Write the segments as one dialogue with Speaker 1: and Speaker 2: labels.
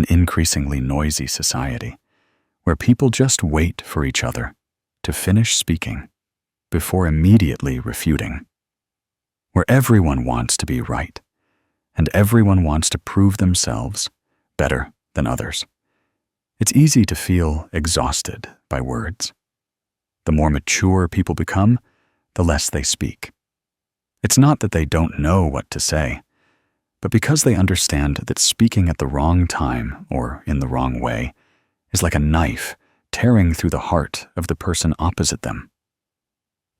Speaker 1: an increasingly noisy society where people just wait for each other to finish speaking before immediately refuting, where everyone wants to be right and everyone wants to prove themselves better than others. It's easy to feel exhausted by words. The more mature people become, the less they speak. It's not that they don't know what to say, but because they understand that speaking at the wrong time or in the wrong way is like a knife tearing through the heart of the person opposite them.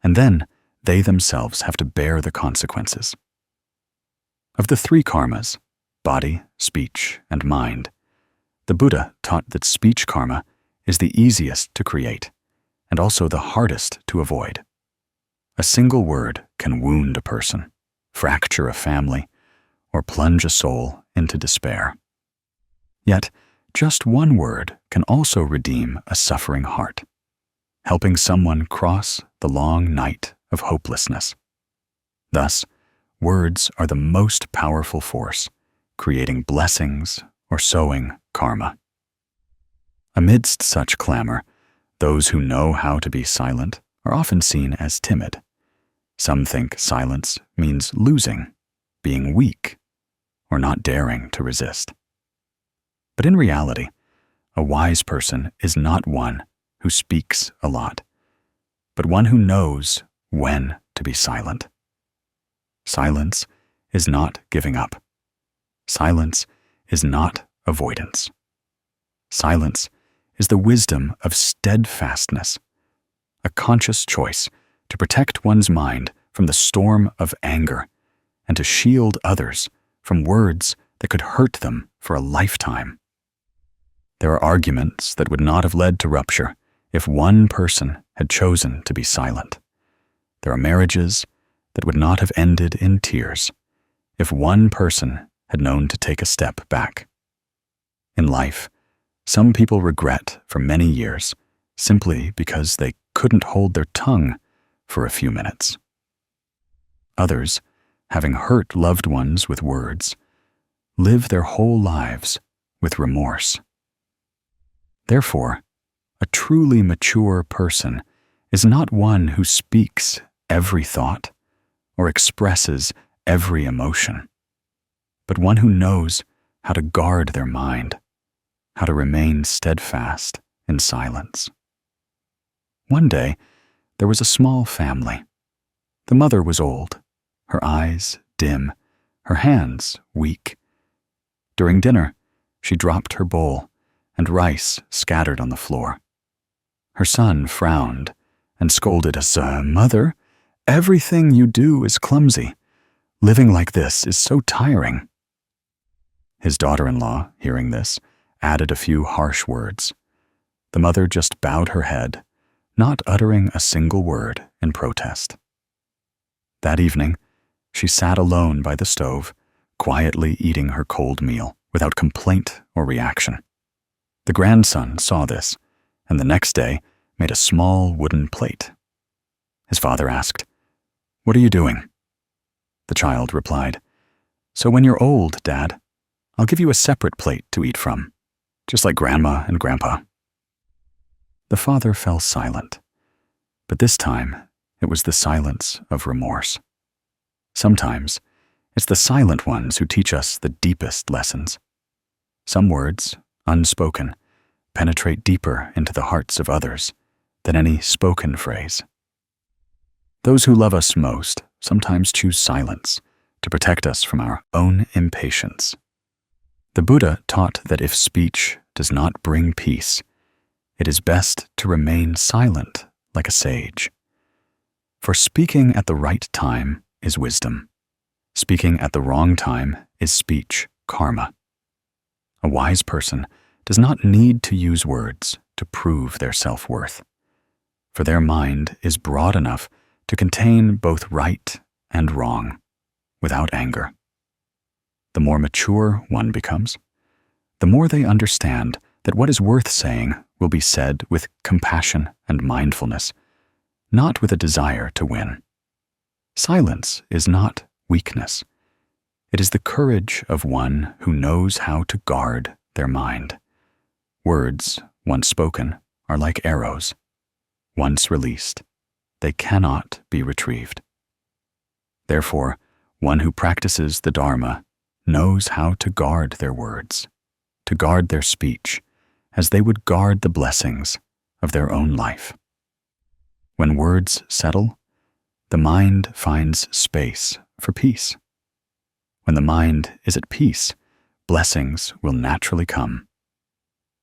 Speaker 1: And then they themselves have to bear the consequences. Of the three karmas, body, speech, and mind, the Buddha taught that speech karma is the easiest to create and also the hardest to avoid. A single word can wound a person, fracture a family, or plunge a soul into despair. Yet, just one word can also redeem a suffering heart, helping someone cross the long night of hopelessness. Thus, words are the most powerful force, creating blessings or sowing karma. Amidst such clamor, those who know how to be silent are often seen as timid. Some think silence means losing, being weak, or not daring to resist. But in reality, a wise person is not one who speaks a lot, but one who knows when to be silent. Silence is not giving up. Silence is not avoidance. Silence is the wisdom of steadfastness, a conscious choice to protect one's mind from the storm of anger and to shield others from words that could hurt them for a lifetime. There are arguments that would not have led to rupture if one person had chosen to be silent. There are marriages that would not have ended in tears if one person had known to take a step back. In life, some people regret for many years simply because they couldn't hold their tongue for a few minutes. Others, having hurt loved ones with words, live their whole lives with remorse. Therefore, a truly mature person is not one who speaks every thought or expresses every emotion, but one who knows how to guard their mind, how to remain steadfast in silence. One day, there was a small family. The mother was old, her eyes dim, her hands weak. During dinner, she dropped her bowl, and rice scattered on the floor. Her son frowned and scolded us, "Mother, everything you do is clumsy. Living like this is so tiring." His daughter-in-law, hearing this, added a few harsh words. The mother just bowed her head, not uttering a single word in protest. That evening, she sat alone by the stove, quietly eating her cold meal without complaint or reaction. The grandson saw this, and the next day made a small wooden plate. His father asked, "What are you doing?" The child replied, "So when you're old, Dad, I'll give you a separate plate to eat from, just like Grandma and Grandpa." The father fell silent, but this time it was the silence of remorse. Sometimes it's the silent ones who teach us the deepest lessons. Some words, unspoken, penetrate deeper into the hearts of others than any spoken phrase. Those who love us most sometimes choose silence to protect us from our own impatience. The Buddha taught that if speech does not bring peace, it is best to remain silent like a sage. For speaking at the right time is wisdom. Speaking at the wrong time is speech karma. A wise person does not need to use words to prove their self-worth, for their mind is broad enough to contain both right and wrong without anger. The more mature one becomes, the more they understand that what is worth saying will be said with compassion and mindfulness, not with a desire to win. Silence is not weakness. It is the courage of one who knows how to guard their mind. Words, once spoken, are like arrows. Once released, they cannot be retrieved. Therefore, one who practices the Dharma knows how to guard their words, to guard their speech, as they would guard the blessings of their own life. When words settle, the mind finds space for peace. When the mind is at peace, blessings will naturally come.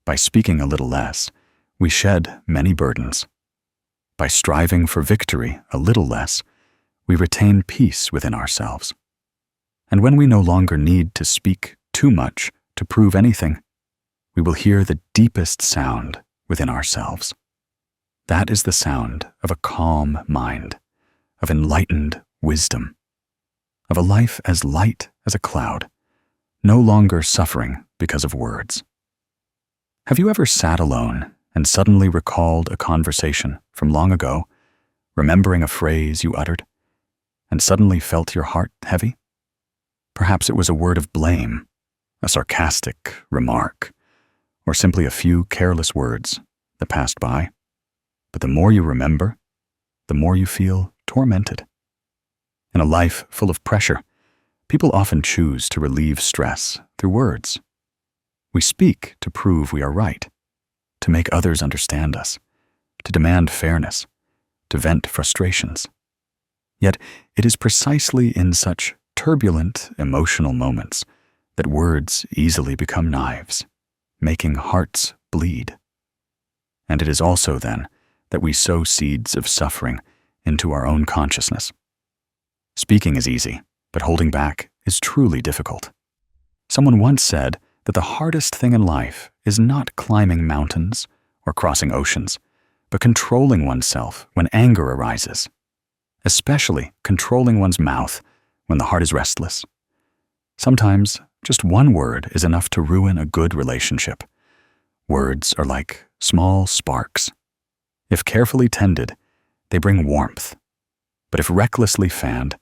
Speaker 1: By speaking a little less, we shed many burdens. By striving for victory a little less, we retain peace within ourselves. And when we no longer need to speak too much to prove anything, we will hear the deepest sound within ourselves. That is the sound of a calm mind, of enlightened wisdom, of a life as light as a cloud, no longer suffering because of words. Have you ever sat alone and suddenly recalled a conversation from long ago, remembering a phrase you uttered, and suddenly felt your heart heavy? Perhaps it was a word of blame, a sarcastic remark, or simply a few careless words that passed by. But the more you remember, the more you feel tormented. In a life full of pressure, people often choose to relieve stress through words. We speak to prove we are right, to make others understand us, to demand fairness, to vent frustrations. Yet it is precisely in such turbulent emotional moments that words easily become knives, making hearts bleed. And it is also then that we sow seeds of suffering into our own consciousness. Speaking is easy, but holding back is truly difficult. Someone once said that the hardest thing in life is not climbing mountains or crossing oceans, but controlling oneself when anger arises, especially controlling one's mouth when the heart is restless. Sometimes just one word is enough to ruin a good relationship. Words are like small sparks. If carefully tended, they bring warmth. But if recklessly fanned,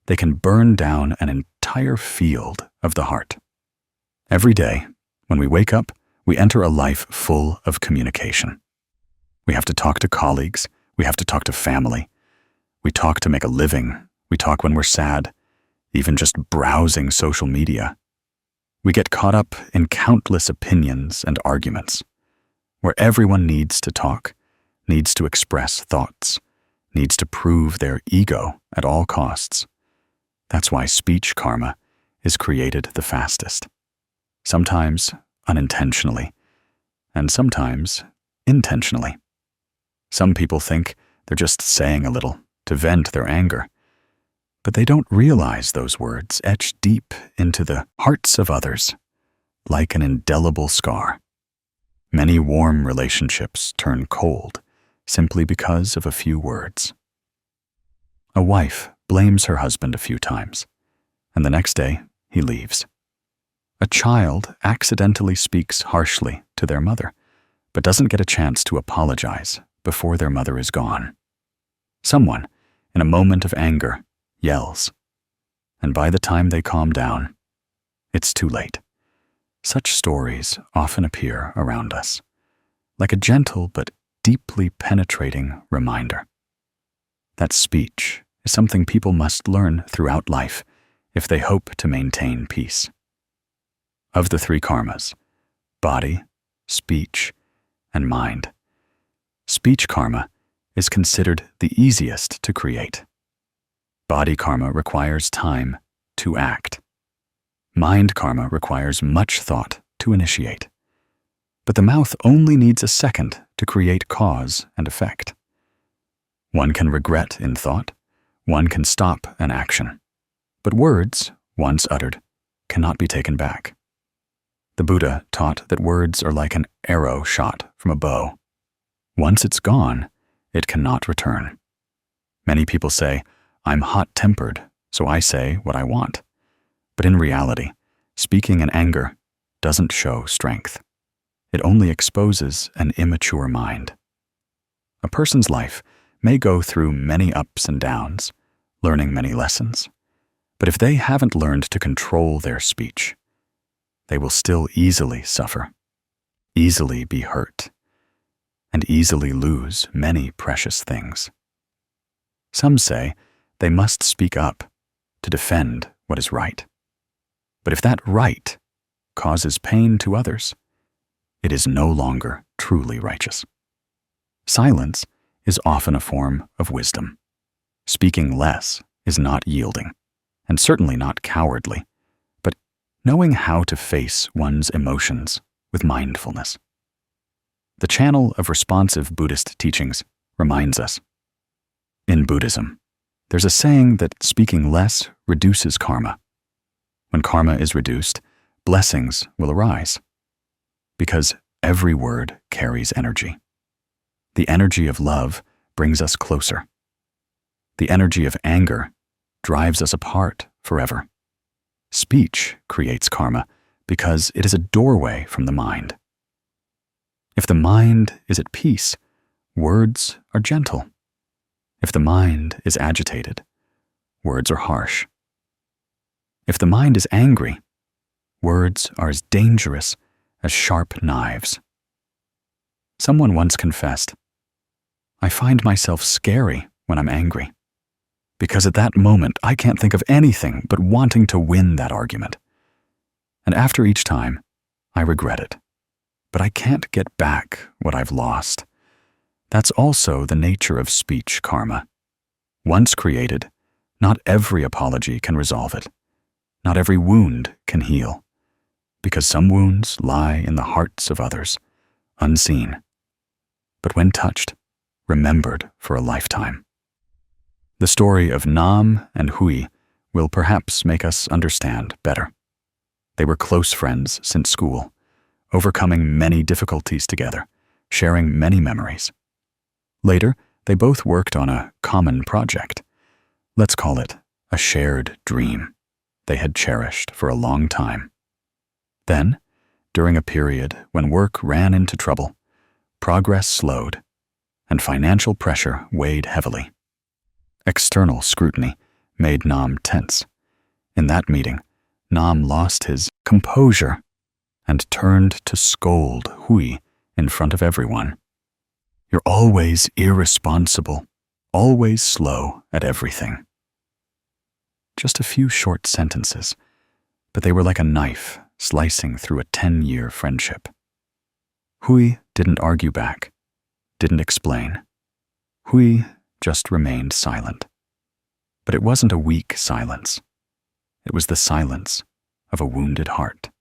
Speaker 1: they can burn down an entire field of the heart. Every day, when we wake up, we enter a life full of communication. We have to talk to colleagues. We have to talk to family. We talk to make a living. We talk when we're sad, even just browsing social media. We get caught up in countless opinions and arguments, where everyone needs to talk, needs to express thoughts, needs to prove their ego at all costs. That's why speech karma is created the fastest. Sometimes unintentionally, and sometimes intentionally. Some people think they're just saying a little to vent their anger, but they don't realize those words etch deep into the hearts of others, like an indelible scar. Many warm relationships turn cold simply because of a few words. A wife blames her husband a few times, and the next day he leaves. A child accidentally speaks harshly to their mother, but doesn't get a chance to apologize before their mother is gone. Someone, in a moment of anger, yells, and by the time they calm down, it's too late. Such stories often appear around us, like a gentle but deeply penetrating reminder that speech is something people must learn throughout life if they hope to maintain peace. Of the three karmas, body, speech, and mind, speech karma is considered the easiest to create. Body karma requires time to act. Mind karma requires much thought to initiate. But the mouth only needs a second to create cause and effect. One can regret in thought, one can stop an action. But words, once uttered, cannot be taken back. The Buddha taught that words are like an arrow shot from a bow. Once it's gone, it cannot return. Many people say, "I'm hot-tempered, so I say what I want." But in reality, speaking in anger doesn't show strength. It only exposes an immature mind. A person's life may go through many ups and downs, learning many lessons. But if they haven't learned to control their speech, they will still easily suffer, easily be hurt, and easily lose many precious things. Some say they must speak up to defend what is right. But if that right causes pain to others, it is no longer truly righteous. Silence is often a form of wisdom. Speaking less is not yielding, and certainly not cowardly, but knowing how to face one's emotions with mindfulness. The channel of responsive Buddhist teachings reminds us. In Buddhism, there's a saying that speaking less reduces karma. When karma is reduced, blessings will arise, because every word carries energy. The energy of love brings us closer. The energy of anger drives us apart forever. Speech creates karma because it is a doorway from the mind. If the mind is at peace, words are gentle. If the mind is agitated, words are harsh. If the mind is angry, words are as dangerous as sharp knives. Someone once confessed, "I find myself scary when I'm angry, because at that moment I can't think of anything but wanting to win that argument. And after each time, I regret it. But I can't get back what I've lost." That's also the nature of speech karma. Once created, not every apology can resolve it. Not every wound can heal, because some wounds lie in the hearts of others, unseen, but when touched, remembered for a lifetime. The story of Nam and Hui will perhaps make us understand better. They were close friends since school, overcoming many difficulties together, sharing many memories. Later, they both worked on a common project. Let's call it a shared dream they had cherished for a long time. Then, during a period when work ran into trouble, progress slowed, and financial pressure weighed heavily. External scrutiny made Nam tense. In that meeting, Nam lost his composure and turned to scold Hui in front of everyone. "You're always irresponsible, always slow at everything." Just a few short sentences, but they were like a knife slicing through a 10-year friendship. Hui didn't argue back, didn't explain. Hui just remained silent. But it wasn't a weak silence. It was the silence of a wounded heart.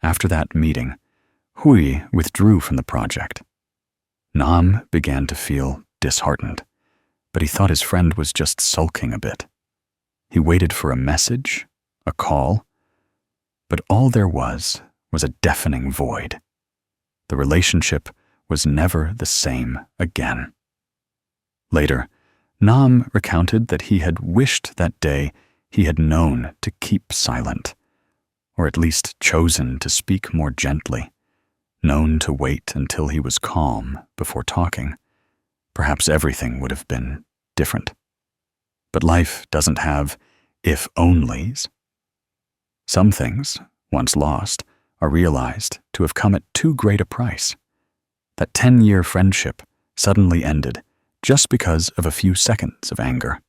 Speaker 1: After that meeting, Hui withdrew from the project. Nam began to feel disheartened, but he thought his friend was just sulking a bit. He waited for a message, a call, but all there was a deafening void. The relationship was never the same again. Later, Nam recounted that he had wished that day he had known to keep silent, or at least chosen to speak more gently, known to wait until he was calm before talking. Perhaps everything would have been different. But life doesn't have if-onlys. Some things, once lost, are realized to have come at too great a price. That 10-year friendship suddenly ended just because of a few seconds of anger.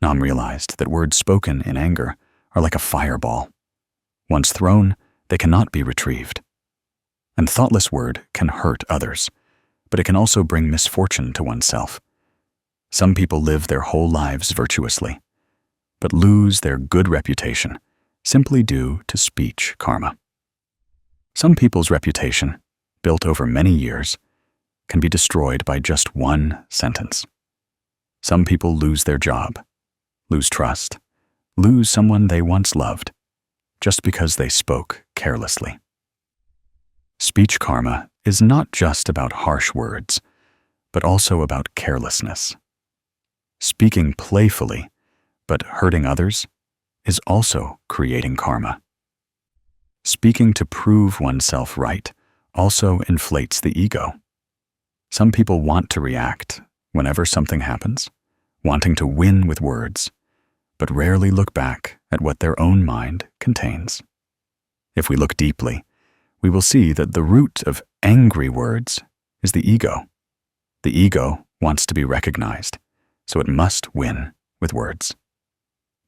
Speaker 1: Nam realized that words spoken in anger are like a fireball. Once thrown, they cannot be retrieved. And thoughtless word can hurt others, but it can also bring misfortune to oneself. Some people live their whole lives virtuously, but lose their good reputation simply due to speech karma. Some people's reputation, built over many years, can be destroyed by just one sentence. Some people lose their job, lose trust, lose someone they once loved, just because they spoke carelessly. Speech karma is not just about harsh words, but also about carelessness. Speaking playfully, but hurting others, is also creating karma. Speaking to prove oneself right also inflates the ego. Some people want to react whenever something happens, wanting to win with words, but rarely look back at what their own mind contains. If we look deeply, we will see that the root of angry words is the ego. The ego wants to be recognized, so it must win with words.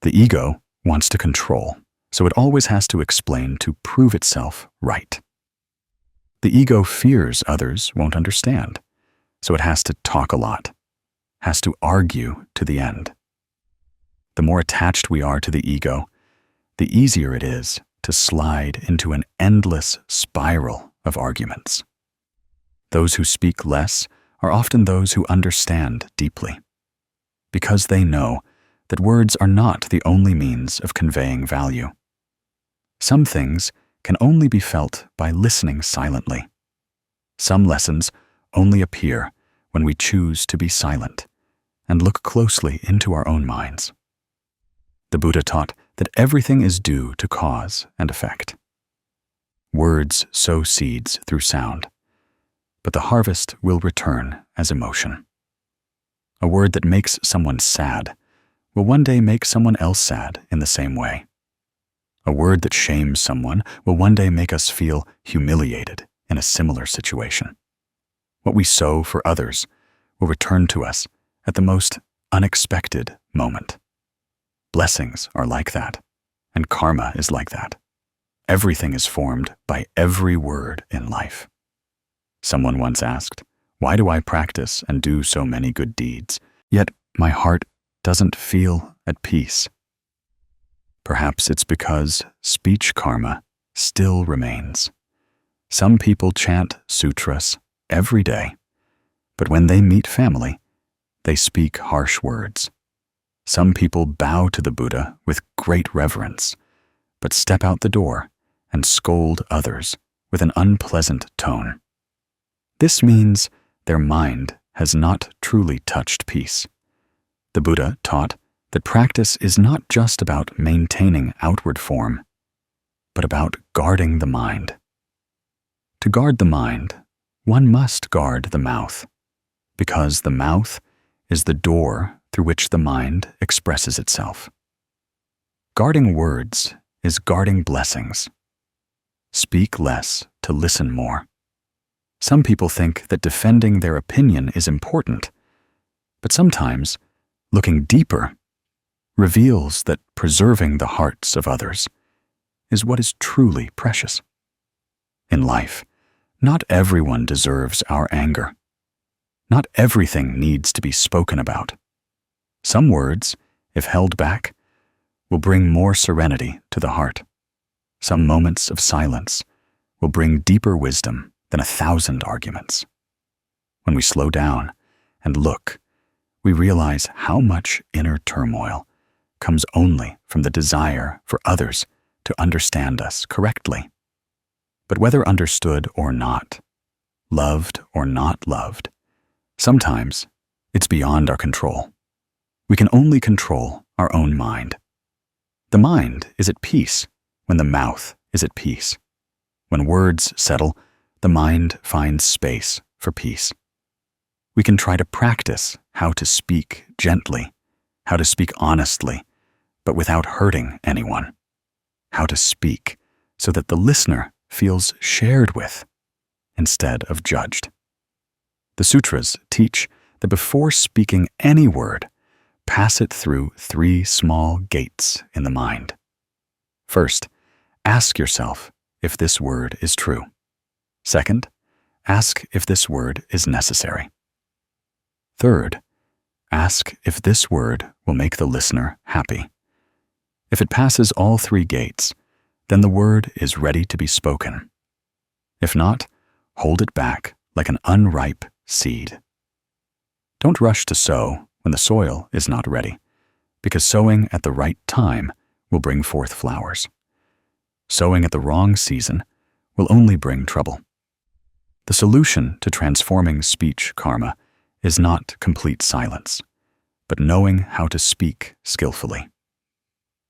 Speaker 1: The ego wants to control, so it always has to explain to prove itself right. The ego fears others won't understand, so it has to talk a lot, has to argue to the end. The more attached we are to the ego, the easier it is to slide into an endless spiral of arguments. Those who speak less are often those who understand deeply, because they know that words are not the only means of conveying value. Some things can only be felt by listening silently. Some lessons only appear when we choose to be silent and look closely into our own minds. The Buddha taught that everything is due to cause and effect. Words sow seeds through sound, but the harvest will return as emotion. A word that makes someone sad will one day make someone else sad in the same way. A word that shames someone will one day make us feel humiliated in a similar situation. What we sow for others will return to us at the most unexpected moment. Blessings are like that, and karma is like that. Everything is formed by every word in life. Someone once asked, "Why do I practice and do so many good deeds, yet my heart doesn't feel at peace?" Perhaps it's because speech karma still remains. Some people chant sutras every day, but when they meet family, they speak harsh words. Some people bow to the Buddha with great reverence, but step out the door and scold others with an unpleasant tone. This means their mind has not truly touched peace. The Buddha taught that practice is not just about maintaining outward form, but about guarding the mind. To guard the mind, one must guard the mouth, because the mouth is the door through which the mind expresses itself. Guarding words is guarding blessings. Speak less to listen more. Some people think that defending their opinion is important, but sometimes looking deeper reveals that preserving the hearts of others is what is truly precious. In life, not everyone deserves our anger. Not everything needs to be spoken about. Some words, if held back, will bring more serenity to the heart. Some moments of silence will bring deeper wisdom than 1,000 arguments. When we slow down and look, we realize how much inner turmoil comes only from the desire for others to understand us correctly. But whether understood or not, loved or not loved, sometimes it's beyond our control. We can only control our own mind. The mind is at peace when the mouth is at peace. When words settle, the mind finds space for peace. We can try to practice how to speak gently, how to speak honestly, but without hurting anyone. How to speak so that the listener feels shared with instead of judged. The sutras teach that before speaking any word, pass it through 3 small gates in the mind. First, ask yourself if this word is true. Second, ask if this word is necessary. Third, ask if this word will make the listener happy. If it passes all 3 gates, then the word is ready to be spoken. If not, hold it back like an unripe seed. Don't rush to sow when the soil is not ready, because sowing at the right time will bring forth flowers. Sowing at the wrong season will only bring trouble. The solution to transforming speech karma is not complete silence, but knowing how to speak skillfully.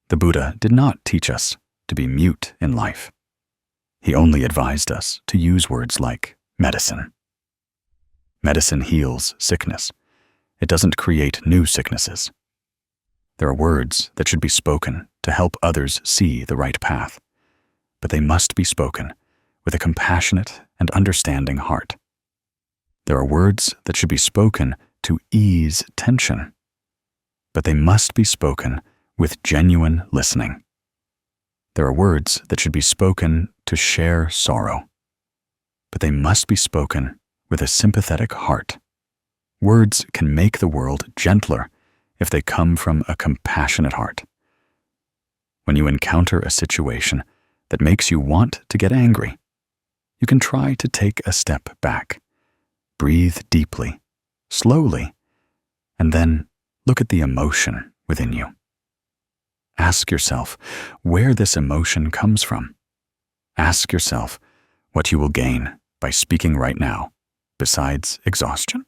Speaker 1: The Buddha did not teach us to be mute in life. He only advised us to use words like medicine. Medicine heals sickness. It doesn't create new sicknesses. There are words that should be spoken to help others see the right path. but they must be spoken with a compassionate and understanding heart. There are words that should be spoken to ease tension, but they must be spoken with genuine listening. There are words that should be spoken to share sorrow, but they must be spoken with a sympathetic heart. Words can make the world gentler if they come from a compassionate heart. When you encounter a situation that makes you want to get angry, you can try to take a step back, breathe deeply, slowly, and then look at the emotion within you. Ask yourself where this emotion comes from. Ask yourself what you will gain by speaking right now, besides exhaustion.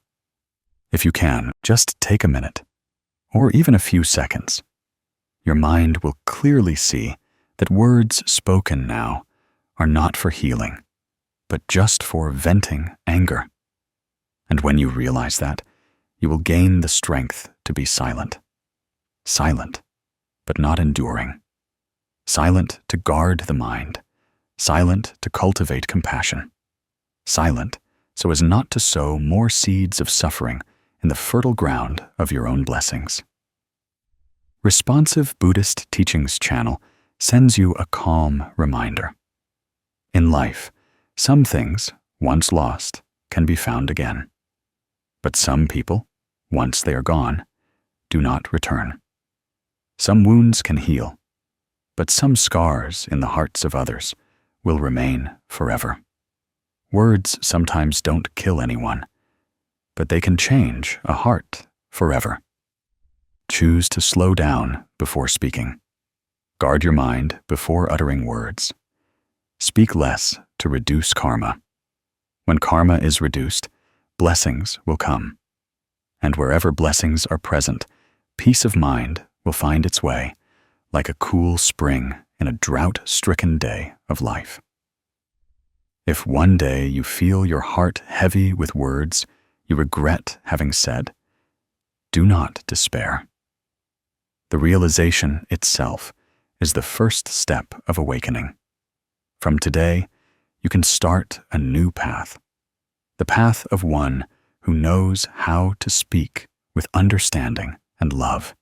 Speaker 1: If you can, just take a minute, or even a few seconds. Your mind will clearly see that words spoken now are not for healing, but just for venting anger. And when you realize that, you will gain the strength to be silent. Silent, but not enduring. Silent to guard the mind. Silent to cultivate compassion. Silent so as not to sow more seeds of suffering in the fertile ground of your own blessings. Responsive Buddhist Teachings channel sends you a calm reminder. In life, some things, once lost, can be found again. But some people, once they are gone, do not return. Some wounds can heal, but some scars in the hearts of others will remain forever. Words sometimes don't kill anyone, but they can change a heart forever. Choose to slow down before speaking. Guard your mind before uttering words. Speak less to reduce karma. When karma is reduced, blessings will come. And wherever blessings are present, peace of mind will find its way, like a cool spring in a drought-stricken day of life. If one day you feel your heart heavy with words you regret having said, do not despair. The realization itself is the first step of awakening. From today, you can start a new path, the path of one who knows how to speak with understanding and love.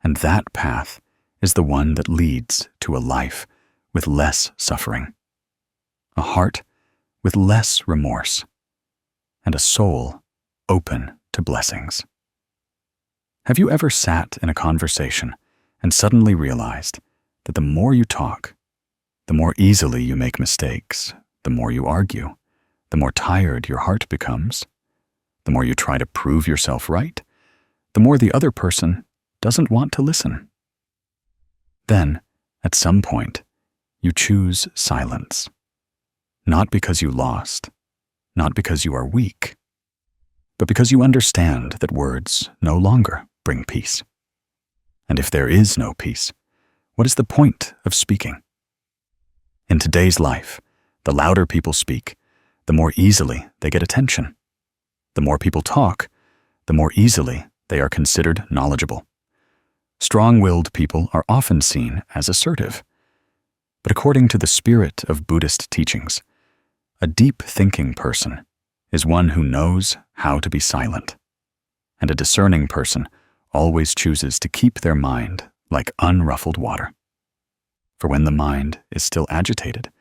Speaker 1: And that path is the one that leads to a life with less suffering, a heart with less remorse, and a soul open to blessings. Have you ever sat in a conversation and suddenly realized that the more you talk, the more easily you make mistakes, the more you argue, the more tired your heart becomes, the more you try to prove yourself right, the more the other person doesn't want to listen? Then, at some point, you choose silence. Not because you lost, not because you are weak, but because you understand that words no longer bring peace. And if there is no peace, what is the point of speaking? In today's life, the louder people speak, the more easily they get attention. The more people talk, the more easily they are considered knowledgeable. Strong-willed people are often seen as assertive. But according to the spirit of Buddhist teachings, a deep-thinking person is one who knows how to be silent, and a discerning person always chooses to keep their mind like unruffled water. For when the mind is still agitated,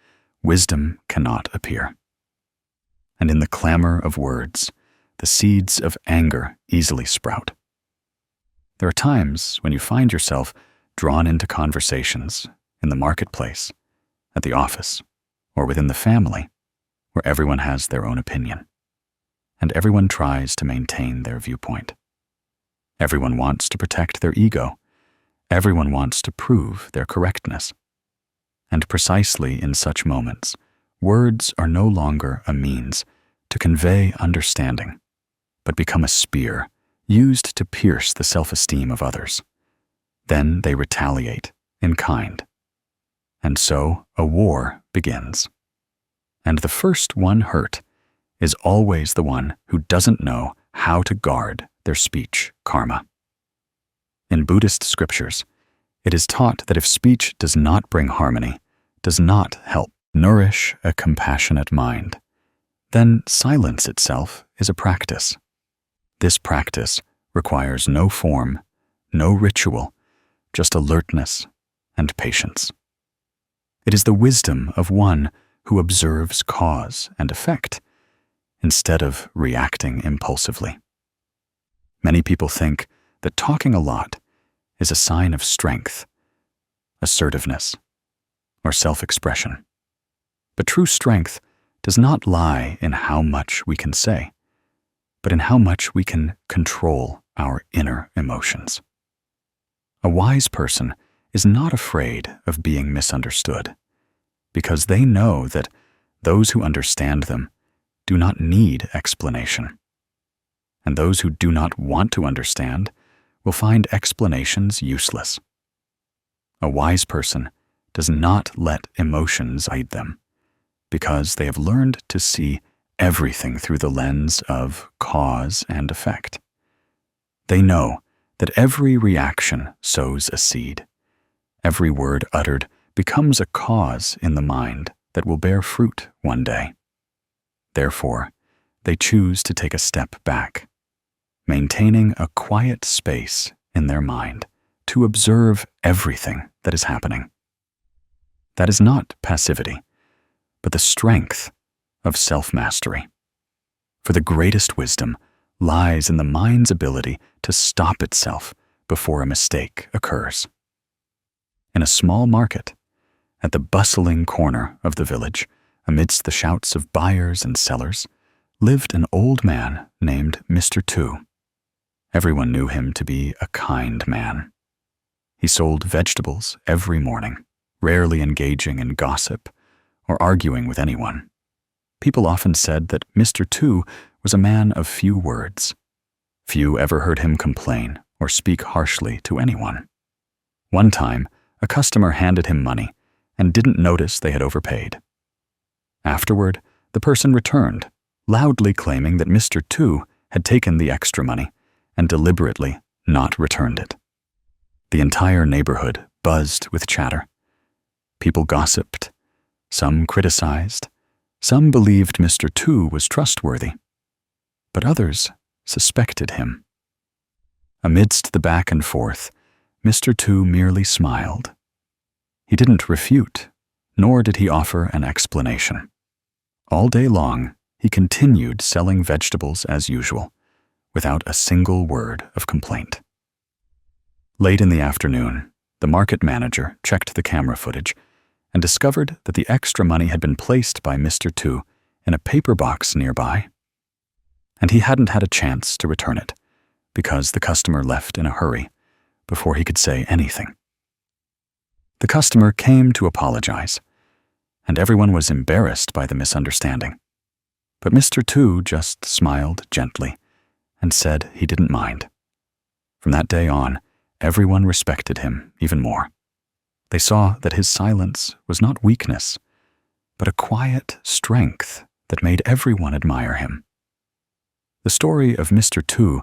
Speaker 1: wisdom cannot appear. And in the clamor of words, the seeds of anger easily sprout. There are times when you find yourself drawn into conversations in the marketplace, at the office, or within the family, where everyone has their own opinion, and everyone tries to maintain their viewpoint. Everyone wants to protect their ego. Everyone wants to prove their correctness. And precisely in such moments, words are no longer a means to convey understanding, but become a spear used to pierce the self-esteem of others. Then they retaliate in kind. And so a war begins. And the first one hurt is always the one who doesn't know how to guard their speech karma. In Buddhist scriptures, it is taught that if speech does not bring harmony, does not help nourish a compassionate mind, then silence itself is a practice. This practice requires no form, no ritual, just alertness and patience. It is the wisdom of one who observes cause and effect instead of reacting impulsively. Many people think that talking a lot is a sign of strength, assertiveness, or self-expression. But true strength does not lie in how much we can say, but in how much we can control our inner emotions. A wise person is not afraid of being misunderstood, because they know that those who understand them do not need explanation, and those who do not want to understand will find explanations useless. A wise person does not let emotions guide them, because they have learned to see everything through the lens of cause and effect. They know that every reaction sows a seed. Every word uttered becomes a cause in the mind that will bear fruit one day. Therefore, they choose to take a step back, maintaining a quiet space in their mind to observe everything that is happening. That is not passivity, but the strength of self-mastery. For the greatest wisdom lies in the mind's ability to stop itself before a mistake occurs. In a small market, at the bustling corner of the village, amidst the shouts of buyers and sellers, lived an old man named Mr. Tu. Everyone knew him to be a kind man. He sold vegetables every morning, rarely engaging in gossip or arguing with anyone. People often said that Mr. Tu was a man of few words. Few ever heard him complain or speak harshly to anyone. One time, a customer handed him money and didn't notice they had overpaid. Afterward, the person returned, loudly claiming that Mr. Tu had taken the extra money and deliberately not returned it. The entire neighborhood buzzed with chatter. People gossiped. Some criticized. Some believed Mr. Tu was trustworthy, but others suspected him. Amidst the back and forth, Mr. Tu merely smiled. He didn't refute, nor did he offer an explanation. All day long, he continued selling vegetables as usual, without a single word of complaint. Late in the afternoon, the market manager checked the camera footage and discovered that the extra money had been placed by Mr. Tu in a paper box nearby, and he hadn't had a chance to return it because the customer left in a hurry before he could say anything. The customer came to apologize, and everyone was embarrassed by the misunderstanding. But Mr. Tu just smiled gently and said he didn't mind. From that day on, everyone respected him even more. They saw that his silence was not weakness, but a quiet strength that made everyone admire him. The story of Mr. Tu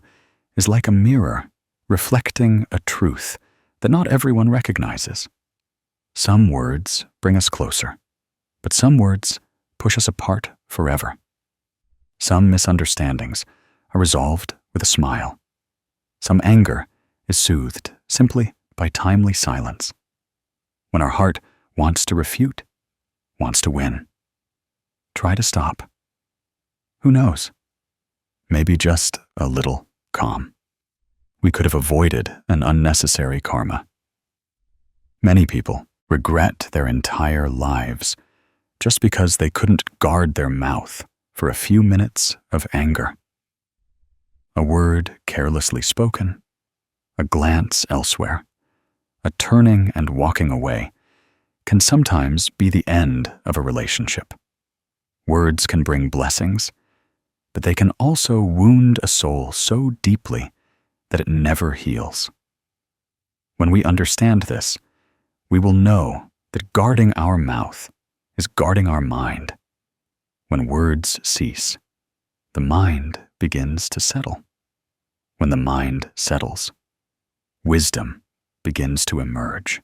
Speaker 1: is like a mirror reflecting a truth that not everyone recognizes. Some words bring us closer, but some words push us apart forever. Some misunderstandings are resolved with a smile. Some anger is soothed simply by timely silence. When our heart wants to refute, wants to win, try to stop. Who knows? Maybe just a little calm. We could have avoided an unnecessary karma. Many people regret their entire lives just because they couldn't guard their mouth for a few minutes of anger. A word carelessly spoken, a glance elsewhere, a turning and walking away can sometimes be the end of a relationship. Words can bring blessings, but they can also wound a soul so deeply that it never heals. When we understand this, we will know that guarding our mouth is guarding our mind. When words cease, the mind begins to settle. When the mind settles, wisdom begins to emerge.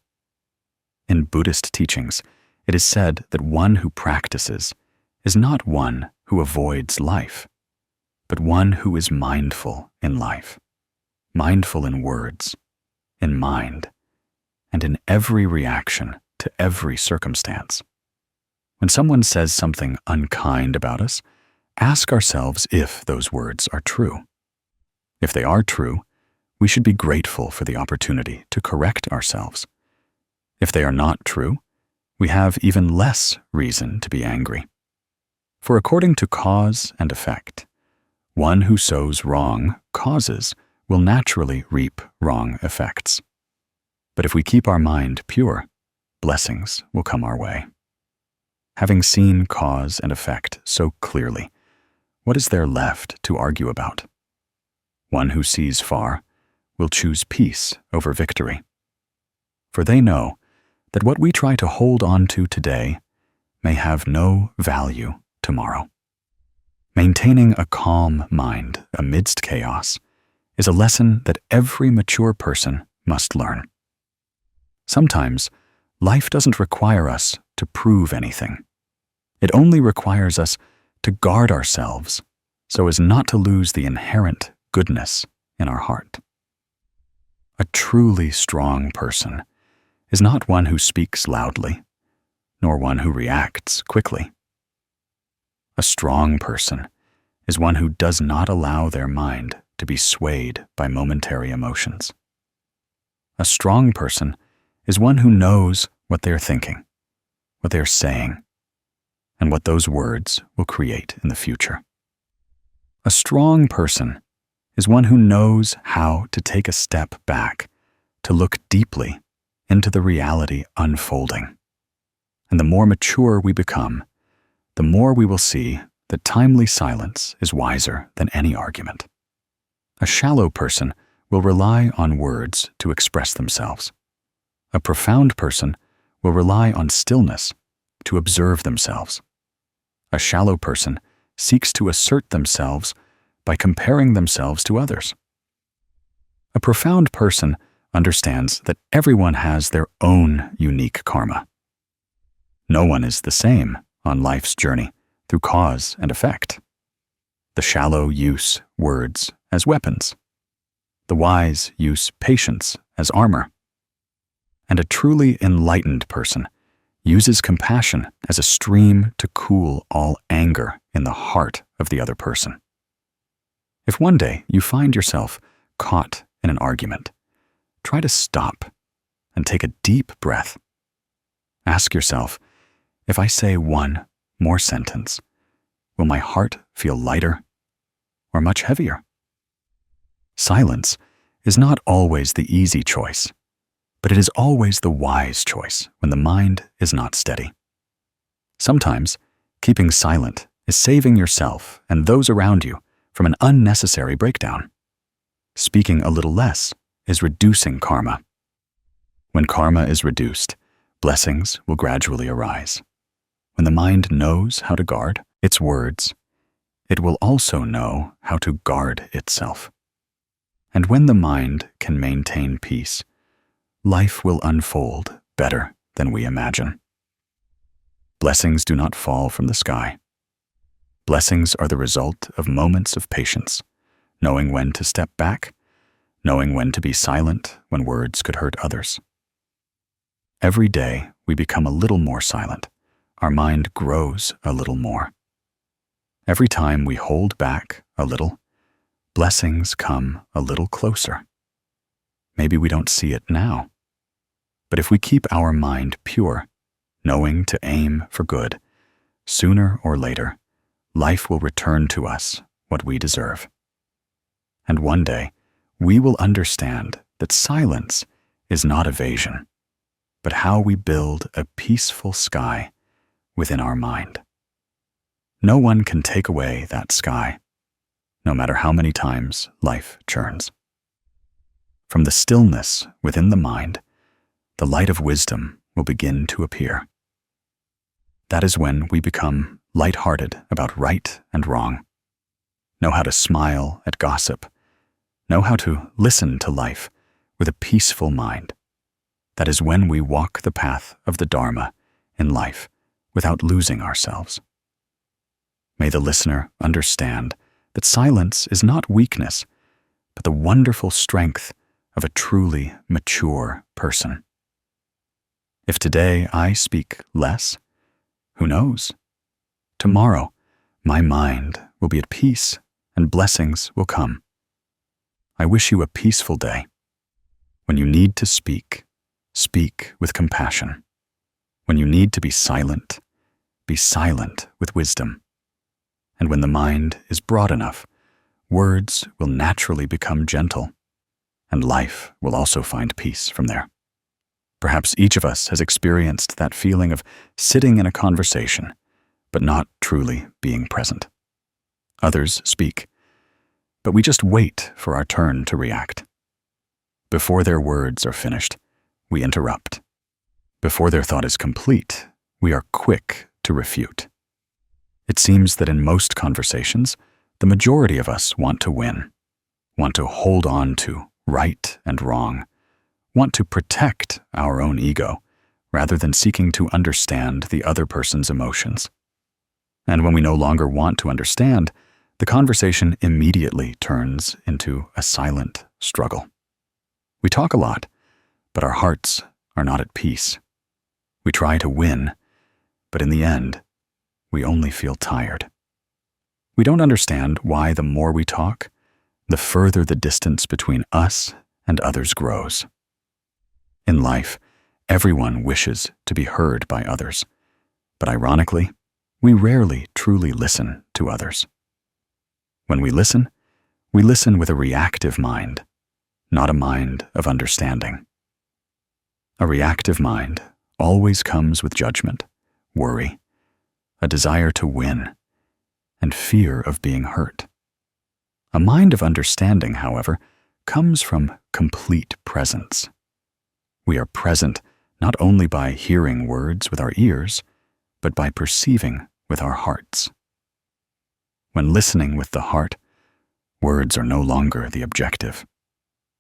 Speaker 1: In Buddhist teachings, It is said that one who practices is not one who avoids life, but one who is mindful in life, mindful in words, in mind, and in every reaction to every circumstance. When someone says something unkind about us, ask ourselves if those words are true. If they are true, we should be grateful for the opportunity to correct ourselves. If they are not true, we have even less reason to be angry. For according to cause and effect, one who sows wrong causes will naturally reap wrong effects. But if we keep our mind pure, blessings will come our way. Having seen cause and effect so clearly, what is there left to argue about? One who sees far will choose peace over victory. For they know that what we try to hold on to today may have no value tomorrow. Maintaining a calm mind amidst chaos is a lesson that every mature person must learn. Sometimes, life doesn't require us to prove anything. It only requires us to guard ourselves so as not to lose the inherent goodness in our heart. A truly strong person is not one who speaks loudly, nor one who reacts quickly. A strong person is one who does not allow their mind to be swayed by momentary emotions. A strong person is one who knows what they're thinking, what they're saying, and what those words will create in the future. A strong person is one who knows how to take a step back to look deeply into the reality unfolding. And the more mature we become, the more we will see that timely silence is wiser than any argument. A shallow person will rely on words to express themselves. A profound person will rely on stillness to observe themselves. A shallow person seeks to assert themselves by comparing themselves to others. A profound person understands that everyone has their own unique karma. No one is the same on life's journey through cause and effect. The shallow use words as weapons. The wise use patience as armor. And a truly enlightened person uses compassion as a stream to cool all anger in the heart of the other person. If one day you find yourself caught in an argument, try to stop and take a deep breath. Ask yourself, if I say one more sentence, will my heart feel lighter or much heavier? Silence is not always the easy choice, but it is always the wise choice when the mind is not steady. Sometimes, keeping silent is saving yourself and those around you from an unnecessary breakdown. Speaking a little less is reducing karma. When karma is reduced, blessings will gradually arise. When the mind knows how to guard its words, it will also know how to guard itself. And when the mind can maintain peace, life will unfold better than we imagine. Blessings do not fall from the sky. Blessings are the result of moments of patience, knowing when to step back, knowing when to be silent when words could hurt others. Every day we become a little more silent. Our mind grows a little more. Every time we hold back a little, blessings come a little closer. Maybe we don't see it now, but if we keep our mind pure, knowing to aim for good, sooner or later, life will return to us what we deserve. And one day, we will understand that silence is not evasion, but how we build a peaceful sky within our mind. No one can take away that sky, no matter how many times life churns. From the stillness within the mind, the light of wisdom will begin to appear. That is when we become light-hearted about right and wrong, know how to smile at gossip, know how to listen to life with a peaceful mind. That is when we walk the path of the Dharma in life without losing ourselves. May the listener understand that silence is not weakness, but the wonderful strength of a truly mature person. If today I speak less, who knows? Tomorrow, my mind will be at peace and blessings will come. I wish you a peaceful day. When you need to speak, speak with compassion. When you need to be silent with wisdom. And when the mind is broad enough, words will naturally become gentle, and life will also find peace from there. Perhaps each of us has experienced that feeling of sitting in a conversation, but not truly being present. Others speak, but we just wait for our turn to react. Before their words are finished, we interrupt. Before their thought is complete, we are quick to refute. It seems that in most conversations, the majority of us want to win, want to hold on to right and wrong, want to protect our own ego, rather than seeking to understand the other person's emotions. And when we no longer want to understand, the conversation immediately turns into a silent struggle. We talk a lot, but our hearts are not at peace. We try to win, but in the end, we only feel tired. We don't understand why the more we talk, the further the distance between us and others grows. In life, everyone wishes to be heard by others, but ironically, we rarely truly listen to others. When we listen with a reactive mind, not a mind of understanding. A reactive mind always comes with judgment, worry, a desire to win, and fear of being hurt. A mind of understanding, however, comes from complete presence. We are present not only by hearing words with our ears, but by perceiving with our hearts. When listening with the heart, words are no longer the objective.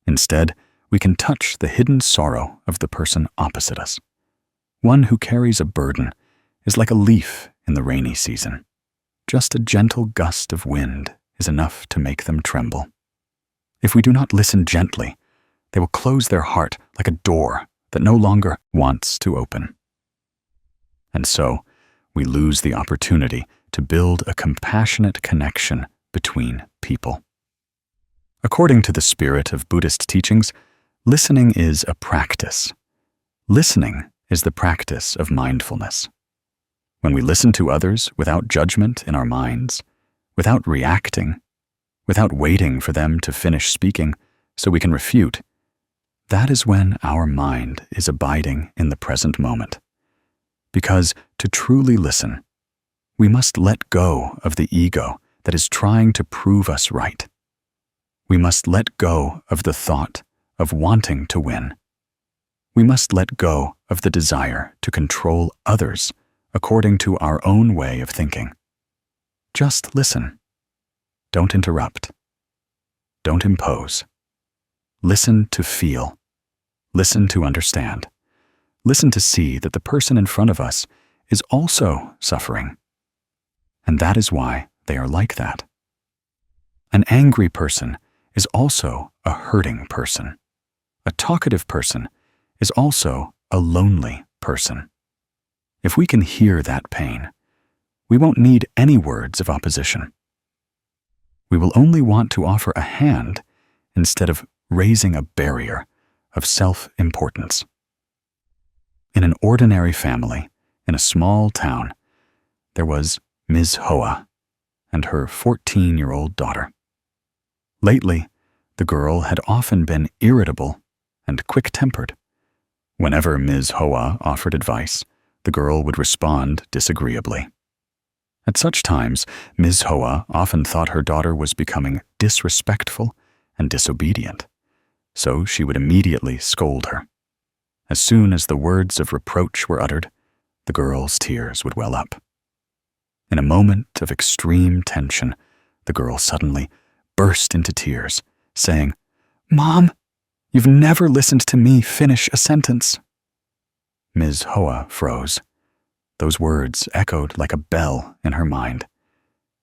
Speaker 1: Instead, we can touch the hidden sorrow of the person opposite us. One who carries a burden is like a leaf in the rainy season. Just a gentle gust of wind is enough to make them tremble. If we do not listen gently, they will close their heart like a door that no longer wants to open. And so, we lose the opportunity to build a compassionate connection between people. According to the spirit of Buddhist teachings, listening is a practice. Listening is the practice of mindfulness. When we listen to others without judgment in our minds, without reacting, without waiting for them to finish speaking so we can refute, that is when our mind is abiding in the present moment. Because to truly listen, we must let go of the ego that is trying to prove us right. We must let go of the thought of wanting to win. We must let go of the desire to control others according to our own way of thinking. Just listen. Don't interrupt. Don't impose. Listen to feel. Listen to understand. Listen to see that the person in front of us is also suffering. And that is why they are like that. An angry person is also a hurting person. A talkative person is also a lonely person. If we can hear that pain, we won't need any words of opposition. We will only want to offer a hand instead of raising a barrier of self-importance. In an ordinary family, in a small town, there was Ms. Hoa and her 14-year-old daughter. Lately, the girl had often been irritable and quick-tempered. Whenever Ms. Hoa offered advice, the girl would respond disagreeably. At such times, Ms. Hoa often thought her daughter was becoming disrespectful and disobedient, so she would immediately scold her. As soon as the words of reproach were uttered, the girl's tears would well up. In a moment of extreme tension, the girl suddenly burst into tears, saying, "Mom, you've never listened to me finish a sentence." Ms. Hoa froze. Those words echoed like a bell in her mind.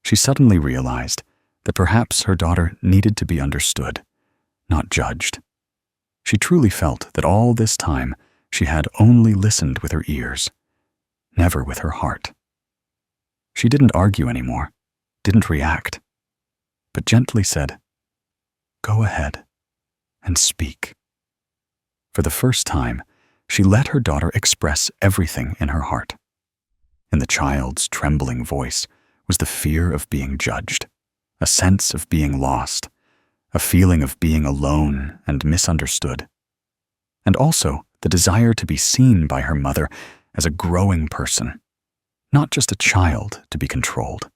Speaker 1: She suddenly realized that perhaps her daughter needed to be understood, not judged. She truly felt that all this time she had only listened with her ears, never with her heart. She didn't argue anymore, didn't react, but gently said, "Go ahead and speak." For the first time, she let her daughter express everything in her heart. In the child's trembling voice was the fear of being judged, a sense of being lost, a feeling of being alone and misunderstood, and also the desire to be seen by her mother as a growing person, not just a child to be controlled.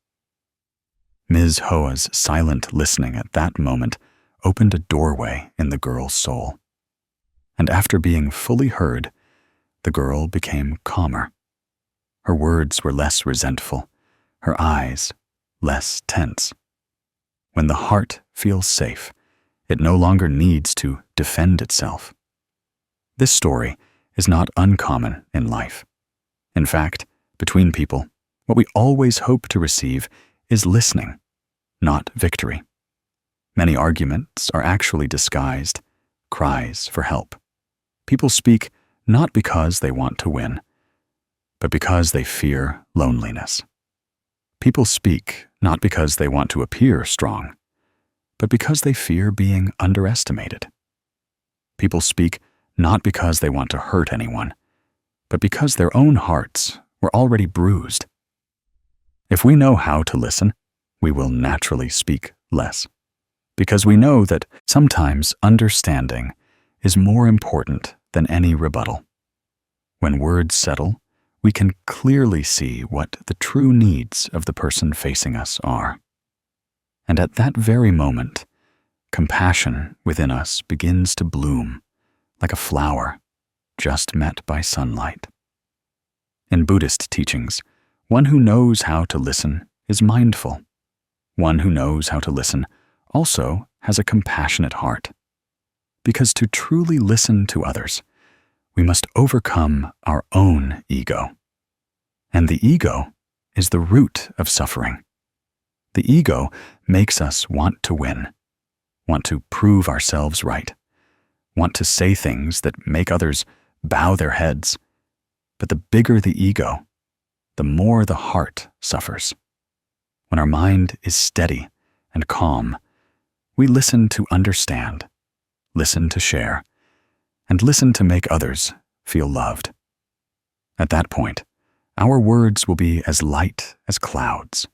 Speaker 1: Ms. Hoa's silent listening at that moment opened a doorway in the girl's soul. And after being fully heard, the girl became calmer. Her words were less resentful, her eyes less tense. When the heart feels safe, it no longer needs to defend itself. This story is not uncommon in life. In fact, between people, what we always hope to receive is listening, not victory. Many arguments are actually disguised cries for help. People speak not because they want to win, but because they fear loneliness. People speak not because they want to appear strong, but because they fear being underestimated. People speak not because they want to hurt anyone, but because their own hearts were already bruised. If we know how to listen, we will naturally speak less, because we know that sometimes understanding is more important than any rebuttal. When words settle, we can clearly see what the true needs of the person facing us are. And at that very moment, compassion within us begins to bloom, like a flower just met by sunlight. In Buddhist teachings, one who knows how to listen is mindful. One who knows how to listen also has a compassionate heart. Because to truly listen to others, we must overcome our own ego. And the ego is the root of suffering. The ego makes us want to win, want to prove ourselves right, want to say things that make others bow their heads. But the bigger the ego, the more the heart suffers. When our mind is steady and calm, we listen to understand, listen to share, and listen to make others feel loved. At that point, our words will be as light as clouds,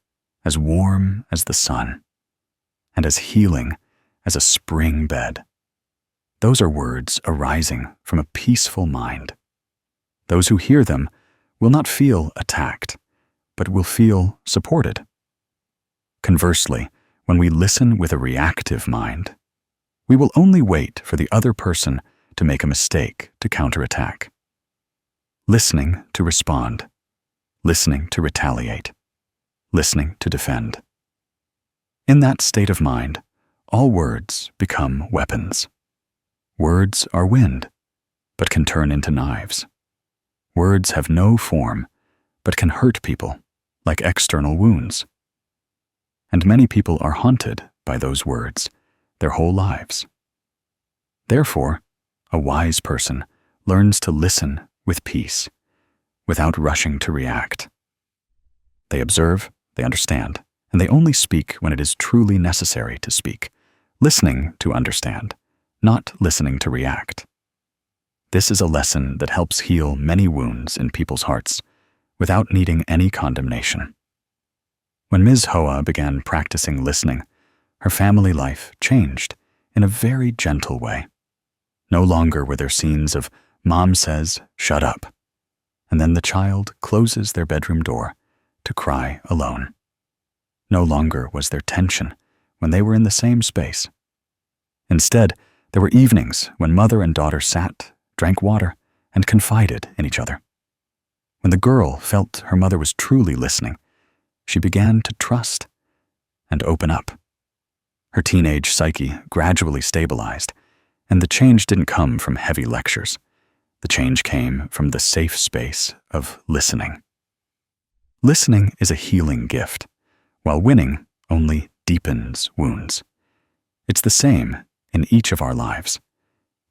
Speaker 1: as warm as the sun, and as healing as a spring bed. Those are words arising from a peaceful mind. Those who hear them will not feel attacked, but will feel supported. Conversely, when we listen with a reactive mind, we will only wait for the other person to make a mistake to counterattack. Listening to respond, listening to retaliate, listening to defend. In that state of mind, all words become weapons. Words are wind, but can turn into knives. Words have no form, but can hurt people, like external wounds. And many people are haunted by those words their whole lives. Therefore, a wise person learns to listen with peace, without rushing to react. They observe, they understand, and they only speak when it is truly necessary to speak, listening to understand, not listening to react. This is a lesson that helps heal many wounds in people's hearts without needing any condemnation. When Ms. Hoa began practicing listening, her family life changed in a very gentle way. No longer were there scenes of "Mom says, shut up," and then the child closes their bedroom door to cry alone. No longer was there tension when they were in the same space. Instead, there were evenings when mother and daughter sat, drank water, and confided in each other. When the girl felt her mother was truly listening, she began to trust and open up. Her teenage psyche gradually stabilized, and the change didn't come from heavy lectures. The change came from the safe space of listening. Listening is a healing gift, while winning only deepens wounds. It's the same in each of our lives.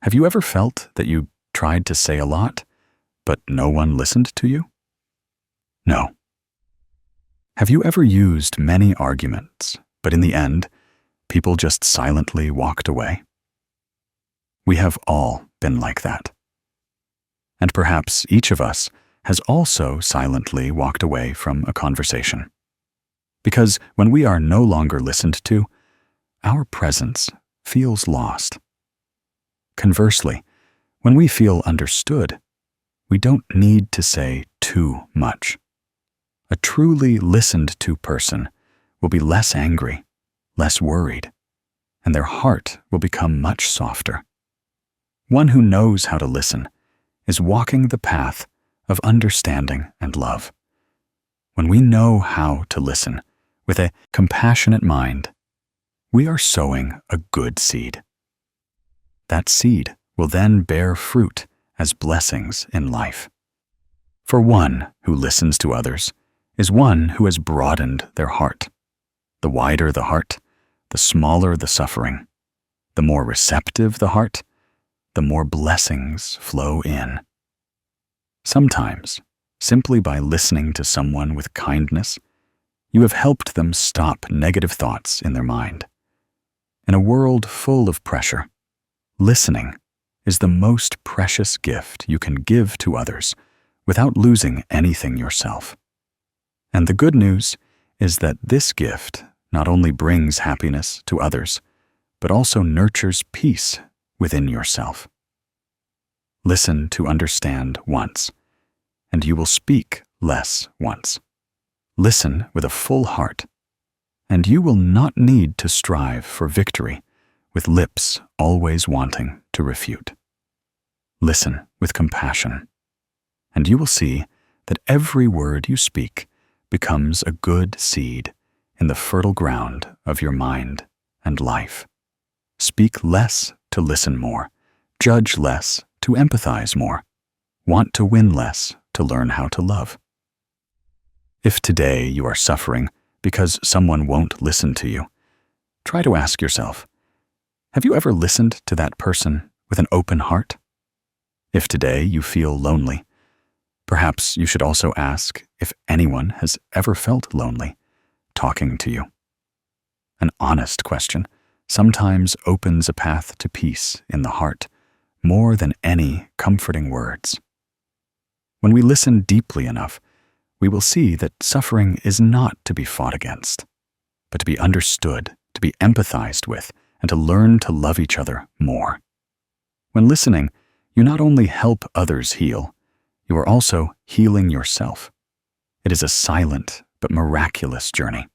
Speaker 1: Have you ever felt that you tried to say a lot, but no one listened to you? No. Have you ever used many arguments, but in the end, people just silently walked away? We have all been like that. And perhaps each of us has also silently walked away from a conversation. Because when we are no longer listened to, our presence feels lost. Conversely, when we feel understood, we don't need to say too much. A truly listened to person will be less angry, less worried, and their heart will become much softer. One who knows how to listen is walking the path of understanding and love. When we know how to listen with a compassionate mind, we are sowing a good seed. That seed will then bear fruit as blessings in life. For one who listens to others is one who has broadened their heart. The wider the heart, the smaller the suffering. The more receptive the heart, the more blessings flow in. Sometimes, simply by listening to someone with kindness, you have helped them stop negative thoughts in their mind. In a world full of pressure, listening is the most precious gift you can give to others without losing anything yourself. And the good news is that this gift not only brings happiness to others, but also nurtures peace within yourself. Listen to understand once, and you will speak less once. Listen with a full heart, and you will not need to strive for victory with lips always wanting to refute. Listen with compassion, and you will see that every word you speak becomes a good seed in the fertile ground of your mind and life. Speak less to listen more, judge less to empathize more, want to win less to learn how to love. If today you are suffering because someone won't listen to you, try to ask yourself, have you ever listened to that person with an open heart? If today you feel lonely, perhaps you should also ask if anyone has ever felt lonely talking to you. An honest question sometimes opens a path to peace in the heart more than any comforting words. When we listen deeply enough, we will see that suffering is not to be fought against, but to be understood, to be empathized with, and to learn to love each other more. When listening, you not only help others heal, you are also healing yourself. It is a silent but miraculous journey.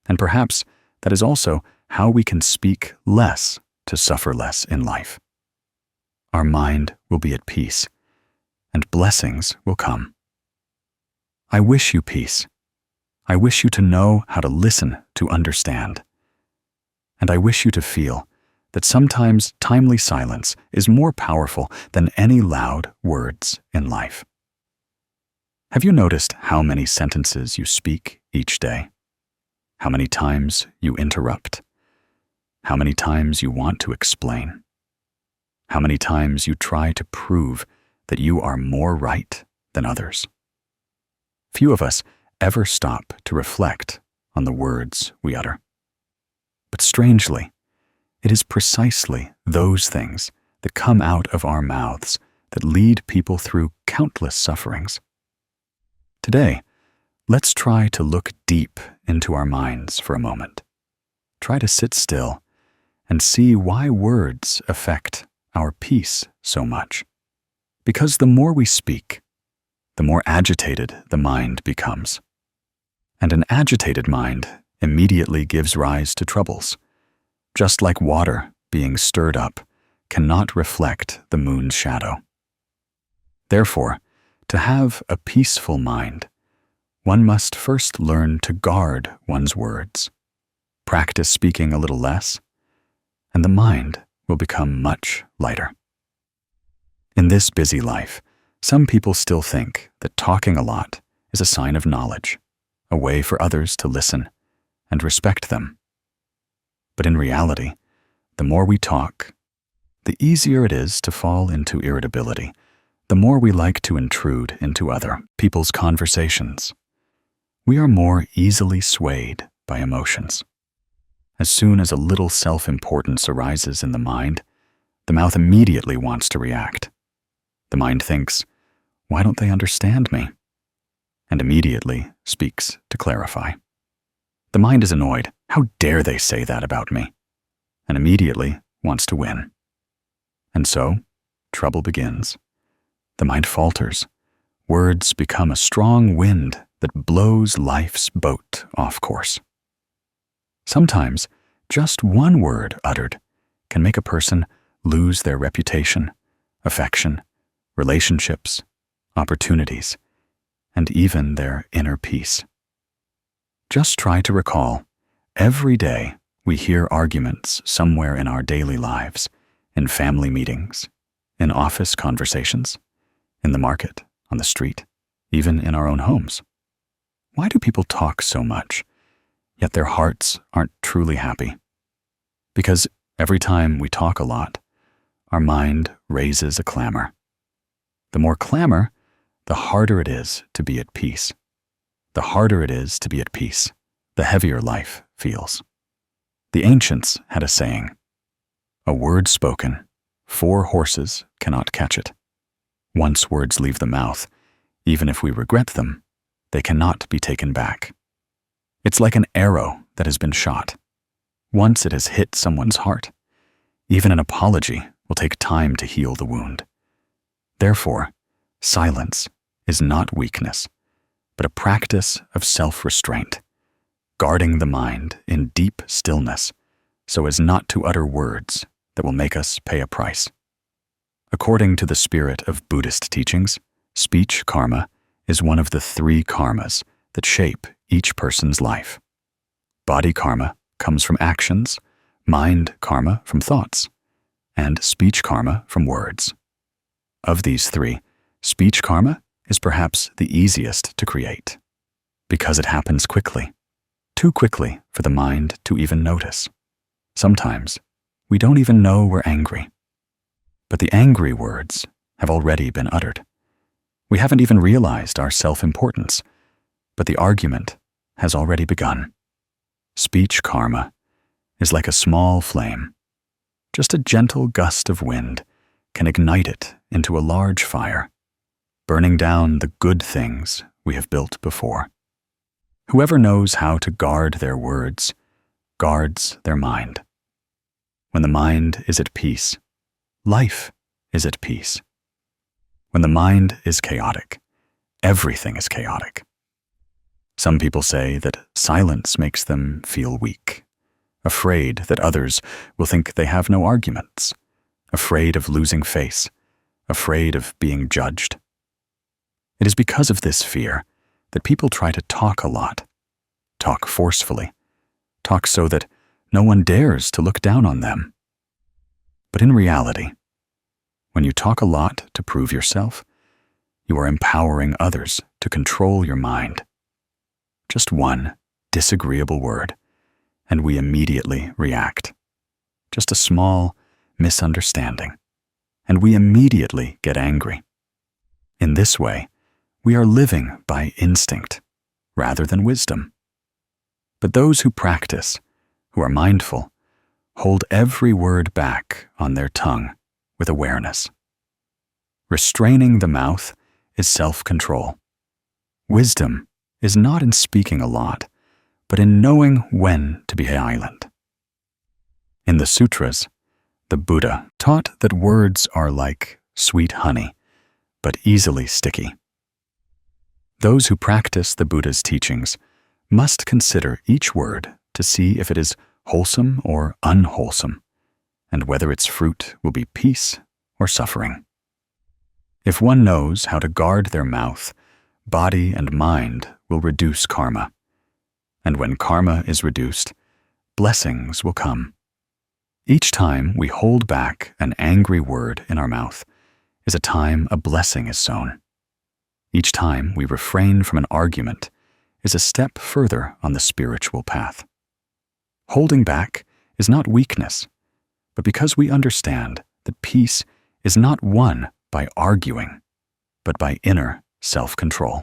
Speaker 1: And perhaps that is also how we can speak less to suffer less in life. Our mind will be at peace, and blessings will come. I wish you peace. I wish you to know how to listen to understand. And I wish you to feel that sometimes timely silence is more powerful than any loud words in life. Have you noticed how many sentences you speak each day? How many times you interrupt? How many times you want to explain? How many times you try to prove that you are more right than others? Few of us ever stop to reflect on the words we utter. But strangely, it is precisely those things that come out of our mouths that lead people through countless sufferings. Today, let's try to look deep into our minds for a moment. Try to sit still and see why words affect our peace so much. Because the more we speak, the more agitated the mind becomes. And an agitated mind immediately gives rise to troubles. Just like water being stirred up cannot reflect the moon's shadow. Therefore, to have a peaceful mind, one must first learn to guard one's words, practice speaking a little less, and the mind will become much lighter. In this busy life, some people still think that talking a lot is a sign of knowledge, a way for others to listen and respect them. But in reality, the more we talk, the easier it is to fall into irritability, the more we like to intrude into other people's conversations. We are more easily swayed by emotions. As soon as a little self-importance arises in the mind, the mouth immediately wants to react. The mind thinks, "Why don't they understand me?" and immediately speaks to clarify. The mind is annoyed. "How dare they say that about me?" and immediately wants to win. And so, trouble begins. The mind falters. Words become a strong wind that blows life's boat off course. Sometimes, just one word uttered can make a person lose their reputation, affection, relationships, opportunities, and even their inner peace. Just try to recall, every day we hear arguments somewhere in our daily lives, in family meetings, in office conversations, in the market, on the street, even in our own homes. Why do people talk so much, yet their hearts aren't truly happy? Because every time we talk a lot, our mind raises a clamor. The more clamor, the harder it is to be at peace. The harder it is to be at peace, the heavier life feels. The ancients had a saying, "A word spoken, 4 horses cannot catch it." Once words leave the mouth, even if we regret them, they cannot be taken back. It's like an arrow that has been shot. Once it has hit someone's heart, even an apology will take time to heal the wound. Therefore, silence is not weakness, but a practice of self-restraint, guarding the mind in deep stillness so as not to utter words that will make us pay a price. According to the spirit of Buddhist teachings, speech karma is one of the 3 karmas that shape each person's life. Body karma comes from actions, mind karma from thoughts, and speech karma from words. Of these 3, speech karma is perhaps the easiest to create, because it happens quickly, too quickly for the mind to even notice. Sometimes, we don't even know we're angry. But the angry words have already been uttered. We haven't even realized our self-importance, but the argument has already begun. Speech karma is like a small flame. Just a gentle gust of wind can ignite it into a large fire, burning down the good things we have built before. Whoever knows how to guard their words guards their mind. When the mind is at peace, life is at peace. When the mind is chaotic, everything is chaotic. Some people say that silence makes them feel weak, afraid that others will think they have no arguments, afraid of losing face, afraid of being judged. It is because of this fear that people try to talk a lot, talk forcefully, talk so that no one dares to look down on them. But in reality, when you talk a lot to prove yourself, you are empowering others to control your mind. Just one disagreeable word, and we immediately react. Just a small misunderstanding, and we immediately get angry. In this way, we are living by instinct rather than wisdom. But those who practice, who are mindful, hold every word back on their tongue with awareness. Restraining the mouth is self-control. Wisdom is not in speaking a lot, but in knowing when to be silent. In the sutras, the Buddha taught that words are like sweet honey, but easily sticky. Those who practice the Buddha's teachings must consider each word to see if it is wholesome or unwholesome, and whether its fruit will be peace or suffering. If one knows how to guard their mouth, body and mind will reduce karma. And when karma is reduced, blessings will come. Each time we hold back an angry word in our mouth is a time a blessing is sown. Each time we refrain from an argument is a step further on the spiritual path. Holding back is not weakness, but because we understand that peace is not won by arguing, but by inner self-control.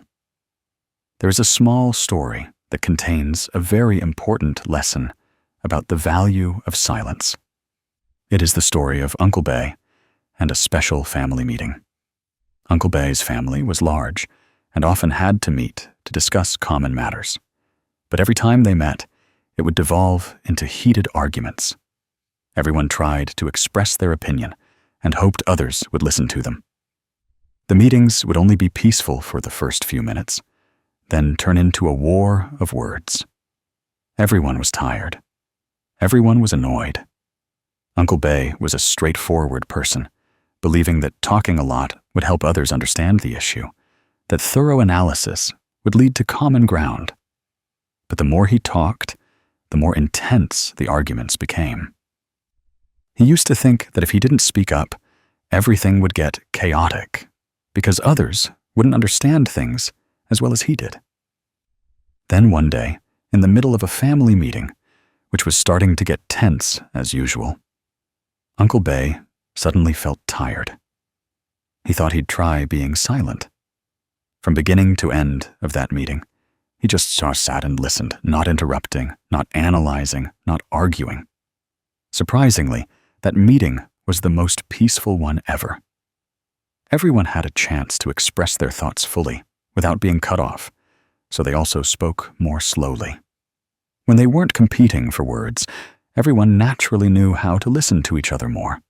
Speaker 1: There is a small story that contains a very important lesson about the value of silence. It is the story of Uncle Bay and a special family meeting. Uncle Bay's family was large and often had to meet to discuss common matters. But every time they met, it would devolve into heated arguments. Everyone tried to express their opinion and hoped others would listen to them. The meetings would only be peaceful for the first few minutes, then turn into a war of words. Everyone was tired. Everyone was annoyed. Uncle Bay was a straightforward person, believing that talking a lot would help others understand the issue, that thorough analysis would lead to common ground. But the more he talked, the more intense the arguments became. He used to think that if he didn't speak up, everything would get chaotic, because others wouldn't understand things as well as he did. Then one day, in the middle of a family meeting, which was starting to get tense as usual, Uncle Bay suddenly felt tired. He thought he'd try being silent. From beginning to end of that meeting, he just sat and listened, not interrupting, not analyzing, not arguing. Surprisingly, that meeting was the most peaceful one ever. Everyone had a chance to express their thoughts fully, without being cut off, so they also spoke more slowly. When they weren't competing for words, everyone naturally knew how to listen to each other more.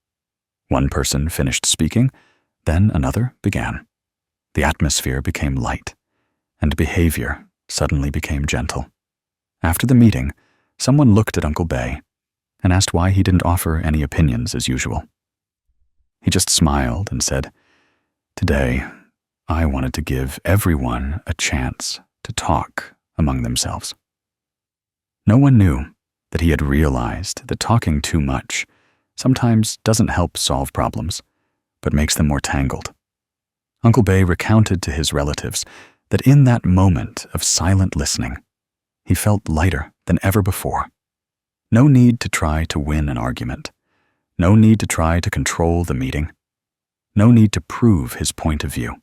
Speaker 1: One person finished speaking, then another began. The atmosphere became light, and behavior suddenly became gentle. After the meeting, someone looked at Uncle Bay and asked why he didn't offer any opinions as usual. He just smiled and said, "Today, I wanted to give everyone a chance to talk among themselves." No one knew that he had realized that talking too much sometimes doesn't help solve problems, but makes them more tangled. Uncle Bay recounted to his relatives that in that moment of silent listening, he felt lighter than ever before. No need to try to win an argument. No need to try to control the meeting. No need to prove his point of view.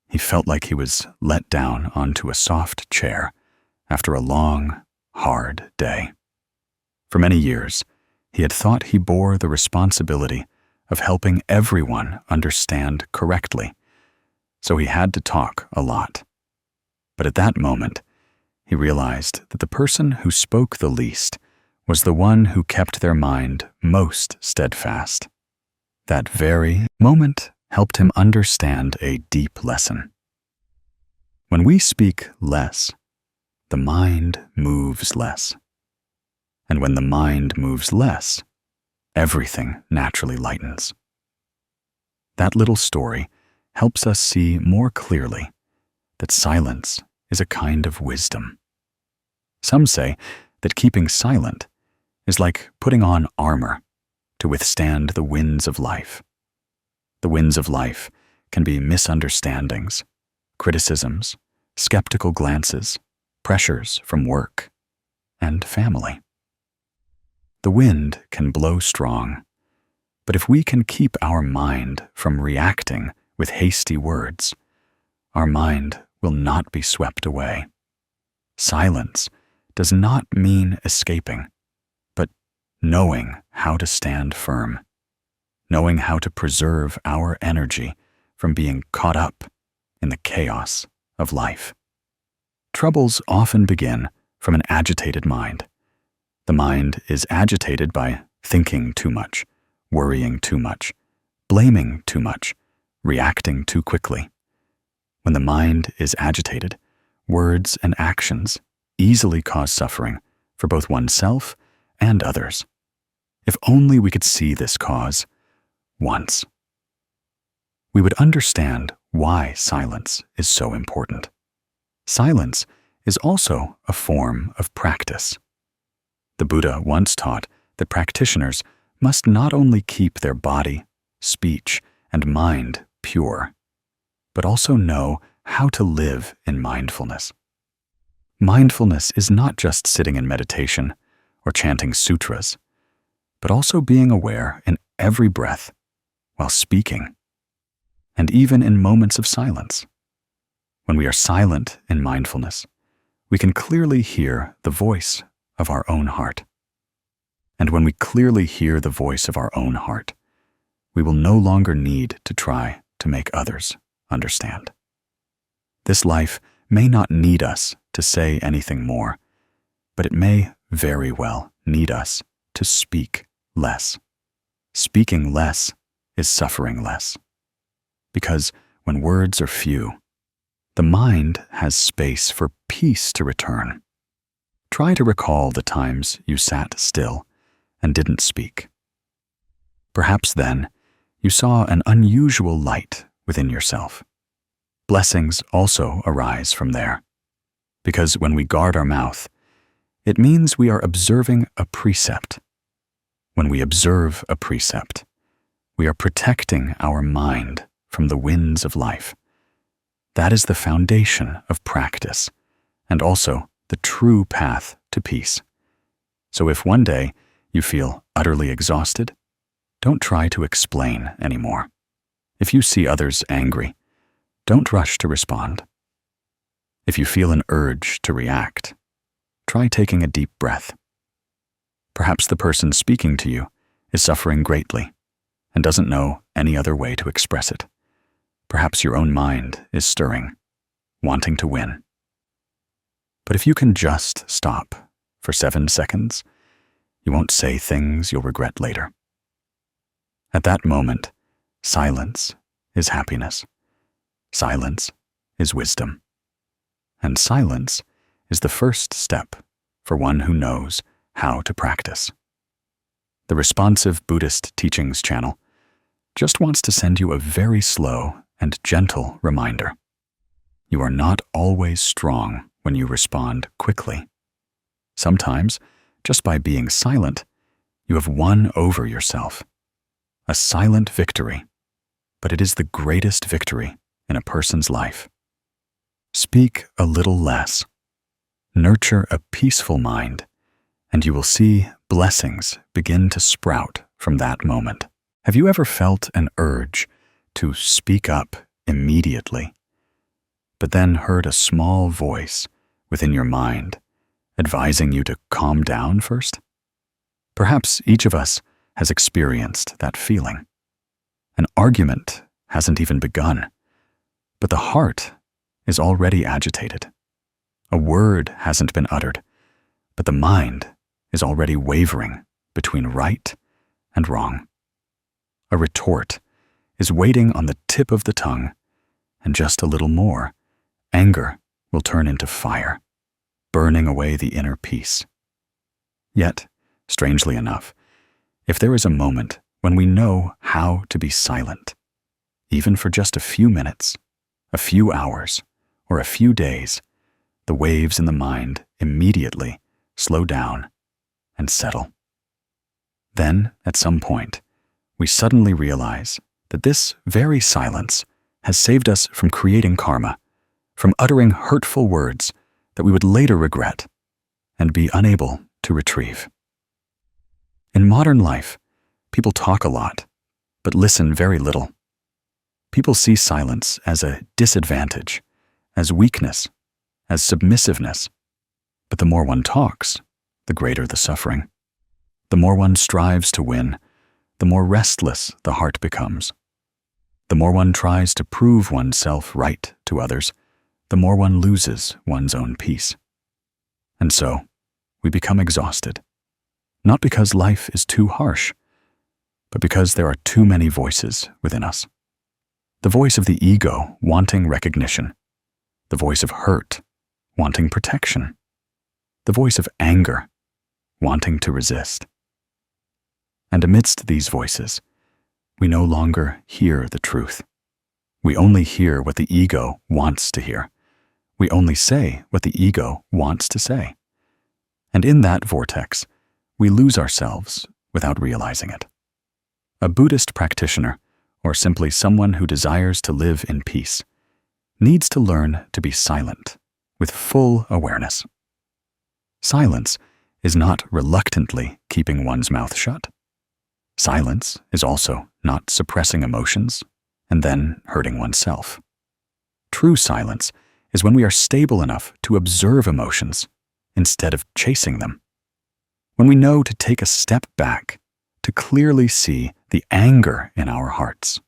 Speaker 1: He felt like he was let down onto a soft chair after a long, hard day. For many years, he had thought he bore the responsibility of helping everyone understand correctly, so he had to talk a lot. But at that moment, he realized that the person who spoke the least was the one who kept their mind most steadfast. That very moment helped him understand a deep lesson. When we speak less, the mind moves less. And when the mind moves less, everything naturally lightens. That little story helps us see more clearly that silence is a kind of wisdom. Some say that keeping silent is like putting on armor to withstand the winds of life. The winds of life can be misunderstandings, criticisms, skeptical glances, pressures from work, and family. The wind can blow strong, but if we can keep our mind from reacting with hasty words, our mind will not be swept away. Silence does not mean escaping, but knowing how to stand firm, knowing how to preserve our energy from being caught up in the chaos of life. Troubles often begin from an agitated mind. The mind is agitated by thinking too much, worrying too much, blaming too much, reacting too quickly. When the mind is agitated, words and actions easily cause suffering for both oneself and others. If only we could see this cause once, we would understand why silence is so important. Silence is also a form of practice. The Buddha once taught that practitioners must not only keep their body, speech, and mind pure, but also know how to live in mindfulness. Mindfulness is not just sitting in meditation or chanting sutras, but also being aware in every breath while speaking, and even in moments of silence. When we are silent in mindfulness, we can clearly hear the voice of our own heart. And when we clearly hear the voice of our own heart, we will no longer need to try to make others understand. This life may not need us to say anything more, but it may very well need us to speak less. Speaking less is suffering less. Because when words are few, the mind has space for peace to return. Try to recall the times you sat still and didn't speak. Perhaps then you saw an unusual light within yourself. Blessings also arise from there, because when we guard our mouth, it means we are observing a precept. When we observe a precept, we are protecting our mind from the winds of life. That is the foundation of practice, and also the true path to peace. So if one day you feel utterly exhausted, don't try to explain anymore. If you see others angry, don't rush to respond. If you feel an urge to react, try taking a deep breath. Perhaps the person speaking to you is suffering greatly and doesn't know any other way to express it. Perhaps your own mind is stirring, wanting to win. But if you can just stop for 7 seconds, you won't say things you'll regret later. At that moment, silence is happiness. Silence is wisdom. And silence is the first step for one who knows how to practice. The Responsive Buddhist Teachings channel just wants to send you a very slow and gentle reminder. You are not always strong when you respond quickly. Sometimes, just by being silent, you have won over yourself. A silent victory, but it is the greatest victory in a person's life. Speak a little less. Nurture a peaceful mind, and you will see blessings begin to sprout from that moment. Have you ever felt an urge to speak up immediately, but then heard a small voice within your mind advising you to calm down first? Perhaps each of us has experienced that feeling. An argument hasn't even begun, but the heart is already agitated. A word hasn't been uttered, but the mind is already wavering between right and wrong. A retort is waiting on the tip of the tongue, and just a little more, anger will turn into fire, burning away the inner peace. Yet, strangely enough, if there is a moment when we know how to be silent, even for just a few minutes, a few hours, or a few days, the waves in the mind immediately slow down and settle. Then, at some point, we suddenly realize that this very silence has saved us from creating karma, from uttering hurtful words that we would later regret and be unable to retrieve. In modern life, people talk a lot, but listen very little. People see silence as a disadvantage, as weakness, as submissiveness. But the more one talks, the greater the suffering. The more one strives to win, the more restless the heart becomes. The more one tries to prove oneself right to others, the more one loses one's own peace. And so, we become exhausted, not because life is too harsh, but because there are too many voices within us. The voice of the ego wanting recognition, the voice of hurt wanting protection, the voice of anger wanting to resist. And amidst these voices, we no longer hear the truth. We only hear what the ego wants to hear. We only say what the ego wants to say. And in that vortex, we lose ourselves without realizing it. A Buddhist practitioner, or simply someone who desires to live in peace, needs to learn to be silent with full awareness. Silence is not reluctantly keeping one's mouth shut. Silence is also not suppressing emotions and then hurting oneself. True silence is when we are stable enough to observe emotions instead of chasing them. When we know to take a step back to clearly see the anger in our hearts.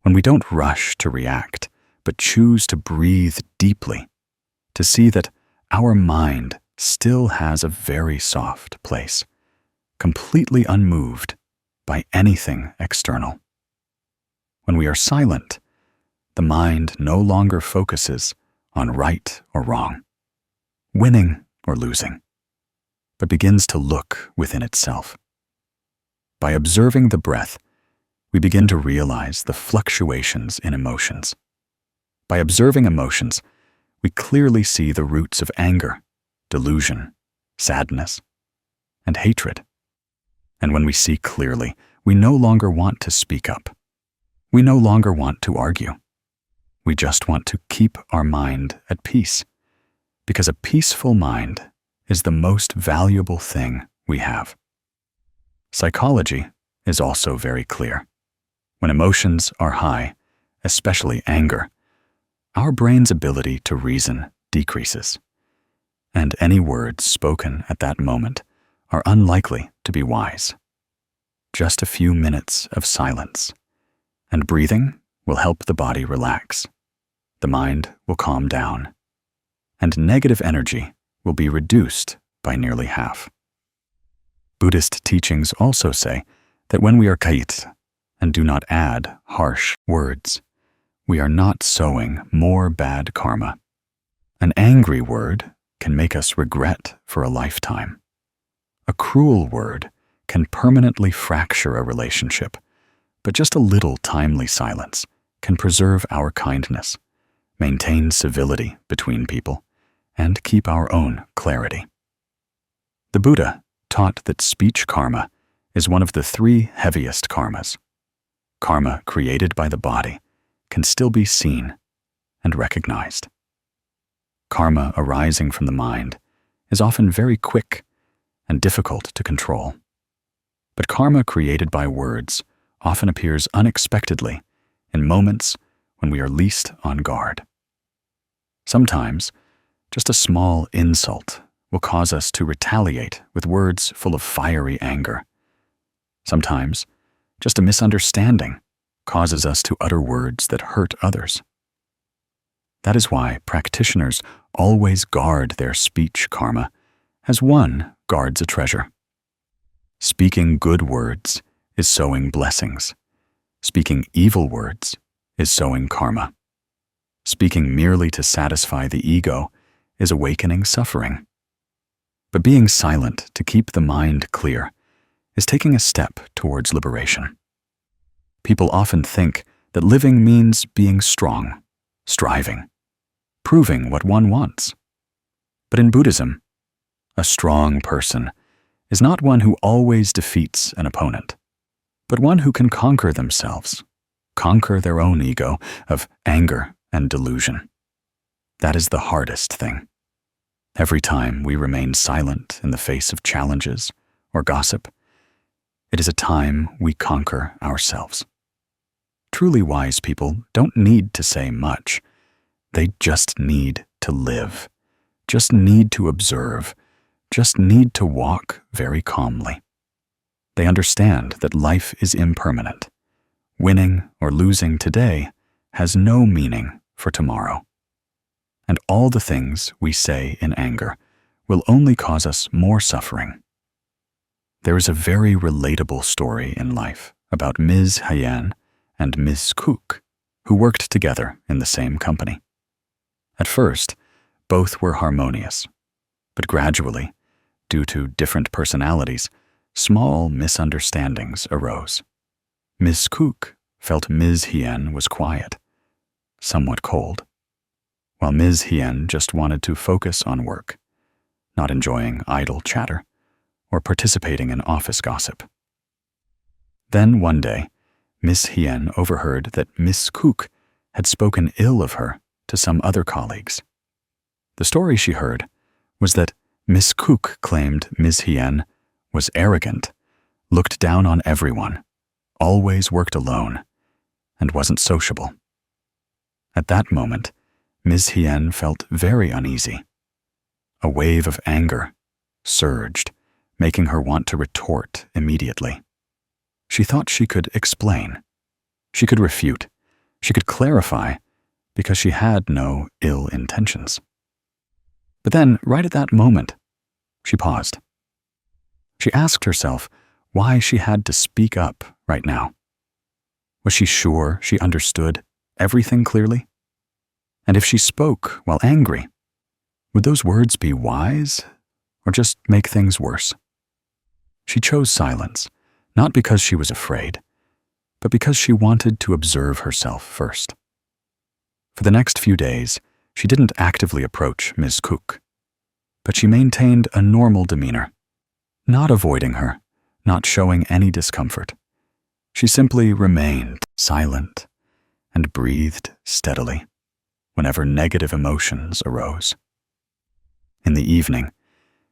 Speaker 1: When we don't rush to react, but choose to breathe deeply, to see that our mind still has a very soft place, completely unmoved by anything external. When we are silent, the mind no longer focuses on right or wrong, winning or losing, but begins to look within itself. By observing the breath, we begin to realize the fluctuations in emotions. By observing emotions, we clearly see the roots of anger, delusion, sadness, and hatred. And when we see clearly, we no longer want to speak up. We no longer want to argue. We just want to keep our mind at peace, because a peaceful mind is the most valuable thing we have. Psychology is also very clear. When emotions are high, especially anger, our brain's ability to reason decreases, and any words spoken at that moment are unlikely to be wise. Just a few minutes of silence and breathing will help the body relax. The mind will calm down, and negative energy will be reduced by nearly half. Buddhist teachings also say that when we are kait and do not add harsh words, we are not sowing more bad karma. An angry word can make us regret for a lifetime. A cruel word can permanently fracture a relationship, but just a little timely silence can preserve our kindness, maintain civility between people, and keep our own clarity. The Buddha taught that speech karma is one of the 3 heaviest karmas. Karma created by the body can still be seen and recognized. Karma arising from the mind is often very quick and difficult to control. But karma created by words often appears unexpectedly in moments when we are least on guard. Sometimes, just a small insult will cause us to retaliate with words full of fiery anger. Sometimes, just a misunderstanding causes us to utter words that hurt others. That is why practitioners always guard their speech karma as one guards a treasure. Speaking good words is sowing blessings. Speaking evil words is sowing karma. Speaking merely to satisfy the ego is awakening suffering. But being silent to keep the mind clear is taking a step towards liberation. People often think that living means being strong, striving, proving what one wants. But in Buddhism, a strong person is not one who always defeats an opponent, but one who can conquer themselves, conquer their own ego of anger and delusion. That is the hardest thing. Every time we remain silent in the face of challenges or gossip, it is a time we conquer ourselves. Truly wise people don't need to say much. They just need to live, just need to observe, just need to walk very calmly. They understand that life is impermanent. Winning or losing today has no meaning for tomorrow. And all the things we say in anger will only cause us more suffering. There is a very relatable story in life about Ms. Hien and Ms. Cook, who worked together in the same company. At first, both were harmonious, but gradually, due to different personalities, small misunderstandings arose. Ms. Cook felt Ms. Hien was quiet, somewhat cold, while Ms. Hien just wanted to focus on work, not enjoying idle chatter or participating in office gossip. Then one day, Miss Hien overheard that Miss Cook had spoken ill of her to some other colleagues. The story she heard was that Miss Cook claimed Ms. Hien was arrogant, looked down on everyone, always worked alone, and wasn't sociable. At that moment, Ms. Hien felt very uneasy. A wave of anger surged, making her want to retort immediately. She thought she could explain. She could refute. She could clarify, because she had no ill intentions. But then, right at that moment, she paused. She asked herself why she had to speak up right now. Was she sure she understood everything clearly? And if she spoke while angry, would those words be wise or just make things worse? She chose silence, not because she was afraid, but because she wanted to observe herself first. For the next few days, she didn't actively approach Ms. Cook, but she maintained a normal demeanor, not avoiding her, not showing any discomfort. She simply remained silent and breathed steadily whenever negative emotions arose. In the evening,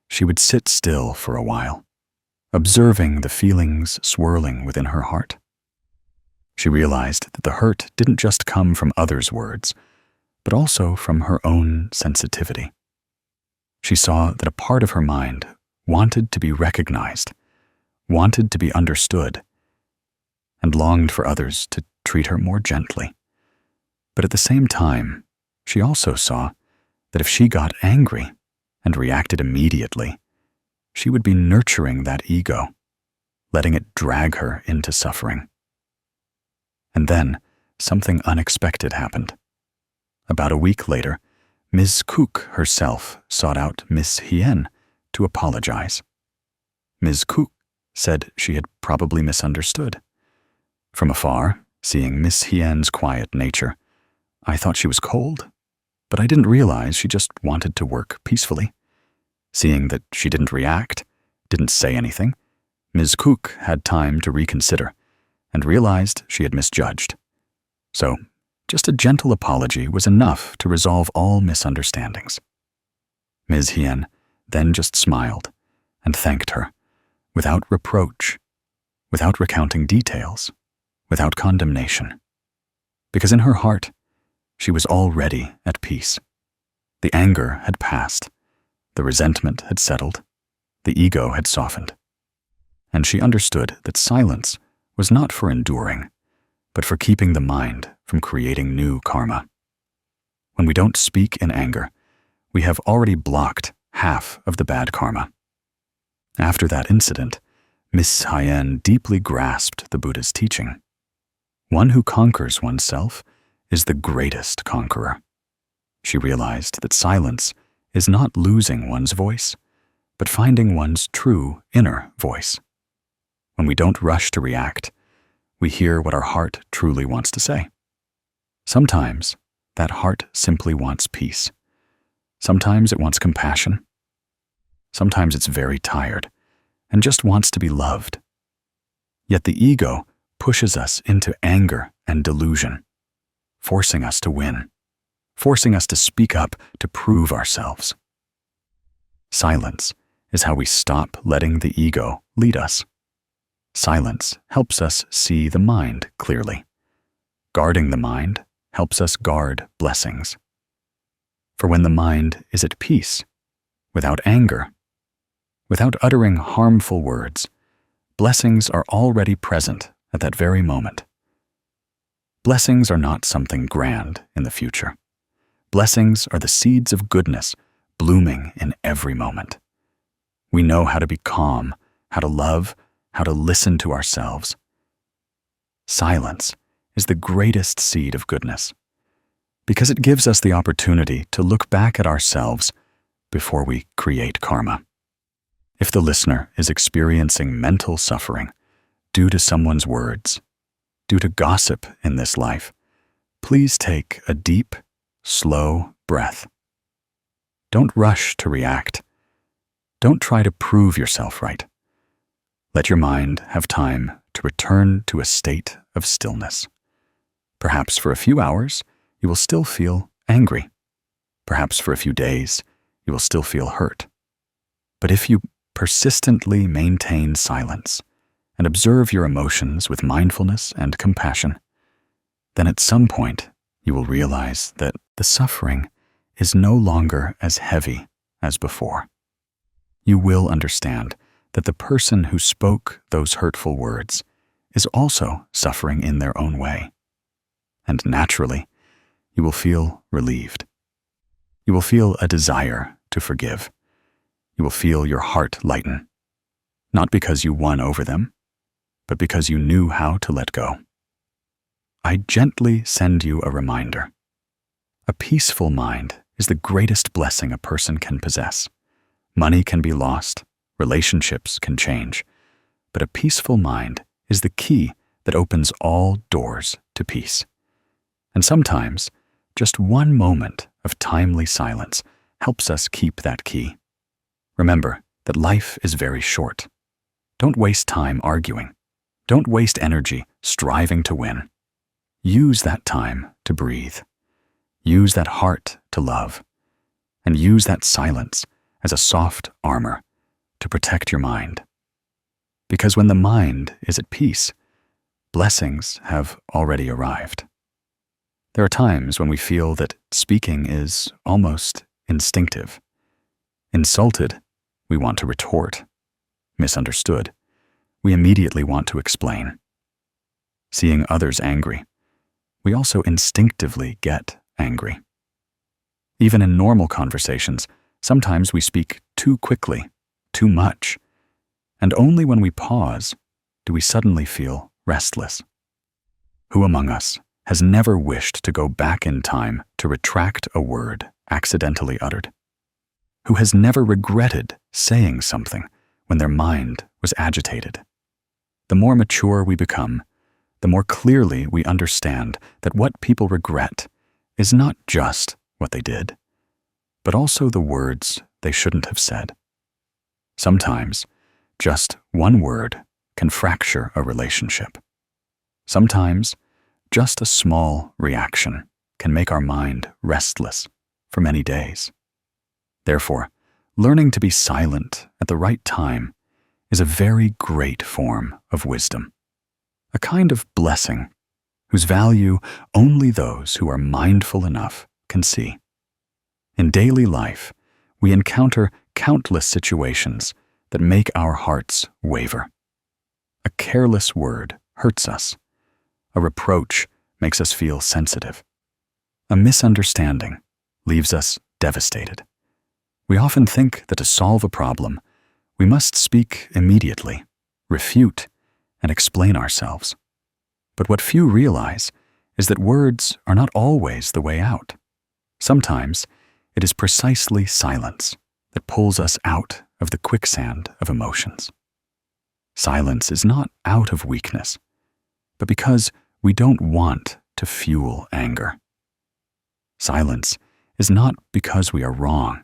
Speaker 1: she would sit still for a while, observing the feelings swirling within her heart. She realized that the hurt didn't just come from others' words, but also from her own sensitivity. She saw that a part of her mind wanted to be recognized, wanted to be understood, and longed for others to treat her more gently. But at the same time, she also saw that if she got angry and reacted immediately, she would be nurturing that ego, letting it drag her into suffering. And then something unexpected happened. About a week later, Ms. Cook herself sought out Miss Hien to apologize. Ms. Cook said she had probably misunderstood. From afar, seeing Miss Hien's quiet nature, I thought she was cold, but I didn't realize she just wanted to work peacefully. Seeing that she didn't react, didn't say anything, Ms. Cook had time to reconsider and realized she had misjudged. So, just a gentle apology was enough to resolve all misunderstandings. Ms. Hien then just smiled and thanked her, without reproach, without recounting details, without condemnation. Because in her heart, she was already at peace. The anger had passed, the resentment had settled, the ego had softened. And she understood that silence was not for enduring, but for keeping the mind from creating new karma. When we don't speak in anger, we have already blocked half of the bad karma. After that incident, Miss Hien deeply grasped the Buddha's teaching. One who conquers oneself is the greatest conqueror. She realized that silence is not losing one's voice, but finding one's true inner voice. When we don't rush to react, we hear what our heart truly wants to say. Sometimes that heart simply wants peace. Sometimes it wants compassion. Sometimes it's very tired and just wants to be loved. Yet the ego pushes us into anger and delusion, forcing us to win, forcing us to speak up to prove ourselves. Silence is how we stop letting the ego lead us. Silence helps us see the mind clearly. Guarding the mind helps us guard blessings. For when the mind is at peace, without anger, without uttering harmful words, blessings are already present at that very moment. Blessings are not something grand in the future. Blessings are the seeds of goodness blooming in every moment. We know how to be calm, how to love, how to listen to ourselves. Silence is the greatest seed of goodness, because it gives us the opportunity to look back at ourselves before we create karma. If the listener is experiencing mental suffering due to someone's words, due to gossip in this life, please take a deep, slow breath. Don't rush to react. Don't try to prove yourself right. Let your mind have time to return to a state of stillness. Perhaps for a few hours, you will still feel angry. Perhaps for a few days, you will still feel hurt. But if you persistently maintain silence and observe your emotions with mindfulness and compassion, then at some point you will realize that the suffering is no longer as heavy as before. You will understand that the person who spoke those hurtful words is also suffering in their own way. And naturally, you will feel relieved. You will feel a desire to forgive. You will feel your heart lighten, not because you won over them, but because you knew how to let go. I gently send you a reminder. A peaceful mind is the greatest blessing a person can possess. Money can be lost, relationships can change, but a peaceful mind is the key that opens all doors to peace. And sometimes, just one moment of timely silence helps us keep that key. Remember that life is very short. Don't waste time arguing. Don't waste energy striving to win. Use that time to breathe. Use that heart to love. And use that silence as a soft armor to protect your mind. Because when the mind is at peace, blessings have already arrived. There are times when we feel that speaking is almost instinctive. Insulted, we want to retort. Misunderstood, we immediately want to explain. Seeing others angry, we also instinctively get angry. Even in normal conversations, sometimes we speak too quickly, too much, and only when we pause do we suddenly feel restless. Who among us has never wished to go back in time to retract a word accidentally uttered? Who has never regretted saying something when their mind was agitated? The more mature we become, the more clearly we understand that what people regret is not just what they did, but also the words they shouldn't have said. Sometimes, just one word can fracture a relationship. Sometimes, just a small reaction can make our mind restless for many days. Therefore, learning to be silent at the right time is a very great form of wisdom, a kind of blessing whose value only those who are mindful enough can see. In daily life, we encounter countless situations that make our hearts waver. A careless word hurts us. A reproach makes us feel sensitive. A misunderstanding leaves us devastated. We often think that to solve a problem, we must speak immediately, refute, and explain ourselves. But what few realize is that words are not always the way out. Sometimes, it is precisely silence that pulls us out of the quicksand of emotions. Silence is not out of weakness, but because we don't want to fuel anger. Silence is not because we are wrong,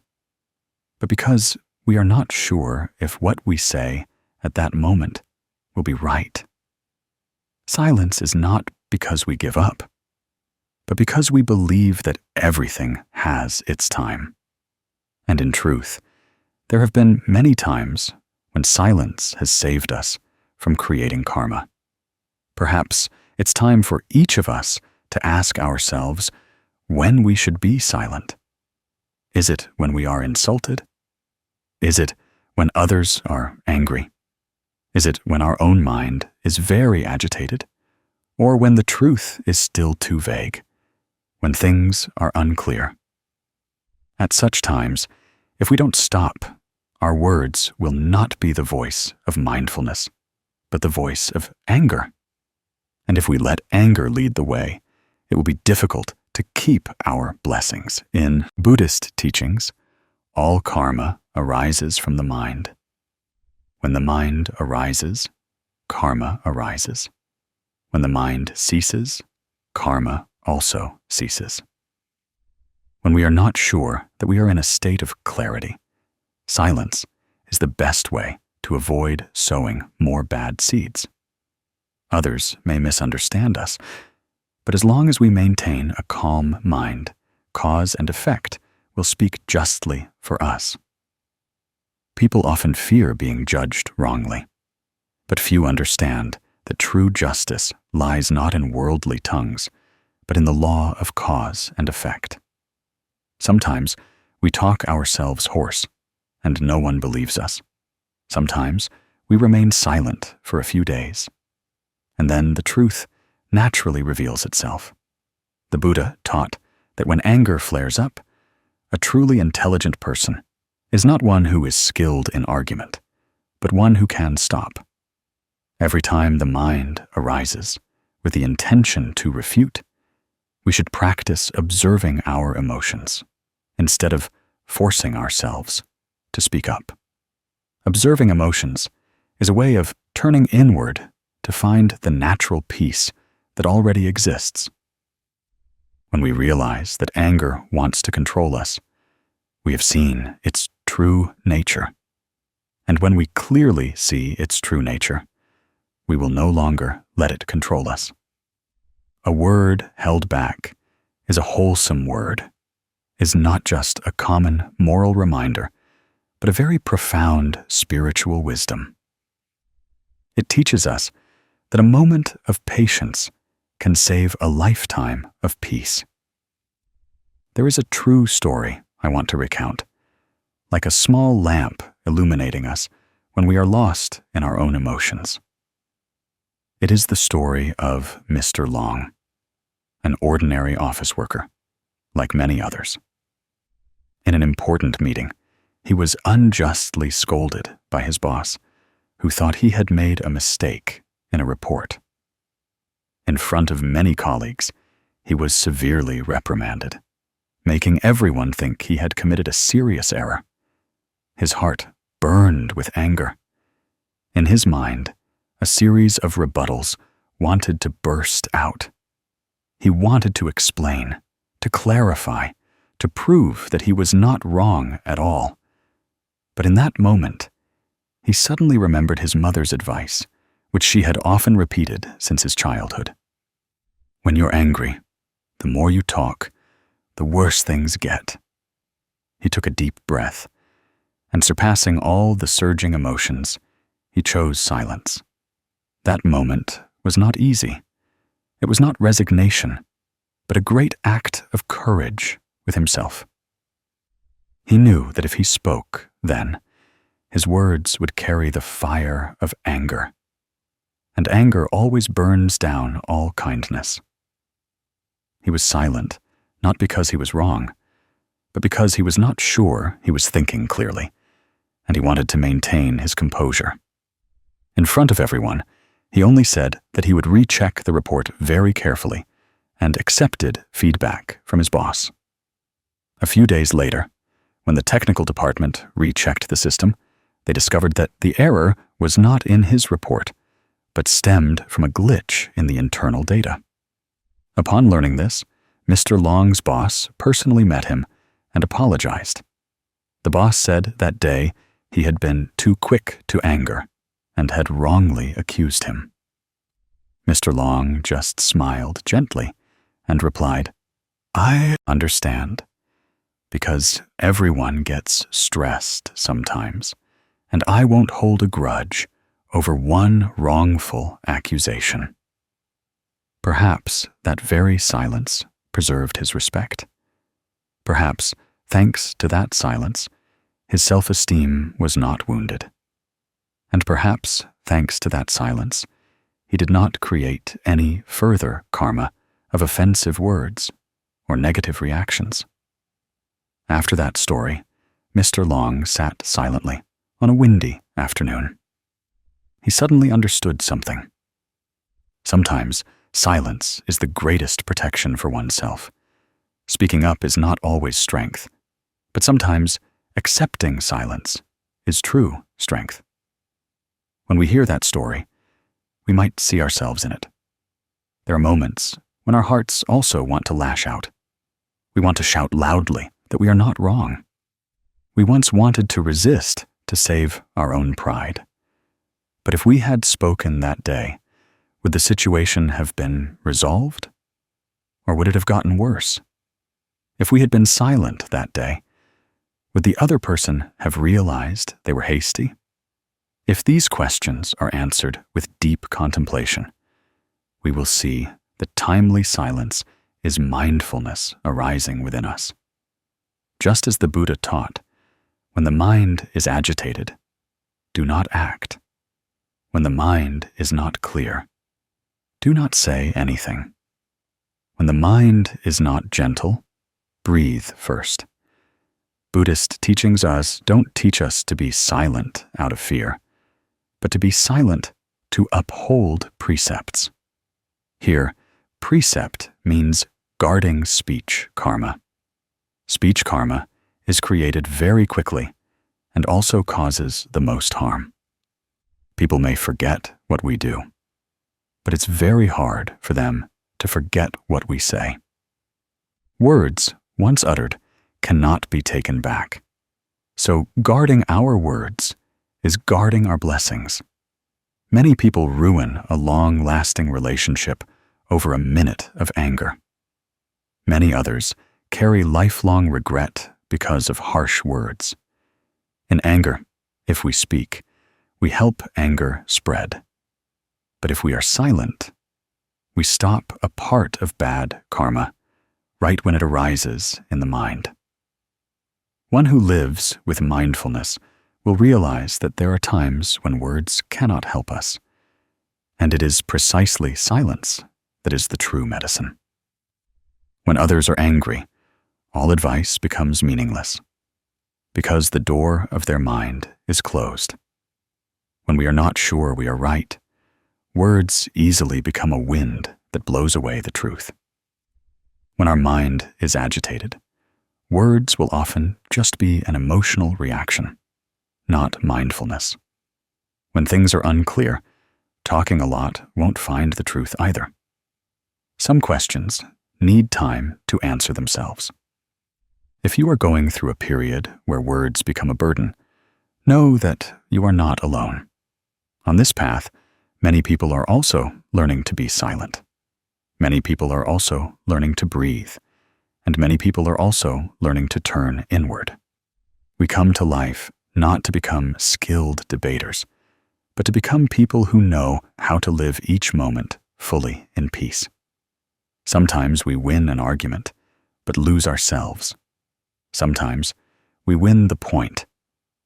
Speaker 1: but because we are not sure if what we say at that moment will be right. Silence is not because we give up, but because we believe that everything has its time. And in truth, there have been many times when silence has saved us from creating karma. Perhaps it's time for each of us to ask ourselves when we should be silent. Is it when we are insulted? Is it when others are angry? Is it when our own mind is very agitated? Or when the truth is still too vague? When things are unclear? At such times, if we don't stop, our words will not be the voice of mindfulness, but the voice of anger. And if we let anger lead the way, it will be difficult to keep our blessings. In Buddhist teachings, all karma arises from the mind. When the mind arises, karma arises. When the mind ceases, karma also ceases. When we are not sure that we are in a state of clarity, silence is the best way to avoid sowing more bad seeds. Others may misunderstand us, but But as long as we maintain a calm mind, cause and effect will speak justly for us. People often fear being judged wrongly, but few understand that true justice lies not in worldly tongues, but in the law of cause and effect. Sometimes we talk ourselves hoarse, and no one believes us. Sometimes we remain silent for a few days, and then the truth naturally reveals itself. The Buddha taught that when anger flares up, a truly intelligent person is not one who is skilled in argument, but one who can stop. Every time the mind arises with the intention to refute, we should practice observing our emotions instead of forcing ourselves to speak up. Observing emotions is a way of turning inward to find the natural peace that already exists. When we realize that anger wants to control us, we have seen its true nature. And when we clearly see its true nature, we will no longer let it control us. A word held back is a wholesome word, is not just a common moral reminder, but a very profound spiritual wisdom. It teaches us that a moment of patience can save a lifetime of peace. There is a true story I want to recount, like a small lamp illuminating us when we are lost in our own emotions. It is the story of Mr. Long, an ordinary office worker, like many others. In an important meeting, he was unjustly scolded by his boss, who thought he had made a mistake in a report. In front of many colleagues, he was severely reprimanded, making everyone think he had committed a serious error. His heart burned with anger. In his mind, a series of rebuttals wanted to burst out. He wanted to explain, to clarify, to prove that he was not wrong at all. But in that moment, he suddenly remembered his mother's advice, which she had often repeated since his childhood. When you're angry, the more you talk, the worse things get. He took a deep breath, and surpassing all the surging emotions, he chose silence. That moment was not easy. It was not resignation, but a great act of courage with himself. He knew that if he spoke then, his words would carry the fire of anger, and anger always burns down all kindness. He was silent, not because he was wrong, but because he was not sure he was thinking clearly, and he wanted to maintain his composure. In front of everyone, he only said that he would recheck the report very carefully and accepted feedback from his boss. A few days later, when the technical department rechecked the system, they discovered that the error was not in his report, but stemmed from a glitch in the internal data. Upon learning this, Mr. Long's boss personally met him and apologized. The boss said that day he had been too quick to anger and had wrongly accused him. Mr. Long just smiled gently and replied, "I understand, because everyone gets stressed sometimes, and I won't hold a grudge over one wrongful accusation." Perhaps that very silence preserved his respect. Perhaps, thanks to that silence, his self-esteem was not wounded. And perhaps, thanks to that silence, he did not create any further karma of offensive words or negative reactions. After that story, Mr. Long sat silently on a windy afternoon. He suddenly understood something. Sometimes, silence is the greatest protection for oneself. Speaking up is not always strength, but sometimes accepting silence is true strength. When we hear that story, we might see ourselves in it. There are moments when our hearts also want to lash out. We want to shout loudly that we are not wrong. We once wanted to resist to save our own pride. But if we had spoken that day, would the situation have been resolved Or would it have gotten worse? If we had been silent that day, would the other person have realized they were hasty? If these questions are answered with deep contemplation, we will see that timely silence is mindfulness arising within us. Just as the Buddha taught, when the mind is agitated, do not act. When the mind is not clear, do not say anything. When the mind is not gentle, breathe first. Buddhist teachings don't teach us to be silent out of fear, but to be silent to uphold precepts. Here, precept means guarding speech karma. Speech karma is created very quickly and also causes the most harm. People may forget what we do, but it's very hard for them to forget what we say. Words, once uttered, cannot be taken back. So guarding our words is guarding our blessings. Many people ruin a long-lasting relationship over a minute of anger. Many others carry lifelong regret because of harsh words. In anger, if we speak, we help anger spread. But if we are silent, we stop a part of bad karma right when it arises in the mind. One who lives with mindfulness will realize that there are times when words cannot help us, and it is precisely silence that is the true medicine. When others are angry, all advice becomes meaningless, because the door of their mind is closed. When we are not sure we are right, words easily become a wind that blows away the truth. When our mind is agitated, words will often just be an emotional reaction, not mindfulness. When things are unclear, talking a lot won't find the truth either. Some questions need time to answer themselves. If you are going through a period where words become a burden, know that you are not alone. On this path, many people are also learning to be silent. Many people are also learning to breathe, and many people are also learning to turn inward. We come to life not to become skilled debaters, but to become people who know how to live each moment fully in peace. Sometimes we win an argument, but lose ourselves. Sometimes we win the point,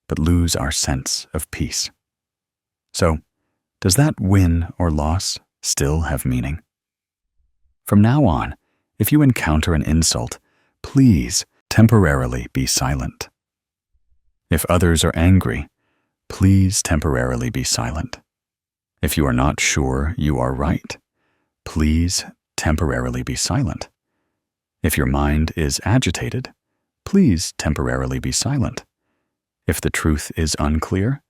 Speaker 1: but lose our sense of peace. So, does that win or loss still have meaning? From now on, if you encounter an insult, please temporarily be silent. If others are angry, please temporarily be silent. If you are not sure you are right, please temporarily be silent. If your mind is agitated, please temporarily be silent. If the truth is unclear,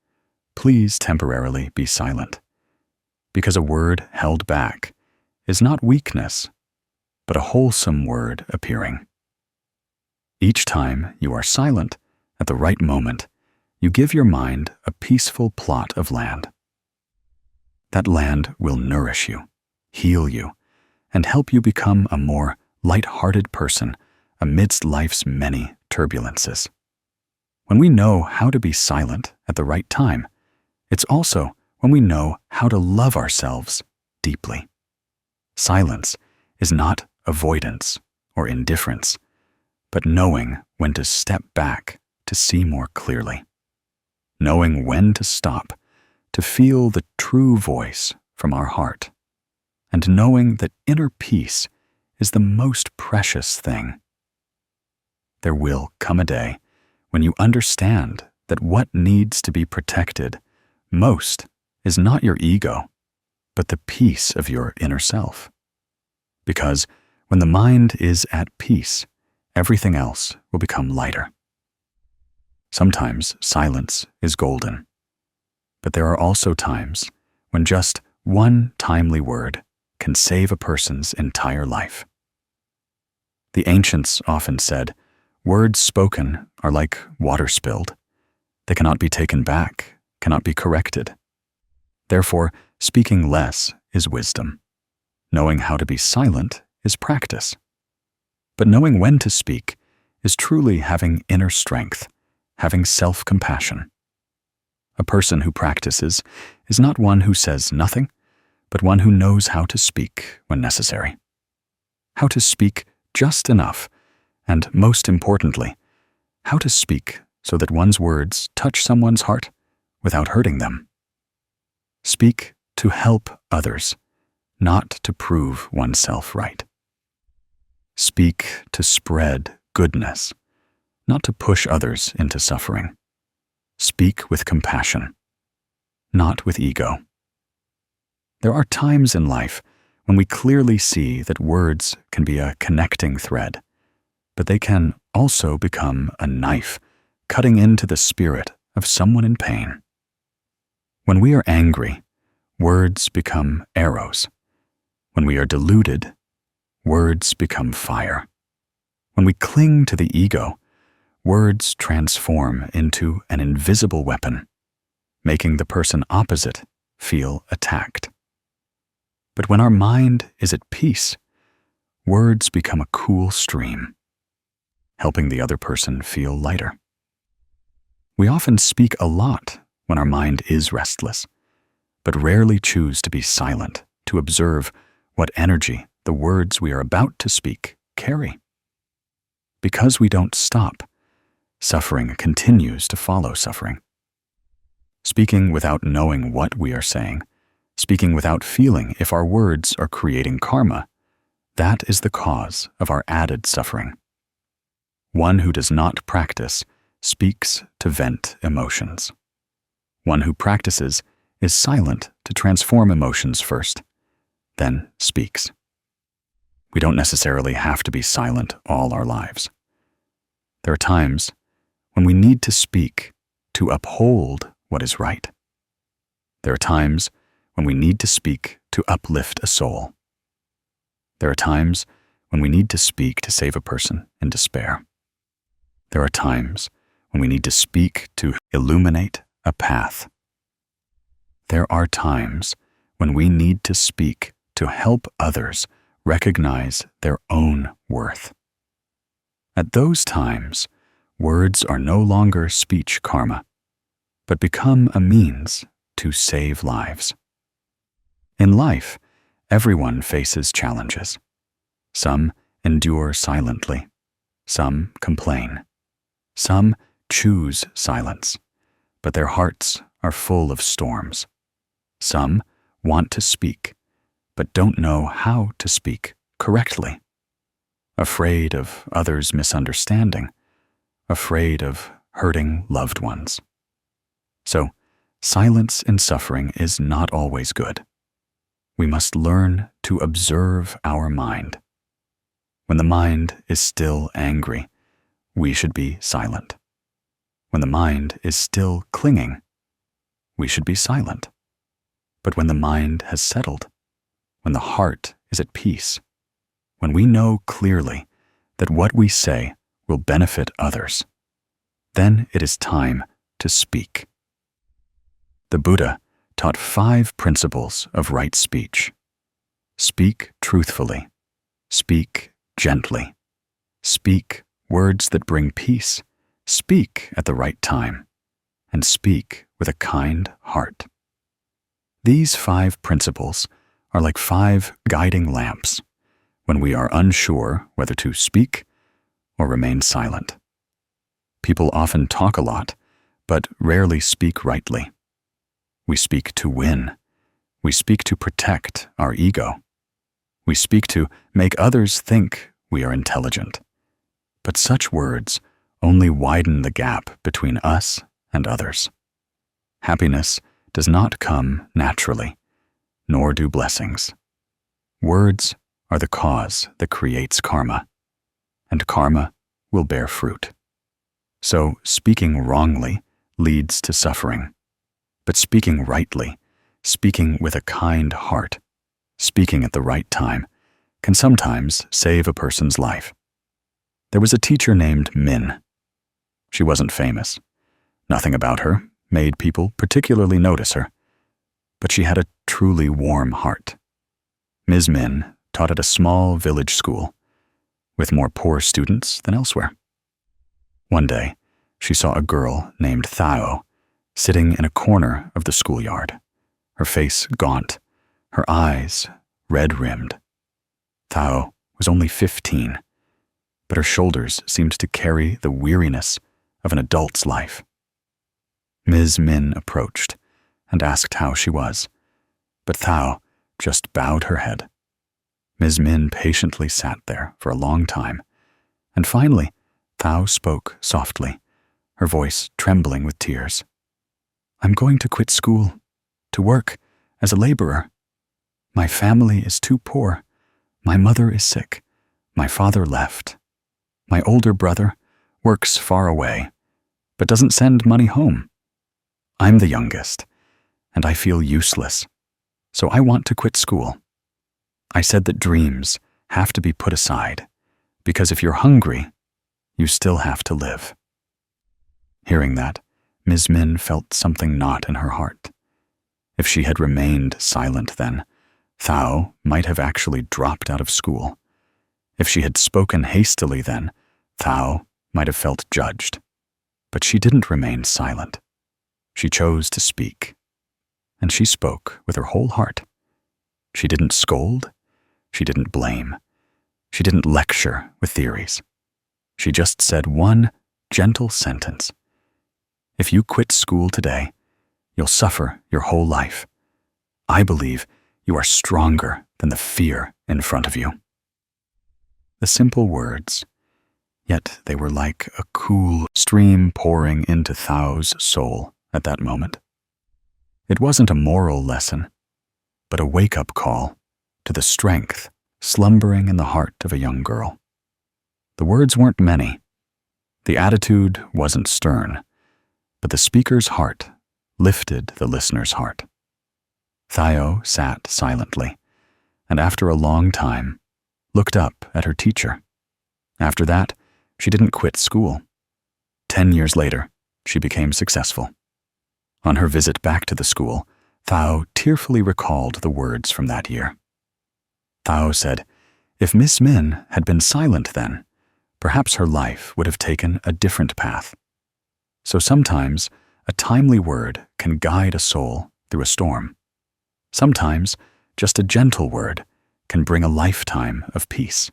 Speaker 1: please temporarily be silent. Because a word held back is not weakness, but a wholesome word appearing. Each time you are silent at the right moment, you give your mind a peaceful plot of land. That land will nourish you, heal you, and help you become a more light-hearted person amidst life's many turbulences. When we know how to be silent at the right time, it's also when we know how to love ourselves deeply. Silence is not avoidance or indifference, but knowing when to step back to see more clearly. Knowing when to stop to feel the true voice from our heart, and knowing that inner peace is the most precious thing. There will come a day when you understand that what needs to be protected most is not your ego, but the peace of your inner self. Because when the mind is at peace, everything else will become lighter. Sometimes silence is golden, but there are also times when just one timely word can save a person's entire life. The ancients often said, words spoken are like water spilled. They cannot be taken back, cannot be corrected. Therefore, speaking less is wisdom. Knowing how to be silent is practice. But knowing when to speak is truly having inner strength, having self-compassion. A person who practices is not one who says nothing, but one who knows how to speak when necessary. How to speak just enough, and most importantly, how to speak so that one's words touch someone's heart without hurting them. Speak to help others, not to prove oneself right. Speak to spread goodness, not to push others into suffering. Speak with compassion, not with ego. There are times in life when we clearly see that words can be a connecting thread, but they can also become a knife cutting into the spirit of someone in pain. When we are angry, words become arrows. When we are deluded, words become fire. When we cling to the ego, words transform into an invisible weapon, making the person opposite feel attacked. But when our mind is at peace, words become a cool stream, helping the other person feel lighter. We often speak a lot when our mind is restless, but rarely choose to be silent to observe what energy the words we are about to speak carry. Because we don't stop, suffering continues to follow suffering. Speaking without knowing what we are saying, speaking without feeling if our words are creating karma, that is the cause of our added suffering. One who does not practice speaks to vent emotions. One who practices is silent to transform emotions first, then speaks. We don't necessarily have to be silent all our lives. There are times when we need to speak to uphold what is right. There are times when we need to speak to uplift a soul. There are times when we need to speak to save a person in despair. There are times when we need to speak to illuminate a path. There are times when we need to speak to help others recognize their own worth. At those times, words are no longer speech karma, but become a means to save lives. In life, everyone faces challenges. Some endure silently. Some complain. Some choose silence, but their hearts are full of storms. Some want to speak, but don't know how to speak correctly. Afraid of others' misunderstanding, afraid of hurting loved ones. So, silence in suffering is not always good. We must learn to observe our mind. When the mind is still angry, we should be silent. When the mind is still clinging, we should be silent. But when the mind has settled, when the heart is at peace, when we know clearly that what we say will benefit others, then it is time to speak. The Buddha taught 5 principles of right speech. Speak truthfully. Speak gently. Speak words that bring peace. Speak at the right time. And speak with a kind heart. These 5 principles are like 5 guiding lamps when we are unsure whether to speak or remain silent. People often talk a lot, but rarely speak rightly. We speak to win. We speak to protect our ego. We speak to make others think we are intelligent. But such words only widen the gap between us and others. Happiness does not come naturally, nor do blessings. Words are the cause that creates karma, and karma will bear fruit. So speaking wrongly leads to suffering, but speaking rightly, speaking with a kind heart, speaking at the right time, can sometimes save a person's life. There was a teacher named Min. She wasn't famous. Nothing about her made people particularly notice her, but she had a truly warm heart. Ms. Min taught at a small village school. with more poor students than elsewhere. One day, she saw a girl named Thao sitting in a corner of the schoolyard, her face gaunt, her eyes red-rimmed. Thao was only 15, but her shoulders seemed to carry the weariness of an adult's life. Ms. Min approached and asked how she was, but Thao just bowed her head. Ms. Min patiently sat there for a long time, and finally, Thao spoke softly, her voice trembling with tears. "I'm going to quit school, to work as a laborer. My family is too poor. My mother is sick. My father left. My older brother works far away, but doesn't send money home. I'm the youngest, and I feel useless, so I want to quit school. I said that dreams have to be put aside, because if you're hungry, you still have to live." Hearing that, Ms. Min felt something knot in her heart. If she had remained silent then, Thao might have actually dropped out of school. If she had spoken hastily then, Thao might have felt judged. But she didn't remain silent. She chose to speak. And she spoke with her whole heart. She didn't scold. She didn't blame. She didn't lecture with theories. She just said one gentle sentence. "If you quit school today, you'll suffer your whole life. I believe you are stronger than the fear in front of you." The simple words, yet they were like a cool stream pouring into Thao's soul at that moment. It wasn't a moral lesson, but a wake-up call to the strength slumbering in the heart of a young girl. The words weren't many. The attitude wasn't stern, but the speaker's heart lifted the listener's heart. Thao sat silently, and after a long time, looked up at her teacher. After that, she didn't quit school. 10 years later, she became successful. On her visit back to the school, Thao tearfully recalled the words from that year. Thao said, if Miss Min had been silent then, perhaps her life would have taken a different path. So sometimes, a timely word can guide a soul through a storm. Sometimes, just a gentle word can bring a lifetime of peace.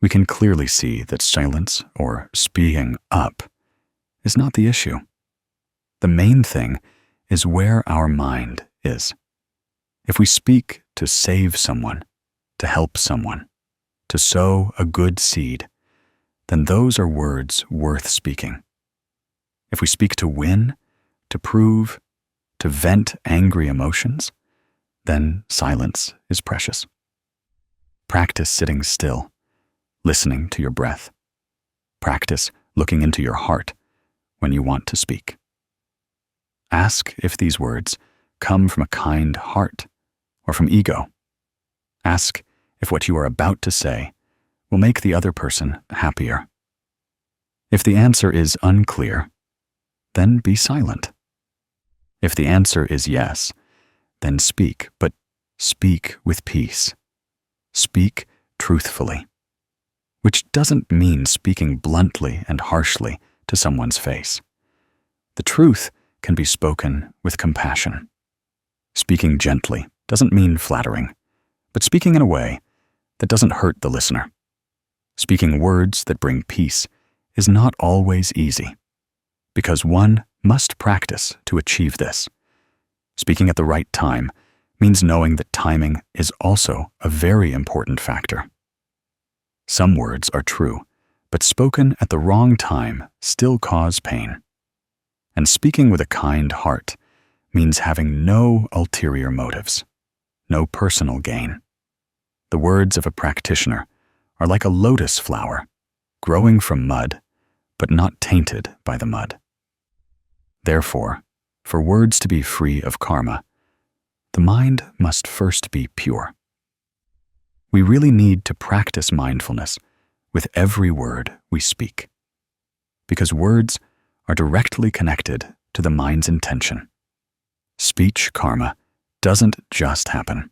Speaker 1: We can clearly see that silence, or speaking up, is not the issue. The main thing is where our mind is. If we speak to save someone, to help someone, to sow a good seed, then those are words worth speaking. If we speak to win, to prove, to vent angry emotions, then silence is precious. Practice sitting still, listening to your breath. Practice looking into your heart when you want to speak. Ask if these words come from a kind heart or from ego. Ask if what you are about to say will make the other person happier. If the answer is unclear, then be silent. If the answer is yes, then speak, but speak with peace. Speak truthfully, which doesn't mean speaking bluntly and harshly to someone's face. The truth can be spoken with compassion. Speaking gently doesn't mean flattering, but speaking in a way that doesn't hurt the listener. Speaking words that bring peace is not always easy, because one must practice to achieve this. Speaking at the right time means knowing that timing is also a very important factor. Some words are true, but spoken at the wrong time still cause pain. And speaking with a kind heart means having no ulterior motives, no personal gain. The words of a practitioner are like a lotus flower, growing from mud, but not tainted by the mud. Therefore, for words to be free of karma, the mind must first be pure. We really need to practice mindfulness with every word we speak, because words are directly connected to the mind's intention. Speech karma doesn't just happen.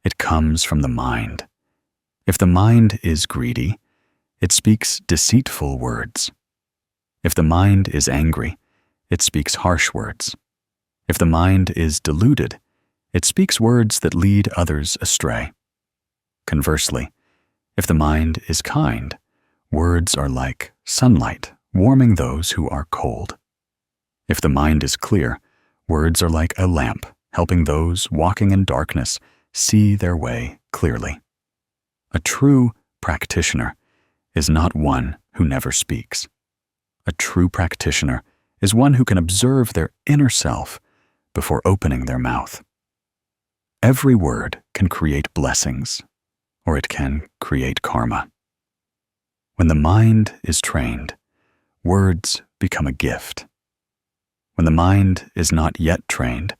Speaker 1: It comes from the mind. If the mind is greedy, it speaks deceitful words. If the mind is angry, it speaks harsh words. If the mind is deluded, it speaks words that lead others astray. Conversely, if the mind is kind, words are like sunlight, warming those who are cold. If the mind is clear, words are like a lamp, helping those walking in darkness see their way clearly. A true practitioner is not one who never speaks. A true practitioner is one who can observe their inner self before opening their mouth. Every word can create blessings, or it can create karma. When the mind is trained, words become a gift. When the mind is not yet trained,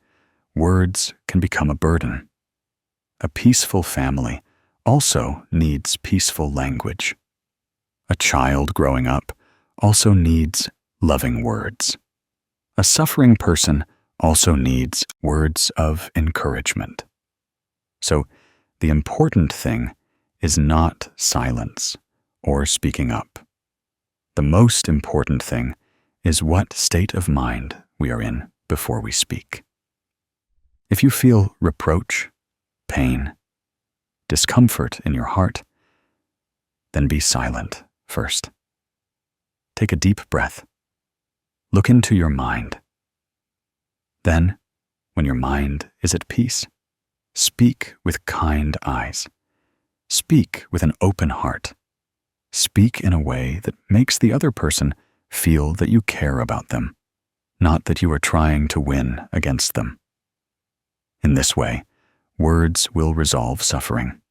Speaker 1: words can become a burden. A peaceful family also needs peaceful language. A child growing up also needs loving words. A suffering person also needs words of encouragement. So, the important thing is not silence or speaking up. The most important thing is what state of mind we are in before we speak. If you feel reproach, pain, discomfort in your heart, then be silent first. Take a deep breath. Look into your mind. Then, when your mind is at peace, speak with kind eyes. Speak with an open heart. Speak in a way that makes the other person feel that you care about them, not that you are trying to win against them. In this way, words will resolve suffering.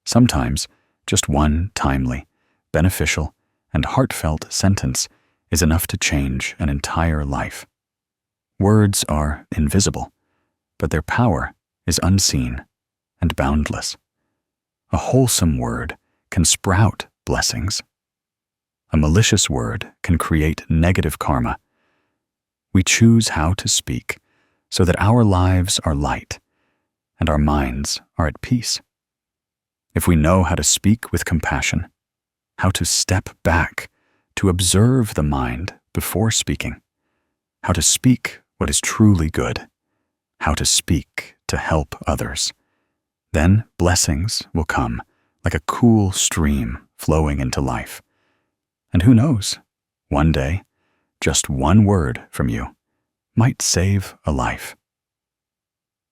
Speaker 1: Sometimes, just one timely, beneficial, and heartfelt sentence is enough to change an entire life. Words are invisible, but their power is unseen and boundless. A wholesome word can sprout blessings. A malicious word can create negative karma. We choose how to speak so that our lives are light and our minds are at peace. If we know how to speak with compassion, how to step back to observe the mind before speaking, how to speak what is truly good, how to speak to help others, then blessings will come like a cool stream flowing into life. And who knows, one day, just one word from you might save a life.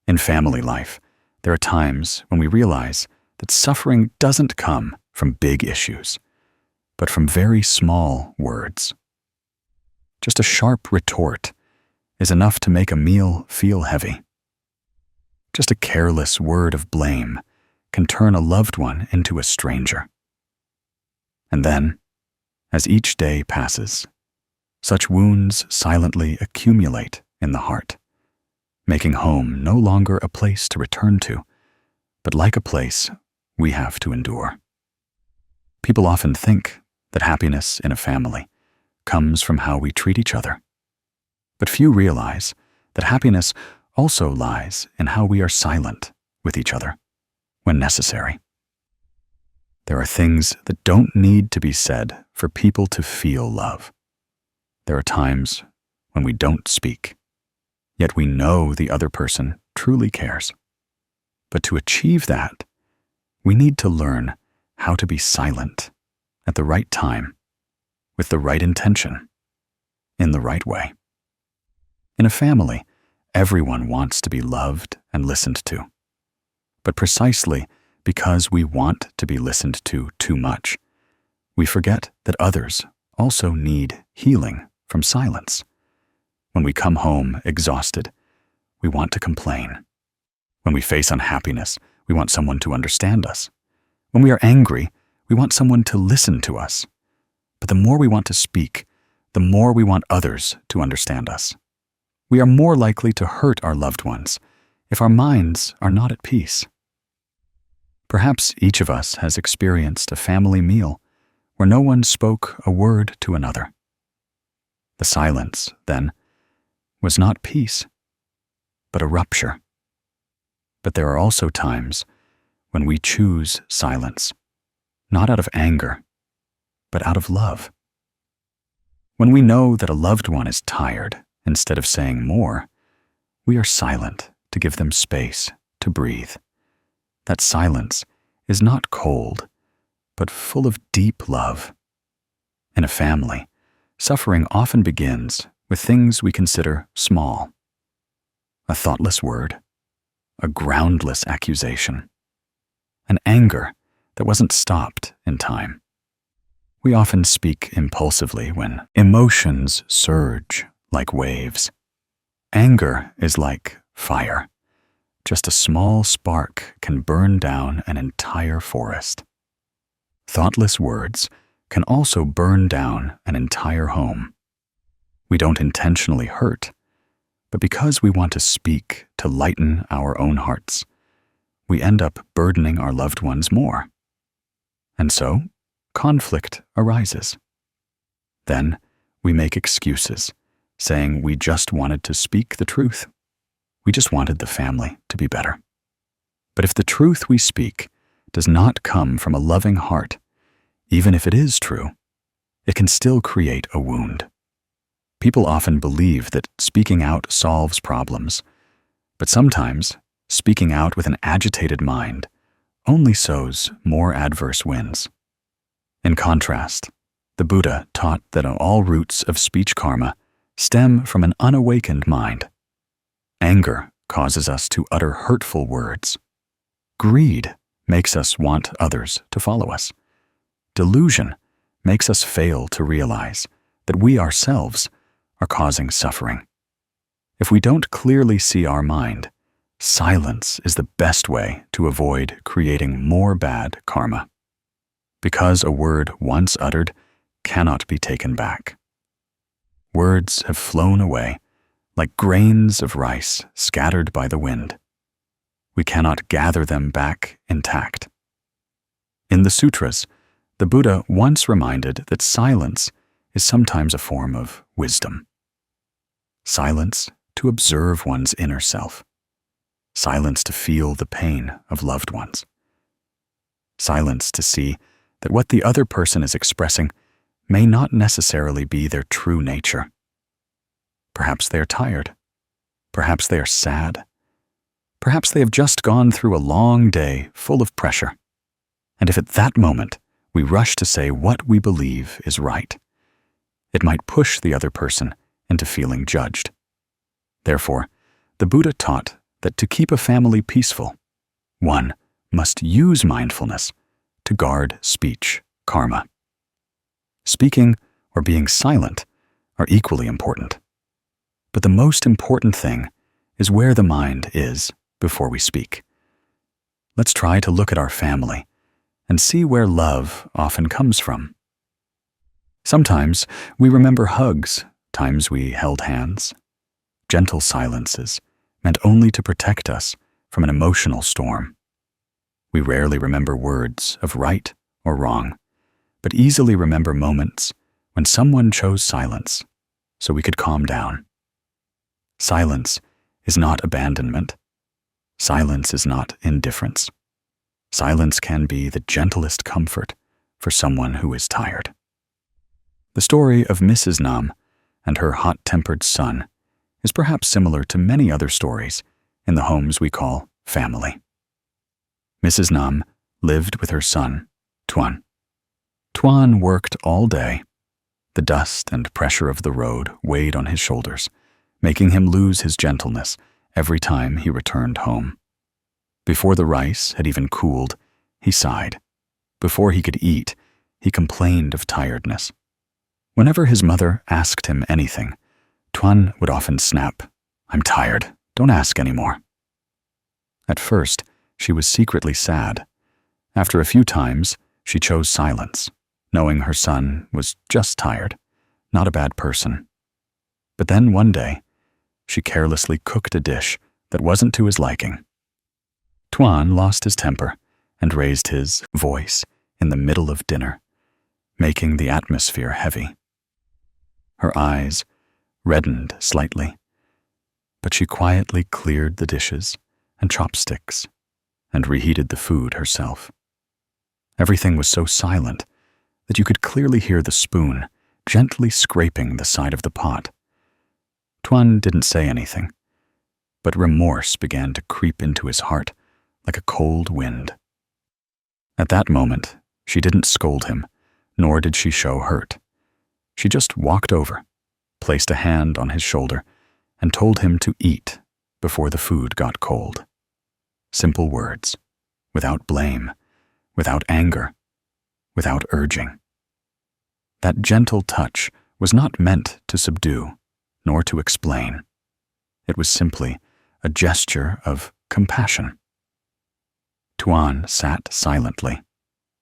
Speaker 1: In family life, there are times when we realize that suffering doesn't come from big issues, but from very small words. Just a sharp retort is enough to make a meal feel heavy. Just a careless word of blame can turn a loved one into a stranger. And then, as each day passes, such wounds silently accumulate in the heart, making home no longer a place to return to, but like a place we have to endure. People often think that happiness in a family comes from how we treat each other. But few realize that happiness also lies in how we are silent with each other when necessary. There are things that don't need to be said for people to feel love. There are times when we don't speak, yet we know the other person truly cares. But to achieve that, we need to learn how to be silent at the right time, with the right intention, in the right way. In a family, everyone wants to be loved and listened to. But precisely because we want to be listened to too much, we forget that others also need healing from silence. When we come home exhausted, we want to complain. When we face unhappiness, we want someone to understand us. When we are angry, we want someone to listen to us. But the more we want to speak, the more we want others to understand us. We are more likely to hurt our loved ones if our minds are not at peace. Perhaps each of us has experienced a family meal where no one spoke a word to another. The silence, then, was not peace, but a rupture. But there are also times when we choose silence, not out of anger, but out of love. When we know that a loved one is tired, instead of saying more, we are silent to give them space to breathe. That silence is not cold, but full of deep love. In a family, suffering often begins with things we consider small. A thoughtless word, a groundless accusation, an anger that wasn't stopped in time. We often speak impulsively when emotions surge like waves. Anger is like fire. Just a small spark can burn down an entire forest. Thoughtless words can also burn down an entire home. We don't intentionally hurt, but because we want to speak to lighten our own hearts, we end up burdening our loved ones more. And so, conflict arises. Then we make excuses, saying we just wanted to speak the truth. We just wanted the family to be better. But if the truth we speak does not come from a loving heart, even if it is true, it can still create a wound. People often believe that speaking out solves problems, but sometimes speaking out with an agitated mind only sows more adverse winds. In contrast, the Buddha taught that all roots of speech karma stem from an unawakened mind. Anger causes us to utter hurtful words. Greed makes us want others to follow us. Delusion makes us fail to realize that we ourselves are causing suffering. If we don't clearly see our mind, silence is the best way to avoid creating more bad karma. Because a word once uttered cannot be taken back. Words have flown away like grains of rice scattered by the wind. We cannot gather them back intact. In the sutras, the Buddha once reminded that silence is sometimes a form of wisdom. Silence to observe one's inner self. Silence to feel the pain of loved ones. Silence to see that what the other person is expressing may not necessarily be their true nature. Perhaps they are tired. Perhaps they are sad. Perhaps they have just gone through a long day full of pressure. And if at that moment we rush to say what we believe is right, it might push the other person into feeling judged. Therefore, the Buddha taught that to keep a family peaceful, one must use mindfulness to guard speech karma. Speaking or being silent are equally important. But the most important thing is where the mind is before we speak. Let's try to look at our family and see where love often comes from. Sometimes we remember hugs, times we held hands, gentle silences meant only to protect us from an emotional storm. We rarely remember words of right or wrong, but easily remember moments when someone chose silence so we could calm down. Silence is not abandonment. Silence is not indifference. Silence can be the gentlest comfort for someone who is tired. The story of Mrs. Nam and her hot-tempered son is perhaps similar to many other stories in the homes we call family. Mrs. Nam lived with her son, Tuan. Tuan worked all day. The dust and pressure of the road weighed on his shoulders, making him lose his gentleness every time he returned home. Before the rice had even cooled, he sighed. Before he could eat, he complained of tiredness. Whenever his mother asked him anything, Tuan would often snap, "I'm tired, don't ask anymore." At first, she was secretly sad. After a few times, she chose silence, knowing her son was just tired, not a bad person. But then one day, she carelessly cooked a dish that wasn't to his liking. Tuan lost his temper and raised his voice in the middle of dinner, making the atmosphere heavy. Her eyes reddened slightly, but she quietly cleared the dishes and chopsticks and reheated the food herself. Everything was so silent that you could clearly hear the spoon gently scraping the side of the pot. Tuan didn't say anything, but remorse began to creep into his heart like a cold wind. At that moment, she didn't scold him, nor did she show hurt. She just walked over, placed a hand on his shoulder, and told him to eat before the food got cold. Simple words, without blame, without anger, without urging. That gentle touch was not meant to subdue, nor to explain. It was simply a gesture of compassion. Tuan sat silently,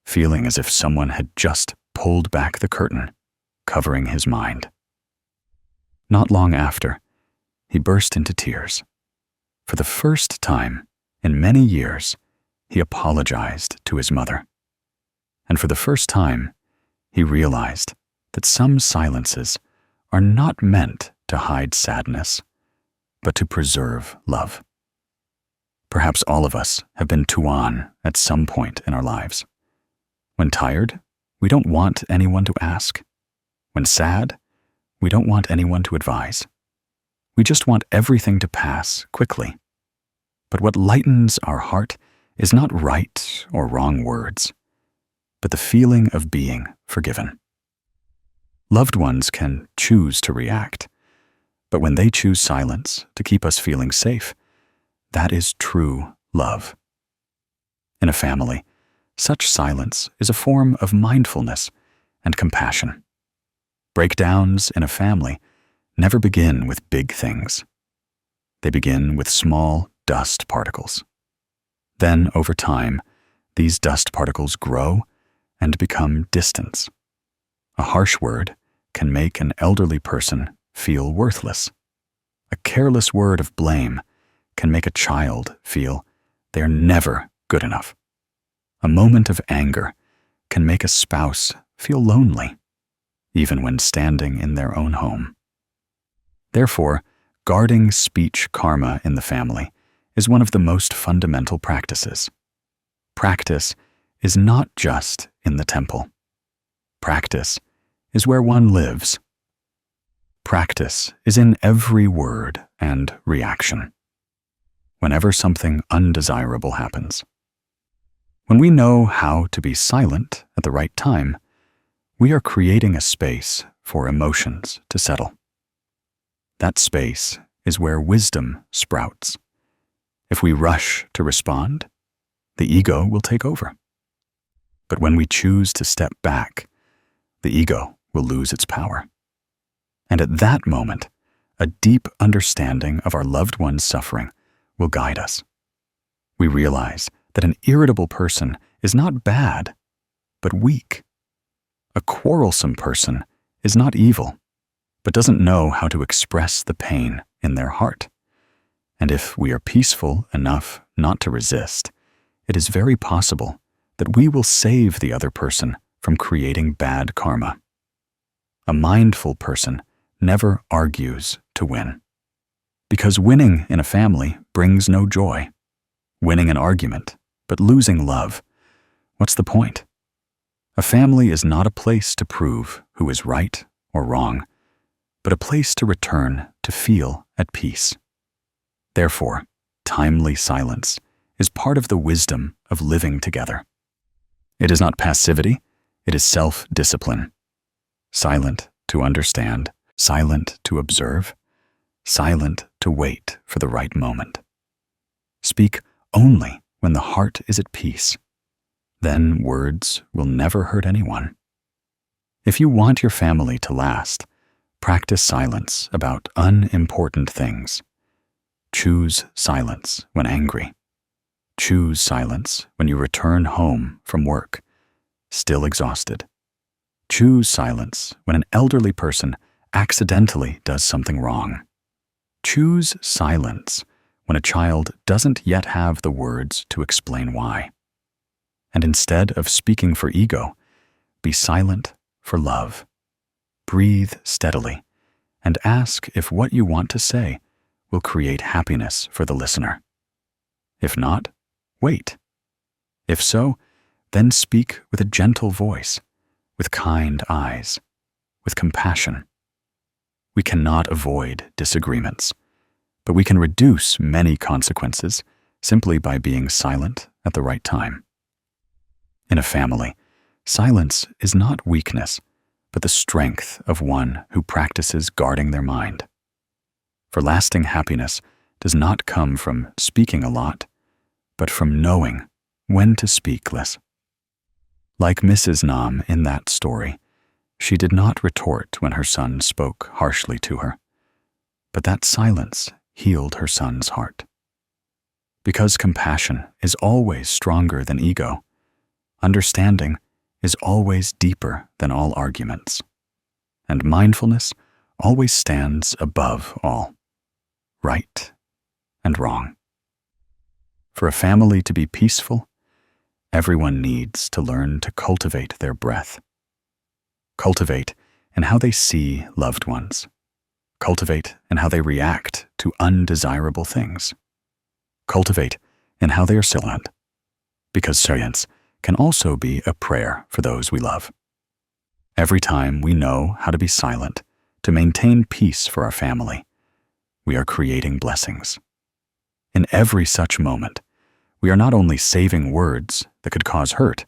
Speaker 1: feeling as if someone had just pulled back the curtain, covering his mind. Not long after, he burst into tears. For the first time in many years, he apologized to his mother. And for the first time, he realized that some silences are not meant to hide sadness, but to preserve love. Perhaps all of us have been Tuan at some point in our lives. When tired, we don't want anyone to ask. When sad, we don't want anyone to advise. We just want everything to pass quickly. But what lightens our heart is not right or wrong words, but the feeling of being forgiven. Loved ones can choose to react, but when they choose silence to keep us feeling safe, that is true love. In a family, such silence is a form of mindfulness and compassion. Breakdowns in a family never begin with big things. They begin with small dust particles. Then, over time, these dust particles grow and become distance. A harsh word can make an elderly person feel worthless. A careless word of blame can make a child feel they're never good enough. A moment of anger can make a spouse feel lonely, even when standing in their own home. Therefore, guarding speech karma in the family is one of the most fundamental practices. Practice is not just in the temple. Practice is where one lives. Practice is in every word and reaction. Whenever something undesirable happens. When we know how to be silent at the right time, we are creating a space for emotions to settle. That space is where wisdom sprouts. If we rush to respond, the ego will take over. But when we choose to step back, the ego will lose its power. And at that moment, a deep understanding of our loved one's suffering will guide us. We realize that an irritable person is not bad, but weak. A quarrelsome person is not evil, but doesn't know how to express the pain in their heart. And if we are peaceful enough not to resist, it is very possible that we will save the other person from creating bad karma. A mindful person never argues to win. Because winning in a family brings no joy. Winning an argument, but losing love, what's the point? A family is not a place to prove who is right or wrong, but a place to return to feel at peace. Therefore, timely silence is part of the wisdom of living together. It is not passivity, it is self-discipline. Silent to understand, silent to observe, silent to wait for the right moment. Speak only when the heart is at peace. Then words will never hurt anyone. If you want your family to last, practice silence about unimportant things. Choose silence when angry. Choose silence when you return home from work, still exhausted. Choose silence when an elderly person accidentally does something wrong. Choose silence when a child doesn't yet have the words to explain why. And instead of speaking for ego, be silent for love. Breathe steadily and ask if what you want to say will create happiness for the listener. If not, wait. If so, then speak with a gentle voice, with kind eyes, with compassion. We cannot avoid disagreements, but we can reduce many consequences simply by being silent at the right time. In a family, silence is not weakness, but the strength of one who practices guarding their mind. For lasting happiness does not come from speaking a lot, but from knowing when to speak less. Like Mrs. Nam in that story, she did not retort when her son spoke harshly to her, but that silence healed her son's heart. Because compassion is always stronger than ego, understanding is always deeper than all arguments, and mindfulness always stands above all, right and wrong. For a family to be peaceful, everyone needs to learn to cultivate their breath. Cultivate in how they see loved ones. Cultivate in how they react to undesirable things. Cultivate in how they are silent, because silence can also be a prayer for those we love. Every time we know how to be silent, to maintain peace for our family, we are creating blessings. In every such moment, we are not only saving words that could cause hurt,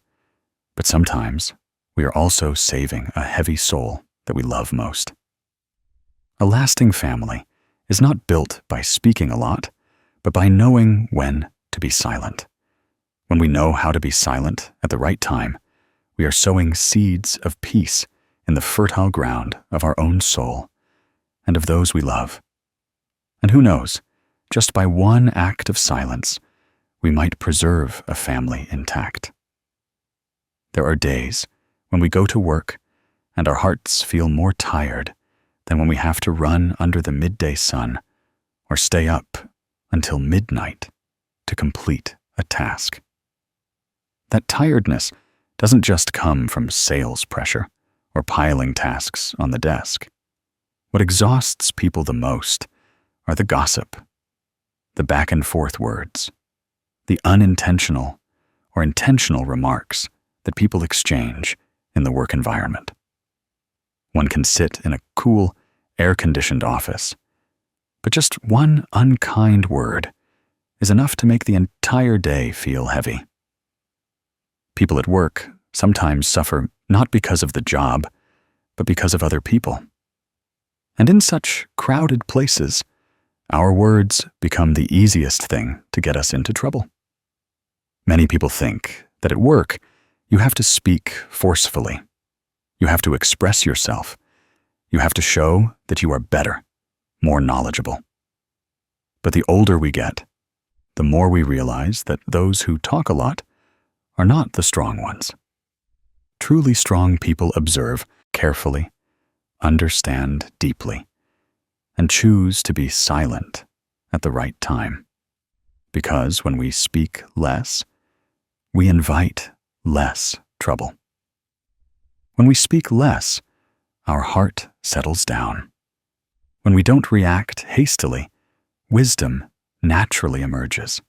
Speaker 1: but sometimes we are also saving a heavy soul that we love most. A lasting family is not built by speaking a lot, but by knowing when to be silent. When we know how to be silent at the right time, we are sowing seeds of peace in the fertile ground of our own soul and of those we love. And who knows, just by one act of silence, we might preserve a family intact. There are days when we go to work and our hearts feel more tired than when we have to run under the midday sun or stay up until midnight to complete a task. That tiredness doesn't just come from sales pressure or piling tasks on the desk. What exhausts people the most are the gossip, the back and forth words, the unintentional or intentional remarks that people exchange in the work environment. One can sit in a cool, air-conditioned office, but just one unkind word is enough to make the entire day feel heavy. People at work sometimes suffer not because of the job, but because of other people. And in such crowded places, our words become the easiest thing to get us into trouble. Many people think that at work, you have to speak forcefully. You have to express yourself. You have to show that you are better, more knowledgeable. But the older we get, the more we realize that those who talk a lot are not the strong ones. Truly strong people observe carefully, understand deeply, and choose to be silent at the right time. Because when we speak less, we invite less trouble. When we speak less, our heart settles down. When we don't react hastily, wisdom naturally emerges.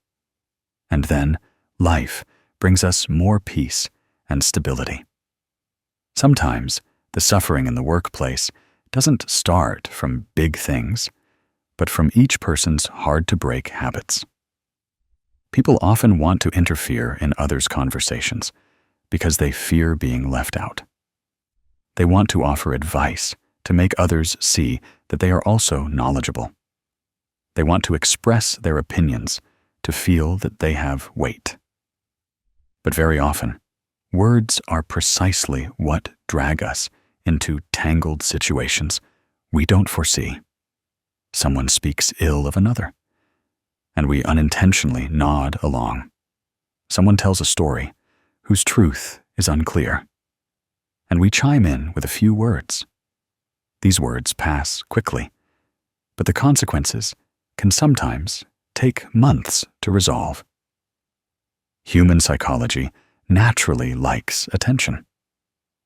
Speaker 1: And then life brings us more peace and stability. Sometimes the suffering in the workplace doesn't start from big things, but from each person's hard-to-break habits. People often want to interfere in others' conversations because they fear being left out. They want to offer advice to make others see that they are also knowledgeable. They want to express their opinions to feel that they have weight. But very often, words are precisely what drag us into tangled situations we don't foresee. Someone speaks ill of another, and we unintentionally nod along. Someone tells a story whose truth is unclear, and we chime in with a few words. These words pass quickly, but the consequences can sometimes take months to resolve. Human psychology naturally likes attention.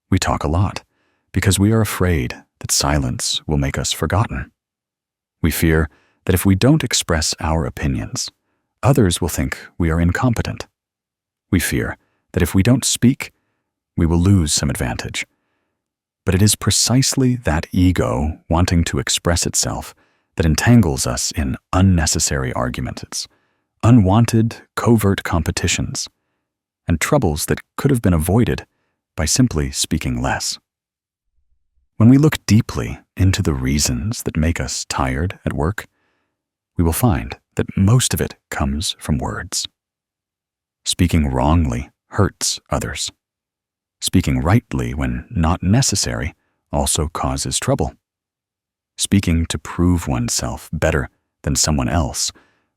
Speaker 1: We talk a lot because we are afraid that silence will make us forgotten. We fear that if we don't express our opinions, others will think we are incompetent. We fear that if we don't speak, we will lose some advantage, But it is precisely that ego wanting to express itself that entangles us in unnecessary arguments, unwanted, covert competitions, and troubles that could have been avoided by simply speaking less. When we look deeply into the reasons that make us tired at work, we will find that most of it comes from words. Speaking wrongly hurts others. Speaking rightly when not necessary also causes trouble. Speaking to prove oneself better than someone else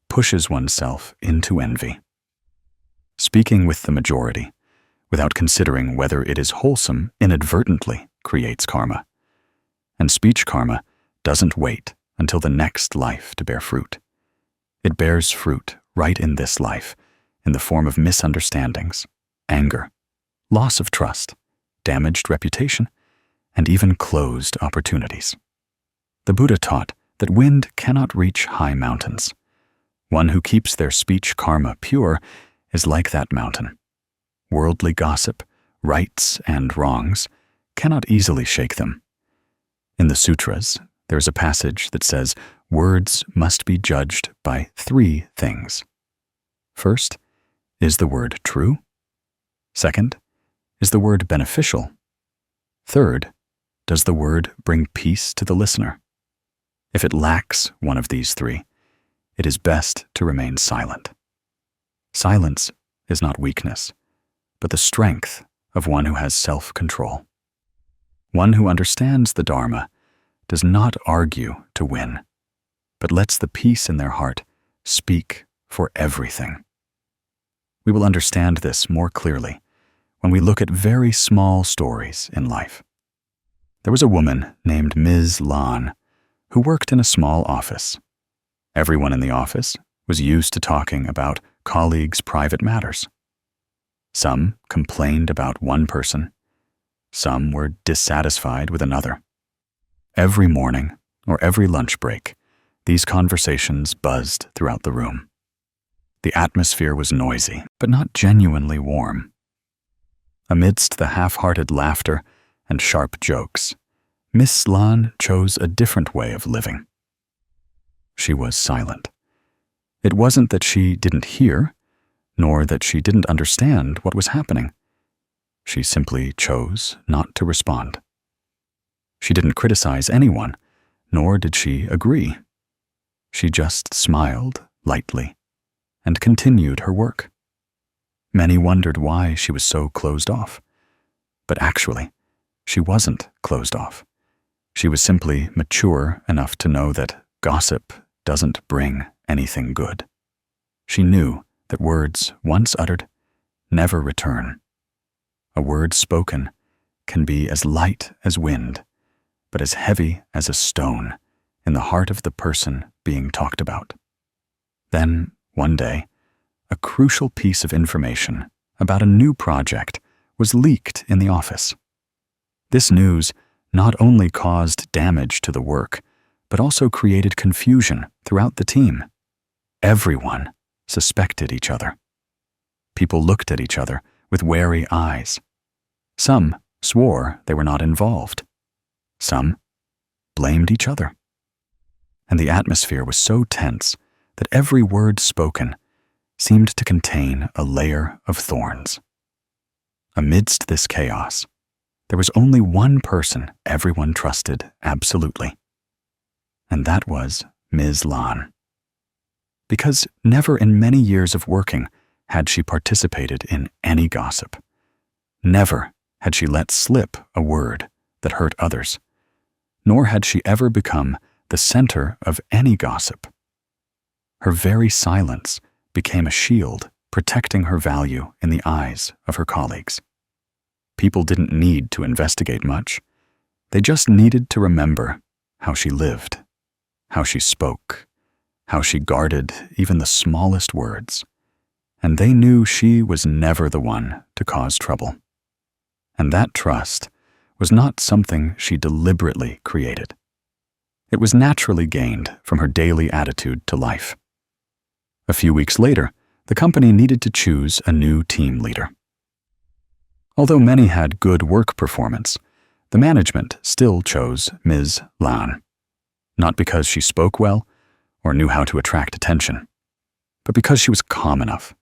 Speaker 1: pushes oneself into envy. Speaking with the majority, without considering whether it is wholesome, inadvertently creates karma. And speech karma doesn't wait until the next life to bear fruit. It bears fruit right in this life, in the form of misunderstandings, anger, loss of trust, damaged reputation, and even closed opportunities. The Buddha taught that wind cannot reach high mountains. One who keeps their speech karma pure is like that mountain. Worldly gossip, rights, and wrongs cannot easily shake them. In the sutras, there is a passage that says words must be judged by 3 things. First, is the word true? Second, is the word beneficial? Third, does the word bring peace to the listener? If it lacks one of these 3, it is best to remain silent. Silence is not weakness, but the strength of one who has self-control. One who understands the Dharma does not argue to win, but lets the peace in their heart speak for everything. We will understand this more clearly when we look at very small stories in life. There was a woman named Ms. Lan who worked in a small office. Everyone in the office was used to talking about colleagues' private matters. Some complained about one person. Some were dissatisfied with another. Every morning or every lunch break, these conversations buzzed throughout the room. The atmosphere was noisy, but not genuinely warm. Amidst the half-hearted laughter and sharp jokes, Miss Lan chose a different way of living. She was silent. It wasn't that she didn't hear, nor that she didn't understand what was happening. She simply chose not to respond. She didn't criticize anyone, nor did she agree. She just smiled lightly and continued her work. Many wondered why she was so closed off. But actually, she wasn't closed off. She was simply mature enough to know that gossip doesn't bring anything good. She knew that words once uttered never return. A word spoken can be as light as wind, but as heavy as a stone in the heart of the person being talked about. Then, one day, a crucial piece of information about a new project was leaked in the office. This news not only caused damage to the work, but also created confusion throughout the team. Everyone suspected each other. People looked at each other with wary eyes. Some swore they were not involved. Some blamed each other. And the atmosphere was so tense that every word spoken seemed to contain a layer of thorns. Amidst this chaos, there was only one person everyone trusted absolutely, and that was Ms. Lan. Because never in many years of working had she participated in any gossip. Never had she let slip a word that hurt others, nor had she ever become the center of any gossip. Her very silence became a shield protecting her value in the eyes of her colleagues. People didn't need to investigate much. They just needed to remember how she lived, how she spoke, how she guarded even the smallest words. And they knew she was never the one to cause trouble. And that trust was not something she deliberately created. It was naturally gained from her daily attitude to life. A few weeks later, the company needed to choose a new team leader. Although many had good work performance, The management still chose Ms. Lan, not because she spoke well or knew how to attract attention, but because she was calm enough,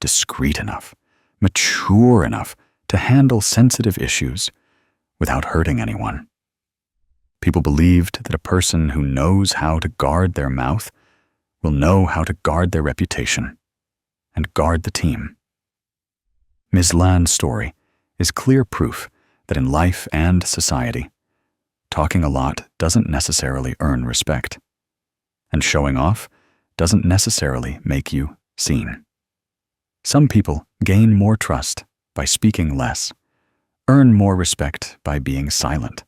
Speaker 1: discreet enough, mature enough to handle sensitive issues without hurting anyone. People believed that a person who knows how to guard their mouth will know how to guard their reputation and guard the team. Ms. Lan's story is clear proof that in life and society, talking a lot doesn't necessarily earn respect, and showing off doesn't necessarily make you seen. Some people gain more trust by speaking less, earn more respect by being silent,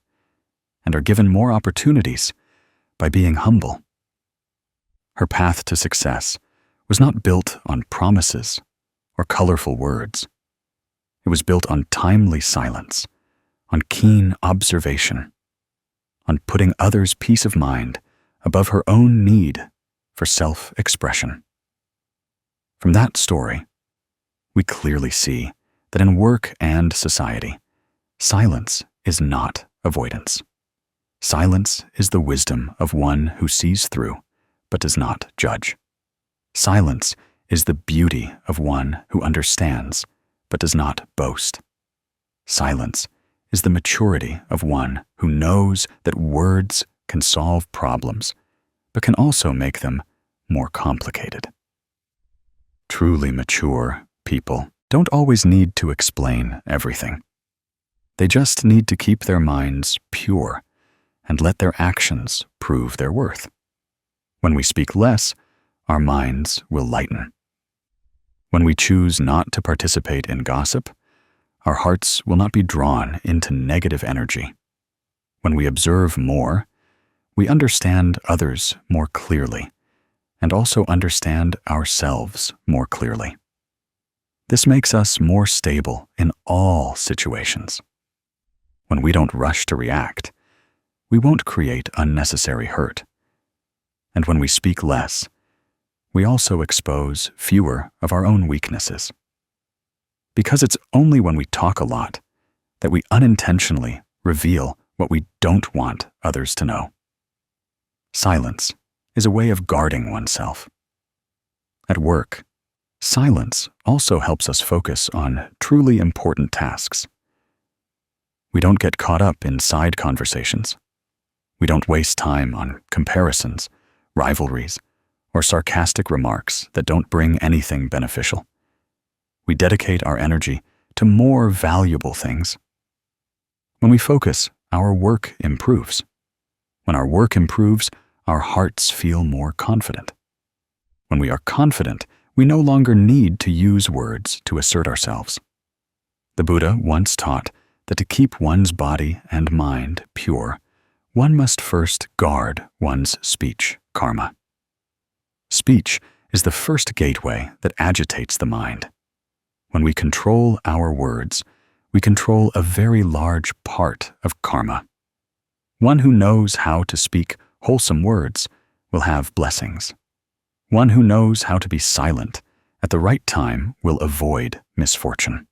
Speaker 1: and are given more opportunities by being humble. Her path to success was not built on promises or colorful words. It was built on timely silence, on keen observation, on putting others' peace of mind above her own need for self-expression. From that story, we clearly see that in work and society, silence is not avoidance. Silence is the wisdom of one who sees through but does not judge. Silence is the beauty of one who understands but does not boast. Silence is the maturity of one who knows that words can solve problems, but can also make them more complicated. Truly mature people don't always need to explain everything. They just need to keep their minds pure and let their actions prove their worth. When we speak less, our minds will lighten. When we choose not to participate in gossip, our hearts will not be drawn into negative energy. When we observe more, we understand others more clearly and also understand ourselves more clearly. This makes us more stable in all situations. When we don't rush to react, we won't create unnecessary hurt. And when we speak less, we also expose fewer of our own weaknesses. Because it's only when we talk a lot that we unintentionally reveal what we don't want others to know. Silence is a way of guarding oneself. At work, silence also helps us focus on truly important tasks. We don't get caught up in side conversations. We don't waste time on comparisons, rivalries, or sarcastic remarks that don't bring anything beneficial. We dedicate our energy to more valuable things. When we focus, our work improves. When our work improves, our hearts feel more confident. When we are confident, we no longer need to use words to assert ourselves. The Buddha once taught that to keep one's body and mind pure, one must first guard one's speech karma. Speech is the first gateway that agitates the mind. When we control our words, we control a very large part of karma. One who knows how to speak wholesome words will have blessings. One who knows how to be silent at the right time will avoid misfortune.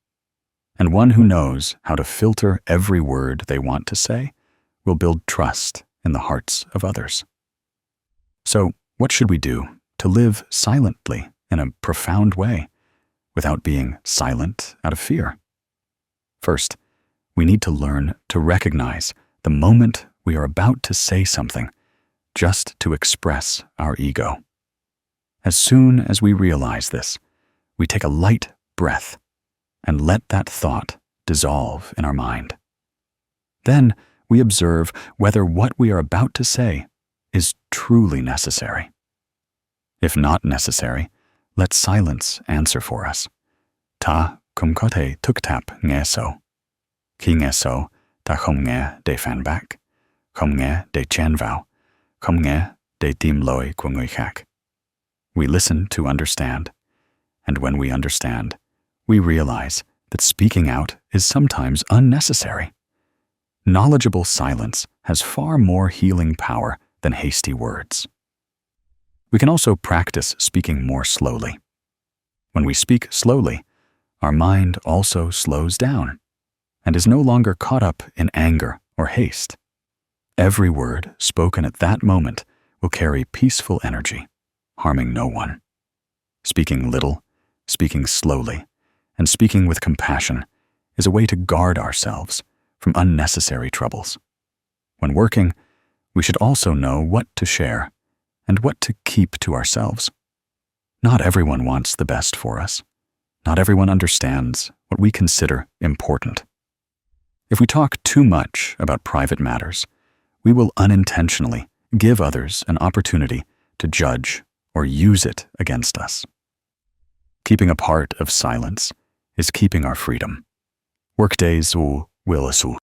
Speaker 1: And one who knows how to filter every word they want to say will build trust in the hearts of others. So, what should we do to live silently in a profound way without being silent out of fear? First, we need to learn to recognize the moment we are about to say something just to express our ego. As soon as we realize this, we take a light breath and let that thought dissolve in our mind. Then we observe whether what we are about to say is truly necessary. If not necessary, let silence answer for us. Ta kum kote tuk tap nghe so. Khi nghe so, ta không nghe để phản bác, không nghe để chen vào, không nghe để tìm lỗi của người khác. We listen to understand, and when we understand, we realize that speaking out is sometimes unnecessary. Knowledgeable silence has far more healing power than hasty words. We can also practice speaking more slowly. When we speak slowly, our mind also slows down and is no longer caught up in anger or haste. Every word spoken at that moment will carry peaceful energy, harming no one. Speaking little, speaking slowly, and speaking with compassion is a way to guard ourselves from unnecessary troubles. When working, we should also know what to share and what to keep to ourselves. Not everyone wants the best for us. Not everyone understands what we consider important. If we talk too much about private matters, we will unintentionally give others an opportunity to judge or use it against us. Keeping a part of silence is keeping our freedom. Workdays will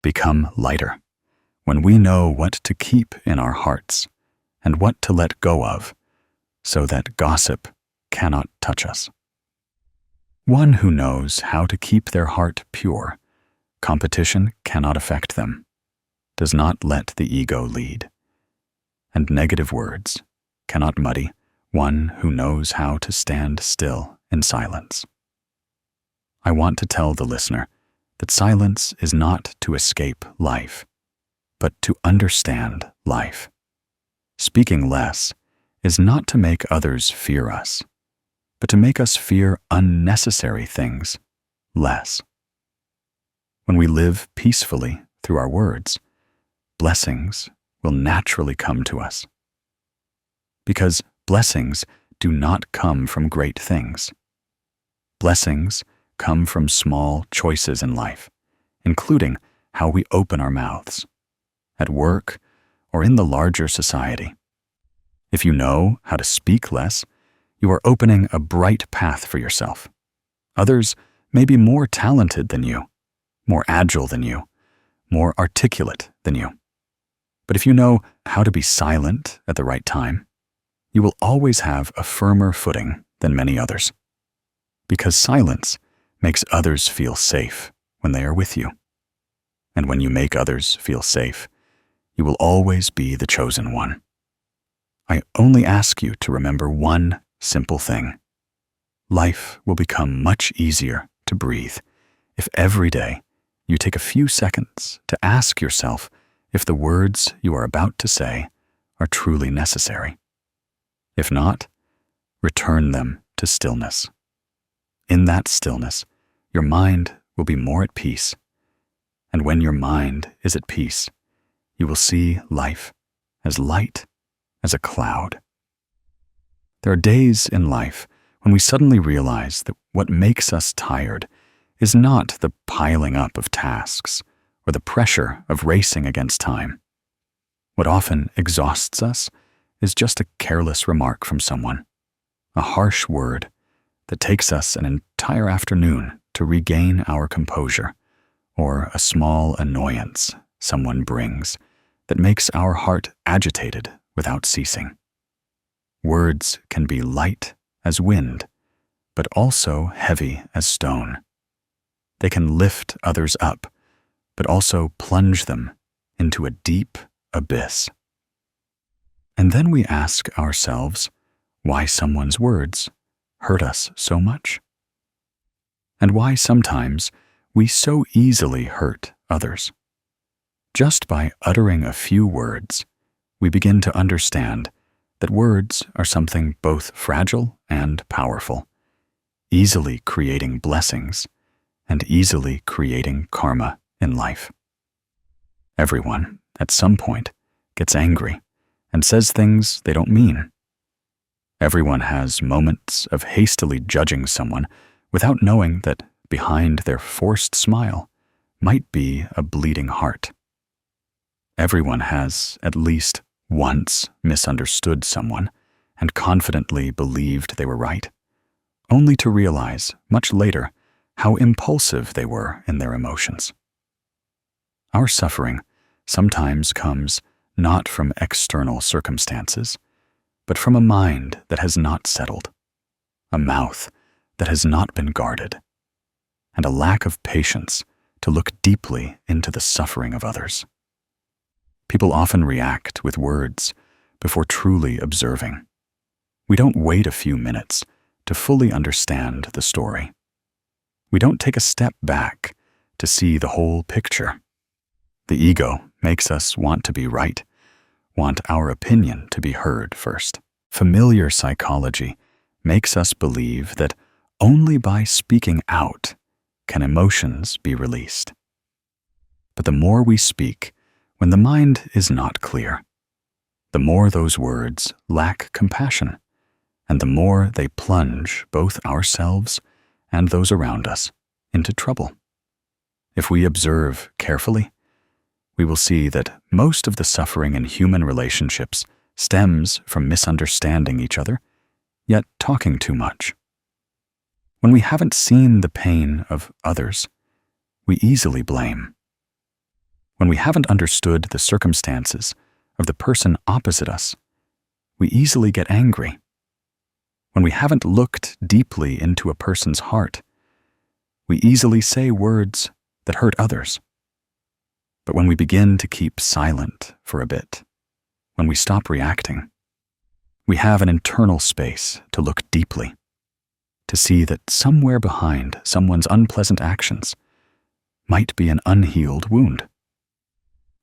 Speaker 1: become lighter when we know what to keep in our hearts and what to let go of, so that gossip cannot touch us. One who knows how to keep their heart pure, competition cannot affect them, does not let the ego lead, and negative words cannot muddy one who knows how to stand still in silence. I want to tell the listener that silence is not to escape life, but to understand life. Speaking less is not to make others fear us, but to make us fear unnecessary things less. When we live peacefully through our words, blessings will naturally come to us. Because blessings do not come from great things. Blessings come from small choices in life, including how we open our mouths, at work or in the larger society. If you know how to speak less, you are opening a bright path for yourself. Others may be more talented than you, more agile than you, more articulate than you. But if you know how to be silent at the right time, you will always have a firmer footing than many others. Because silence makes others feel safe when they are with you. And when you make others feel safe, you will always be the chosen one. I only ask you to remember one simple thing. Life will become much easier to breathe if every day you take a few seconds to ask yourself if the words you are about to say are truly necessary. If not, return them to stillness. In that stillness, your mind will be more at peace. And when your mind is at peace, you will see life as light as a cloud. There are days in life when we suddenly realize that what makes us tired is not the piling up of tasks or the pressure of racing against time. What often exhausts us is just a careless remark from someone, a harsh word that takes us an entire afternoon to regain our composure, or a small annoyance someone brings that makes our heart agitated without ceasing. Words can be light as wind, but also heavy as stone. They can lift others up, but also plunge them into a deep abyss. And then we ask ourselves why someone's words hurt us so much, and why sometimes we so easily hurt others. Just by uttering a few words, we begin to understand that words are something both fragile and powerful, easily creating blessings and easily creating karma in life. Everyone, at some point, gets angry and says things they don't mean. Everyone has moments of hastily judging someone without knowing that behind their forced smile might be a bleeding heart. Everyone has at least once misunderstood someone and confidently believed they were right, only to realize much later how impulsive they were in their emotions. Our suffering sometimes comes not from external circumstances, but from a mind that has not settled, a mouth that has not been guarded, and a lack of patience to look deeply into the suffering of others. People often react with words before truly observing. We don't wait a few minutes to fully understand the story. We don't take a step back to see the whole picture. The ego makes us want to be right, want our opinion to be heard first. Familiar psychology makes us believe that only by speaking out can emotions be released. But the more we speak when the mind is not clear, the more those words lack compassion, and the more they plunge both ourselves and those around us into trouble. If we observe carefully, we will see that most of the suffering in human relationships stems from misunderstanding each other, yet talking too much. When we haven't seen the pain of others, we easily blame. When we haven't understood the circumstances of the person opposite us, we easily get angry. When we haven't looked deeply into a person's heart, we easily say words that hurt others. But when we begin to keep silent for a bit, when we stop reacting, we have an internal space to look deeply, to see that somewhere behind someone's unpleasant actions might be an unhealed wound.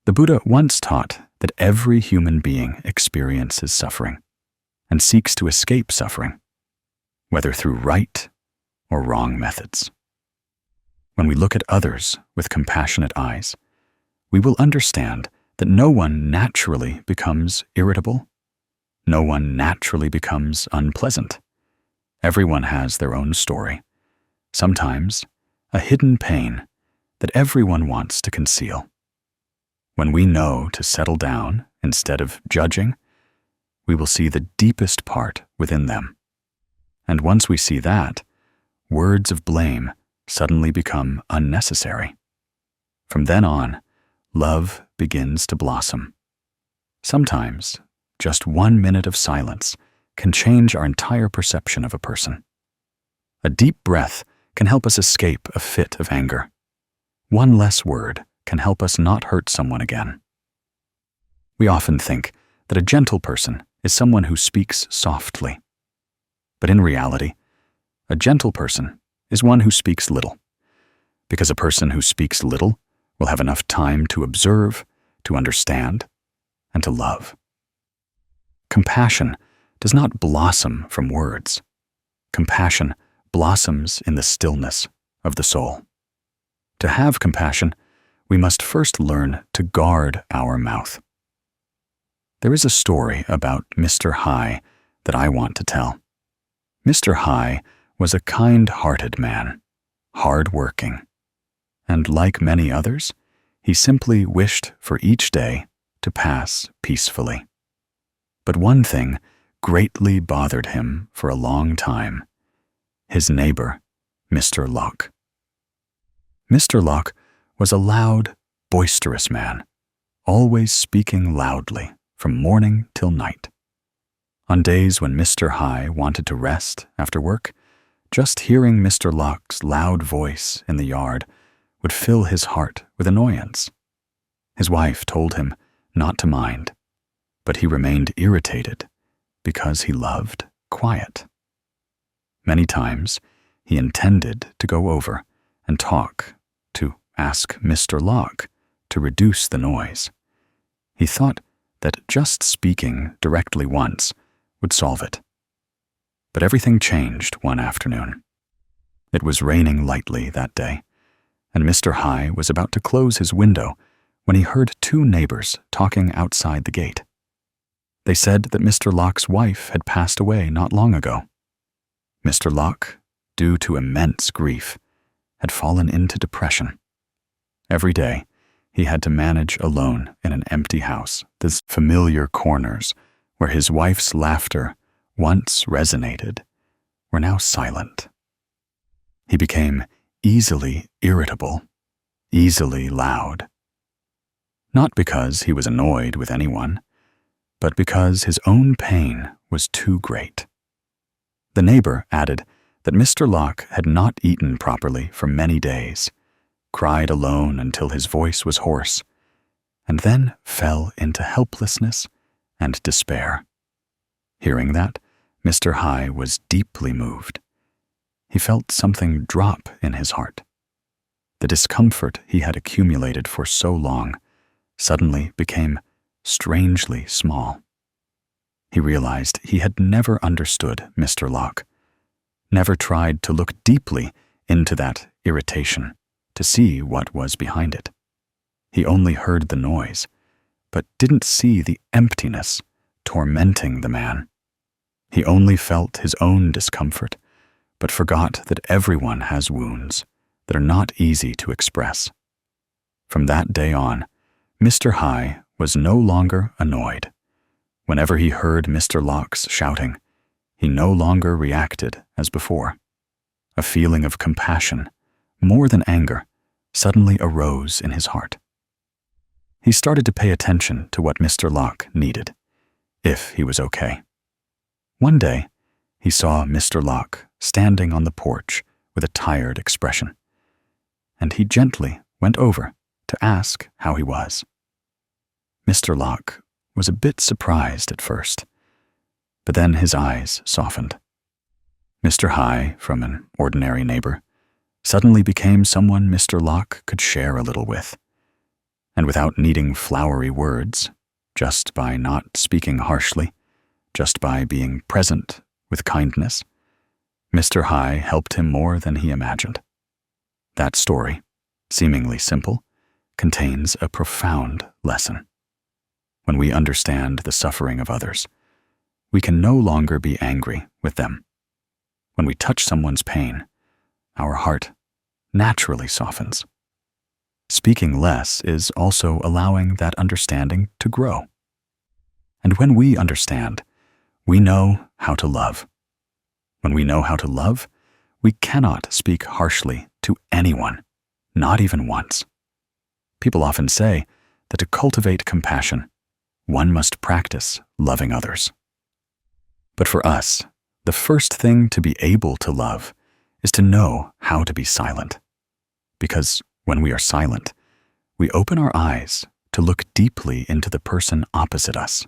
Speaker 1: The Buddha once taught that every human being experiences suffering and seeks to escape suffering, whether through right or wrong methods. When we look at others with compassionate eyes, we will understand that no one naturally becomes irritable. No one naturally becomes unpleasant. Everyone has their own story, sometimes a hidden pain that everyone wants to conceal. When we know to settle down instead of judging, we will see the deepest part within them. And once we see that, words of blame suddenly become unnecessary. From then on, love begins to blossom. Sometimes, just 1 minute of silence can change our entire perception of a person. A deep breath can help us escape a fit of anger. One less word can help us not hurt someone again. We often think that a gentle person is someone who speaks softly. But in reality, a gentle person is one who speaks little, because a person who speaks little will have enough time to observe, to understand, and to love. Compassion does not blossom from words. Compassion blossoms in the stillness of the soul. To have compassion, we must first learn to guard our mouth. There is a story about Mr. Hai that I want to tell. Mr. Hai was a kind-hearted man, hard-working, and like many others, he simply wished for each day to pass peacefully. But one thing greatly bothered him for a long time: his neighbor, Mr. Locke. Mr. Locke was a loud, boisterous man, always speaking loudly from morning till night. On days when Mr. Hai wanted to rest after work, just hearing Mr. Locke's loud voice in the yard would fill his heart with annoyance. His wife told him not to mind, but he remained irritated because he loved quiet. Many times, he intended to go over and talk, to ask Mr. Locke to reduce the noise. He thought that just speaking directly once would solve it. But everything changed one afternoon. It was raining lightly that day, and Mr. Hai was about to close his window when he heard 2 neighbors talking outside the gate. They said that Mr. Locke's wife had passed away not long ago. Mr. Locke, due to immense grief, had fallen into depression. Every day, he had to manage alone in an empty house, these familiar corners where his wife's laughter once resonated were now silent. He became easily irritable, easily loud. Not because he was annoyed with anyone, but because his own pain was too great. The neighbor added that Mr. Locke had not eaten properly for many days, cried alone until his voice was hoarse, and then fell into helplessness and despair. Hearing that, Mr. Hai was deeply moved. He felt something drop in his heart. The discomfort he had accumulated for so long suddenly became strangely small. He realized he had never understood Mr. Locke, never tried to look deeply into that irritation to see what was behind it. He only heard the noise, but didn't see the emptiness tormenting the man. He only felt his own discomfort, but forgot that everyone has wounds that are not easy to express. From that day on, Mr. High was no longer annoyed. Whenever he heard Mr. Locke's shouting, he no longer reacted as before. A feeling of compassion, more than anger, suddenly arose in his heart. He started to pay attention to what Mr. Locke needed, if he was okay. One day, he saw Mr. Locke standing on the porch with a tired expression, and he gently went over to ask how he was. Mr. Locke was a bit surprised at first, but then his eyes softened. Mr. High, from an ordinary neighbor, suddenly became someone Mr. Locke could share a little with. And without needing flowery words, just by not speaking harshly, just by being present with kindness, Mr. High helped him more than he imagined. That story, seemingly simple, contains a profound lesson. When we understand the suffering of others, we can no longer be angry with them. When we touch someone's pain, our heart naturally softens. Speaking less is also allowing that understanding to grow. And when we understand, we know how to love. When we know how to love, we cannot speak harshly to anyone, not even once. People often say that to cultivate compassion, one must practice loving others. But for us, the first thing to be able to love is to know how to be silent. Because when we are silent, we open our eyes to look deeply into the person opposite us.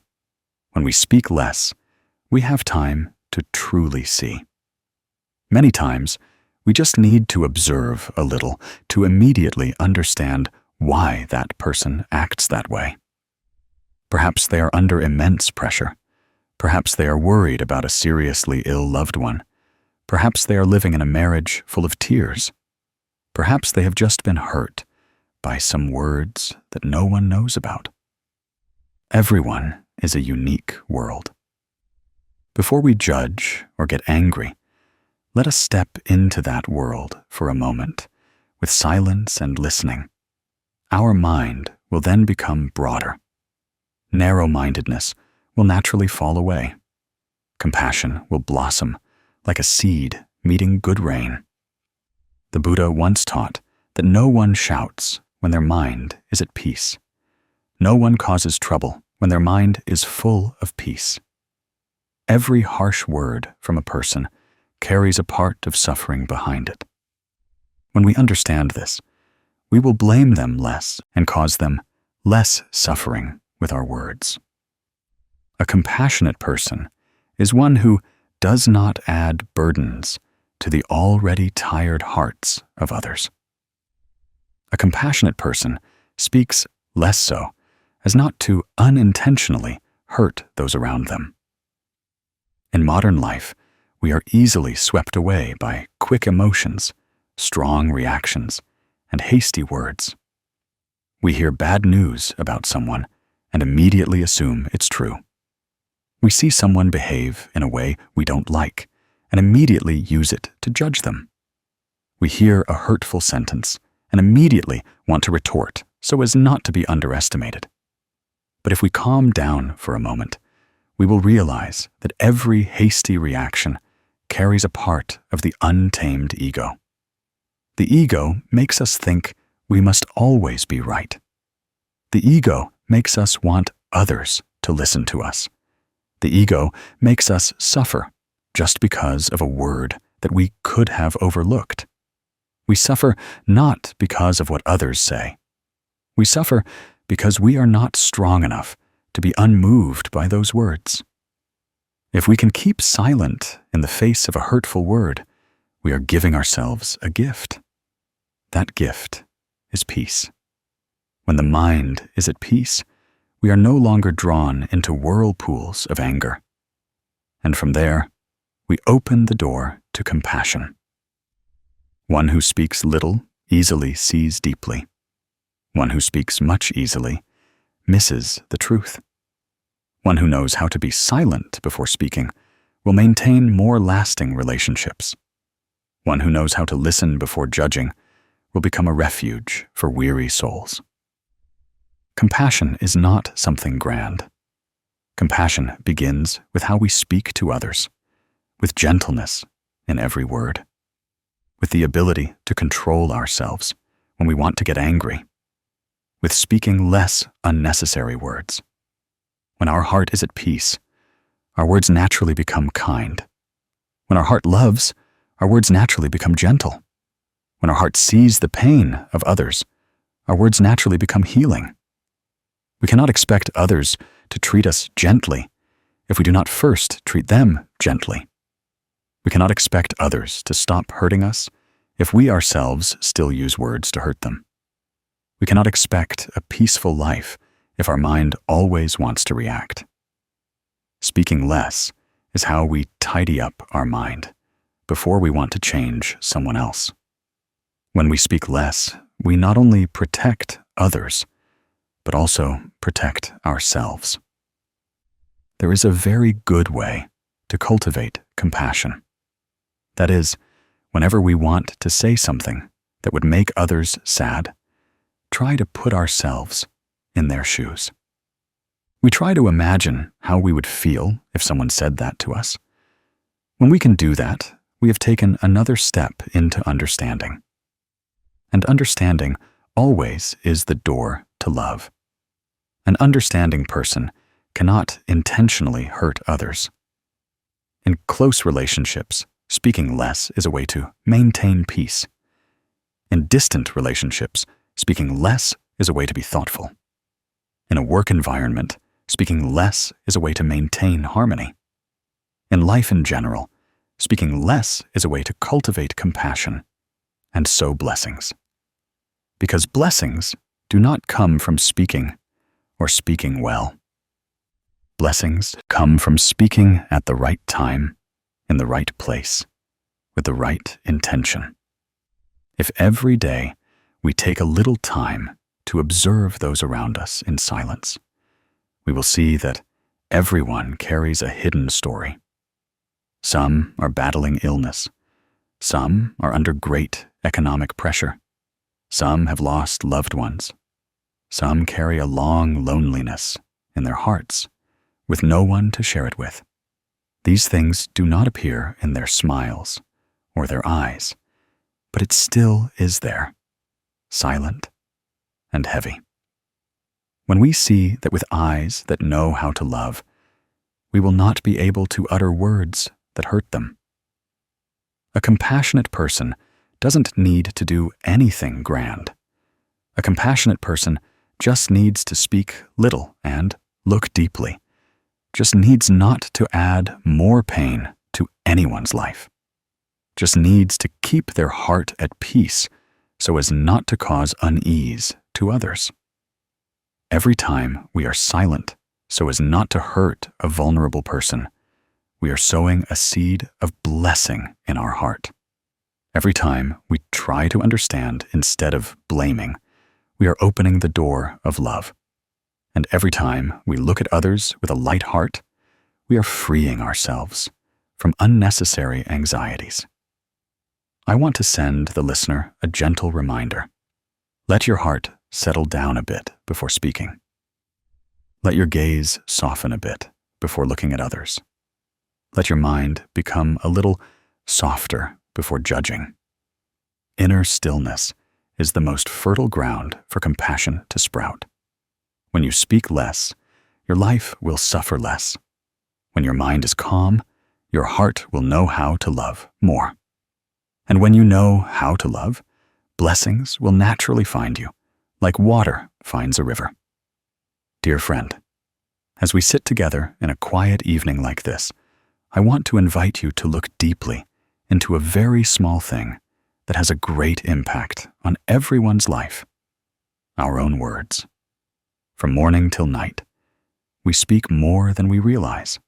Speaker 1: When we speak less, we have time to truly see. Many times, we just need to observe a little to immediately understand why that person acts that way. Perhaps they are under immense pressure. Perhaps they are worried about a seriously ill loved one. Perhaps they are living in a marriage full of tears. Perhaps they have just been hurt by some words that no one knows about. Everyone is a unique world. Before we judge or get angry, let us step into that world for a moment with silence and listening. Our mind will then become broader. Narrow-mindedness will naturally fall away. Compassion will blossom like a seed meeting good rain. The Buddha once taught that no one shouts when their mind is at peace. No one causes trouble when their mind is full of peace. Every harsh word from a person carries a part of suffering behind it. When we understand this, we will blame them less and cause them less suffering with our words. A compassionate person is one who does not add burdens to the already tired hearts of others. A compassionate person speaks less so as not to unintentionally hurt those around them. In modern life, we are easily swept away by quick emotions, strong reactions, and hasty words. We hear bad news about someone and immediately assume it's true. We see someone behave in a way we don't like and immediately use it to judge them. We hear a hurtful sentence and immediately want to retort so as not to be underestimated. But if we calm down for a moment, we will realize that every hasty reaction carries a part of the untamed ego. The ego makes us think we must always be right. The ego makes us want others to listen to us. The ego makes us suffer just because of a word that we could have overlooked. We suffer not because of what others say. We suffer because we are not strong enough to be unmoved by those words. If we can keep silent in the face of a hurtful word, we are giving ourselves a gift. That gift is peace. When the mind is at peace, we are no longer drawn into whirlpools of anger. And from there, we open the door to compassion. One who speaks little easily sees deeply. One who speaks much easily misses the truth. One who knows how to be silent before speaking will maintain more lasting relationships. One who knows how to listen before judging will become a refuge for weary souls. Compassion is not something grand. Compassion begins with how we speak to others, with gentleness in every word, with the ability to control ourselves when we want to get angry, with speaking less unnecessary words. When our heart is at peace, our words naturally become kind. When our heart loves, our words naturally become gentle. When our heart sees the pain of others, our words naturally become healing. We cannot expect others to treat us gently if we do not first treat them gently. We cannot expect others to stop hurting us if we ourselves still use words to hurt them. We cannot expect a peaceful life if our mind always wants to react. Speaking less is how we tidy up our mind before we want to change someone else. When we speak less, we not only protect others, but also protect ourselves. There is a very good way to cultivate compassion. That is, whenever we want to say something that would make others sad, try to put ourselves in their shoes. We try to imagine how we would feel if someone said that to us. When we can do that, we have taken another step into understanding. And understanding always is the door to love. An understanding person cannot intentionally hurt others. In close relationships, speaking less is a way to maintain peace. In distant relationships, speaking less is a way to be thoughtful. In a work environment, speaking less is a way to maintain harmony. In life in general, speaking less is a way to cultivate compassion and sow blessings. Because blessings do not come from speaking or speaking well. Blessings come from speaking at the right time, in the right place, with the right intention. If every day we take a little time to observe those around us in silence, we will see that everyone carries a hidden story. Some are battling illness. Some are under great economic pressure. Some have lost loved ones. Some carry a long loneliness in their hearts, with no one to share it with. These things do not appear in their smiles or their eyes, but it still is there, silent and heavy. When we see that with eyes that know how to love, we will not be able to utter words that hurt them. A compassionate person doesn't need to do anything grand. A compassionate person just needs to speak little and look deeply, just needs not to add more pain to anyone's life, just needs to keep their heart at peace so as not to cause unease to others. Every time we are silent so as not to hurt a vulnerable person, we are sowing a seed of blessing in our heart. Every time we try to understand instead of blaming, we are opening the door of love. And every time we look at others with a light heart, we are freeing ourselves from unnecessary anxieties. I want to send the listener a gentle reminder. Let your heart settle down a bit before speaking. Let your gaze soften a bit before looking at others. Let your mind become a little softer before judging. Inner stillness is the most fertile ground for compassion to sprout. When you speak less, your life will suffer less. When your mind is calm, your heart will know how to love more. And when you know how to love, blessings will naturally find you, like water finds a river. Dear friend, as we sit together in a quiet evening like this, I want to invite you to look deeply into a very small thing that has a great impact on everyone's life. our own words. From morning till night, we speak more than we realize.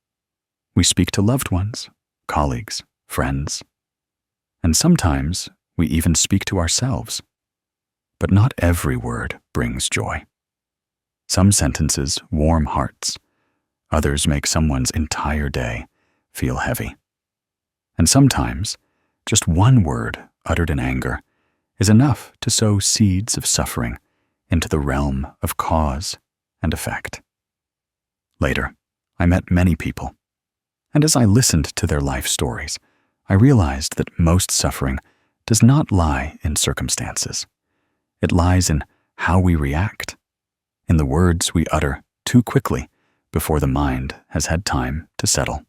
Speaker 1: We speak to loved ones, colleagues, friends, and sometimes we even speak to ourselves. But not every word brings joy. Some sentences warm hearts. Others make someone's entire day feel heavy. And sometimes, just one word uttered in anger is enough to sow seeds of suffering into the realm of cause and effect. Later, I met many people, and as I listened to their life stories, I realized that most suffering does not lie in circumstances. It lies in how we react, in the words we utter too quickly before the mind has had time to settle.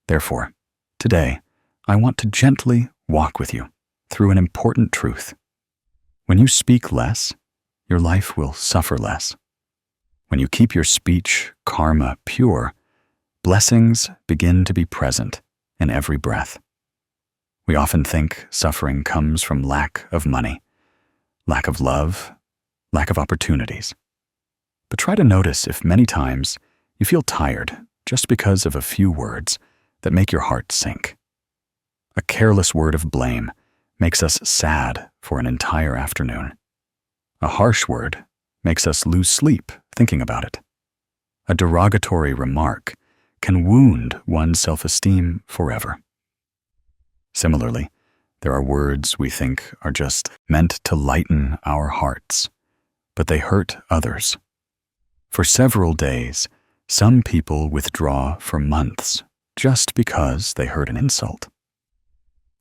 Speaker 1: Therefore, today, I want to gently walk with you through an important truth. When you speak less, your life will suffer less. When you keep your speech, karma, pure, blessings begin to be present in every breath. We often think suffering comes from lack of money, lack of love, lack of opportunities. But try to notice if many times you feel tired just because of a few words that make your heart sink. A careless word of blame makes us sad for an entire afternoon. A harsh word makes us lose sleep thinking about it. A derogatory remark can wound one's self-esteem forever. Similarly, there are words we think are just meant to lighten our hearts, but they hurt others. For several days, some people withdraw for months just because they heard an insult.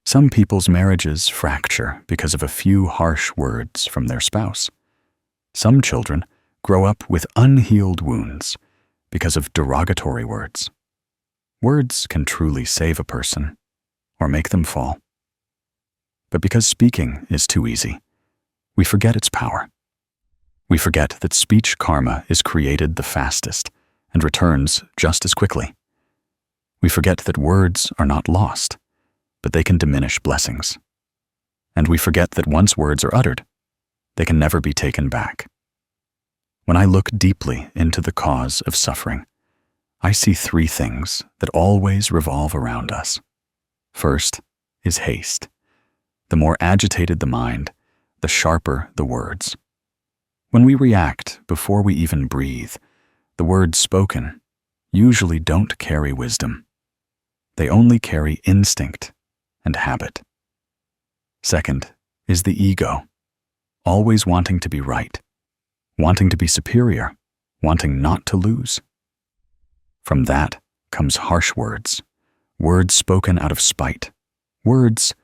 Speaker 1: Some people's marriages fracture because of a few harsh words from their spouse. Some children grow up with unhealed wounds because of derogatory words. Words can truly save a person or make them fall. But because speaking is too easy, we forget its power. We forget that speech karma is created the fastest and returns just as quickly. We forget that words are not lost, but they can diminish blessings. And we forget that once words are uttered, they can never be taken back. When I look deeply into the cause of suffering, I see three things that always revolve around us. First is haste. The more agitated the mind, the sharper the words. When we react before we even breathe, the words spoken usually don't carry wisdom. They only carry instinct and habit. Second is the ego, always wanting to be right, wanting to be superior, wanting not to lose. From that comes harsh words, words spoken out of spite, words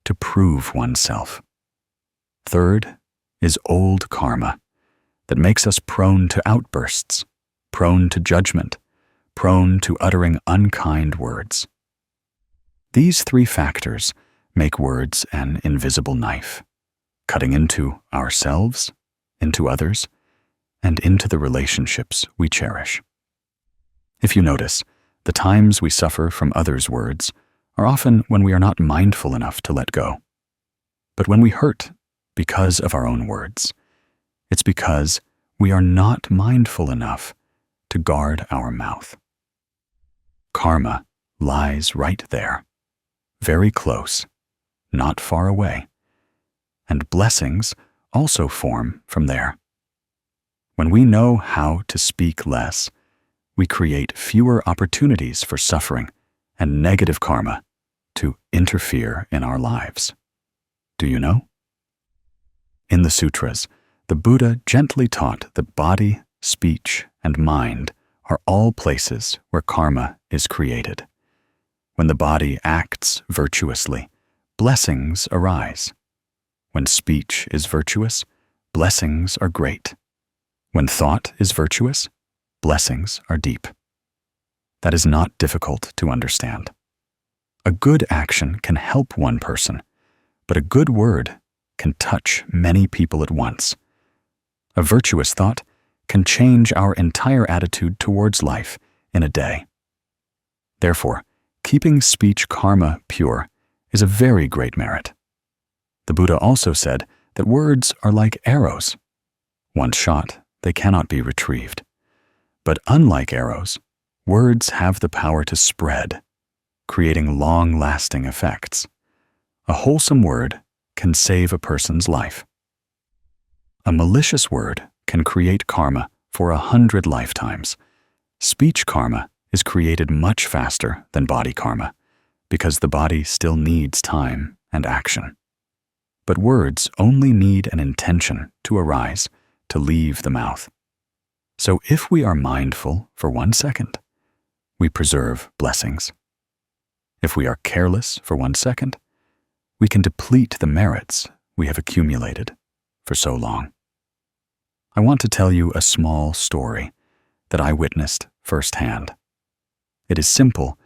Speaker 1: to prove oneself. Third is old karma that makes us prone to outbursts, prone to judgment, prone to uttering unkind words. These three factors make words an invisible knife, cutting into ourselves, into others, and into the relationships we cherish. If you notice, the times we suffer from others' words are often when we are not mindful enough to let go. But when we hurt because of our own words, it's because we are not mindful enough to guard our mouth. Karma lies right there, very close, not far away, and blessings also form from there. When we know how to speak less, we create fewer opportunities for suffering and negative karma to interfere in our lives. Do you know? In the sutras, the Buddha gently taught that body, speech, and mind are all places where karma is created. When the body acts virtuously, blessings arise. When speech is virtuous, blessings are great. When thought is virtuous, blessings are deep. That is not difficult to understand. A good action can help one person, but a good word can touch many people at once. A virtuous thought can change our entire attitude towards life in a day. Therefore, keeping speech karma pure is a very great merit. The Buddha also said that words are like arrows. Once shot, they cannot be retrieved. But unlike arrows, words have the power to spread, creating long-lasting effects. A wholesome word can save a person's life. A malicious word can create karma for 100 lifetimes. Speech karma is created much faster than body karma because the body still needs time and action. But words only need an intention to arise, to leave the mouth. So if we are mindful for 1 second, we preserve blessings. If we are careless for 1 second, we can deplete the merits we have accumulated for so long. I want to tell you a small story that I witnessed firsthand. It is simple,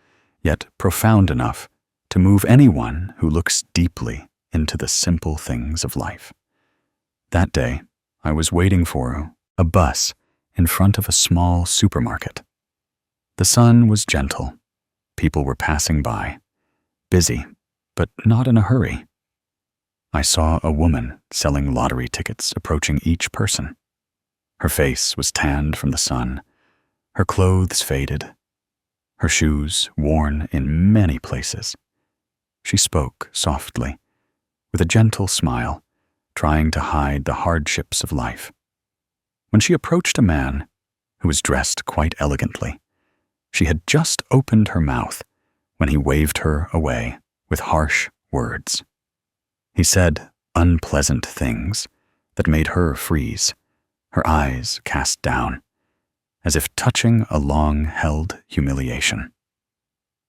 Speaker 1: yet profound enough to move anyone who looks deeply into the simple things of life. That day, I was waiting for a bus in front of a small supermarket. The sun was gentle. People were passing by, busy, but not in a hurry. I saw a woman selling lottery tickets approaching each person. Her face was tanned from the sun, her clothes faded, her shoes worn in many places. She spoke softly, with a gentle smile, trying to hide the hardships of life. When she approached a man who was dressed quite elegantly, she had just opened her mouth when he waved her away with harsh words. He said unpleasant things that made her freeze, her eyes cast down, as if touching a long-held humiliation.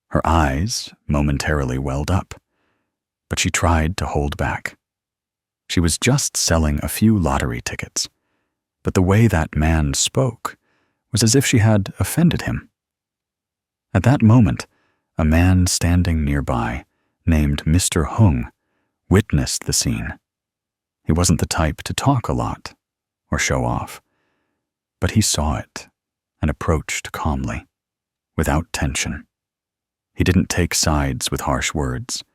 Speaker 1: Her eyes momentarily welled up, but she tried to hold back. She was just selling a few lottery tickets, but the way that man spoke was as if she had offended him. At that moment, a man standing nearby, named Mr. Hung, witnessed the scene. He wasn't the type to talk a lot or show off, but he saw it and approached calmly, without tension. He didn't take sides with harsh words,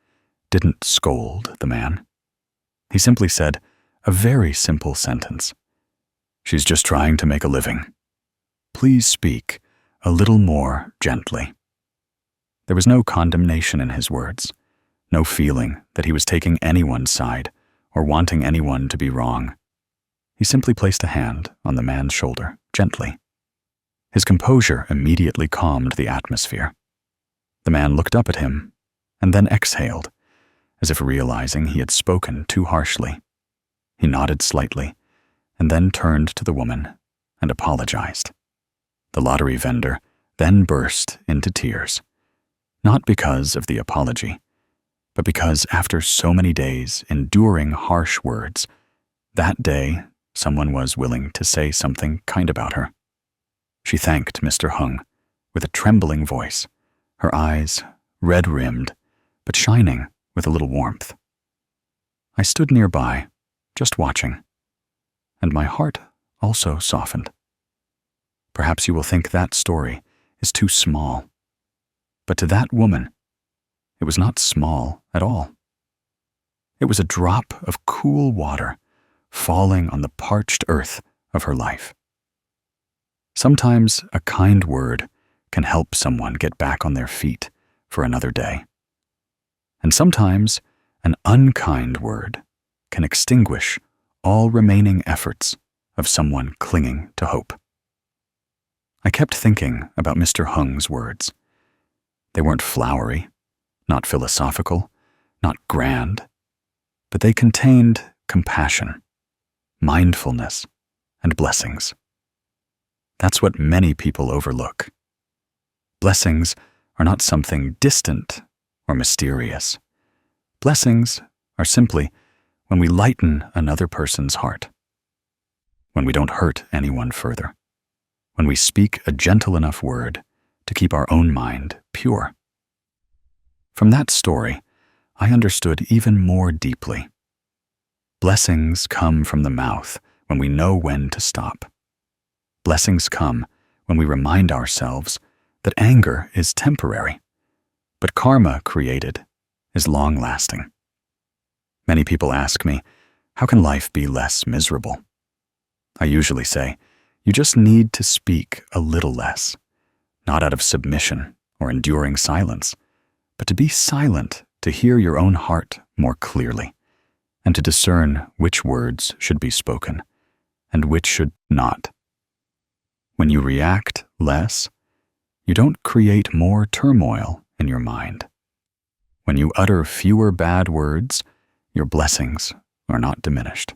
Speaker 1: didn't scold the man. He simply said a very simple sentence. "She's just trying to make a living. Please speak a little more gently." There was no condemnation in his words, no feeling that he was taking anyone's side or wanting anyone to be wrong. He simply placed a hand on the man's shoulder, gently. His composure immediately calmed the atmosphere. The man looked up at him and then exhaled, as if realizing he had spoken too harshly. He nodded slightly and then turned to the woman and apologized. The lottery vendor then burst into tears, not because of the apology, but because after so many days enduring harsh words, that day someone was willing to say something kind about her. She thanked Mr. Hung with a trembling voice, her eyes red-rimmed, but shining with a little warmth. I stood nearby, just watching, and my heart also softened. Perhaps you will think that story is too small, but to that woman, it was not small at all. It was a drop of cool water falling on the parched earth of her life. Sometimes a kind word can help someone get back on their feet for another day. And sometimes an unkind word can extinguish all remaining efforts of someone clinging to hope. I kept thinking about Mr. Hung's words. They weren't flowery, not philosophical, not grand, but they contained compassion, mindfulness, and blessings. That's what many people overlook. Blessings are not something distant or mysterious. Blessings are simply when we lighten another person's heart, when we don't hurt anyone further, when we speak a gentle enough word to keep our own mind pure. From that story, I understood even more deeply. Blessings come from the mouth when we know when to stop. Blessings come when we remind ourselves that anger is temporary, but karma created is long-lasting. Many people ask me, how can life be less miserable? I usually say, you just need to speak a little less, not out of submission or enduring silence, but to be silent to hear your own heart more clearly and to discern which words should be spoken and which should not. When you react less, you don't create more turmoil in your mind. When you utter fewer bad words, your blessings are not diminished.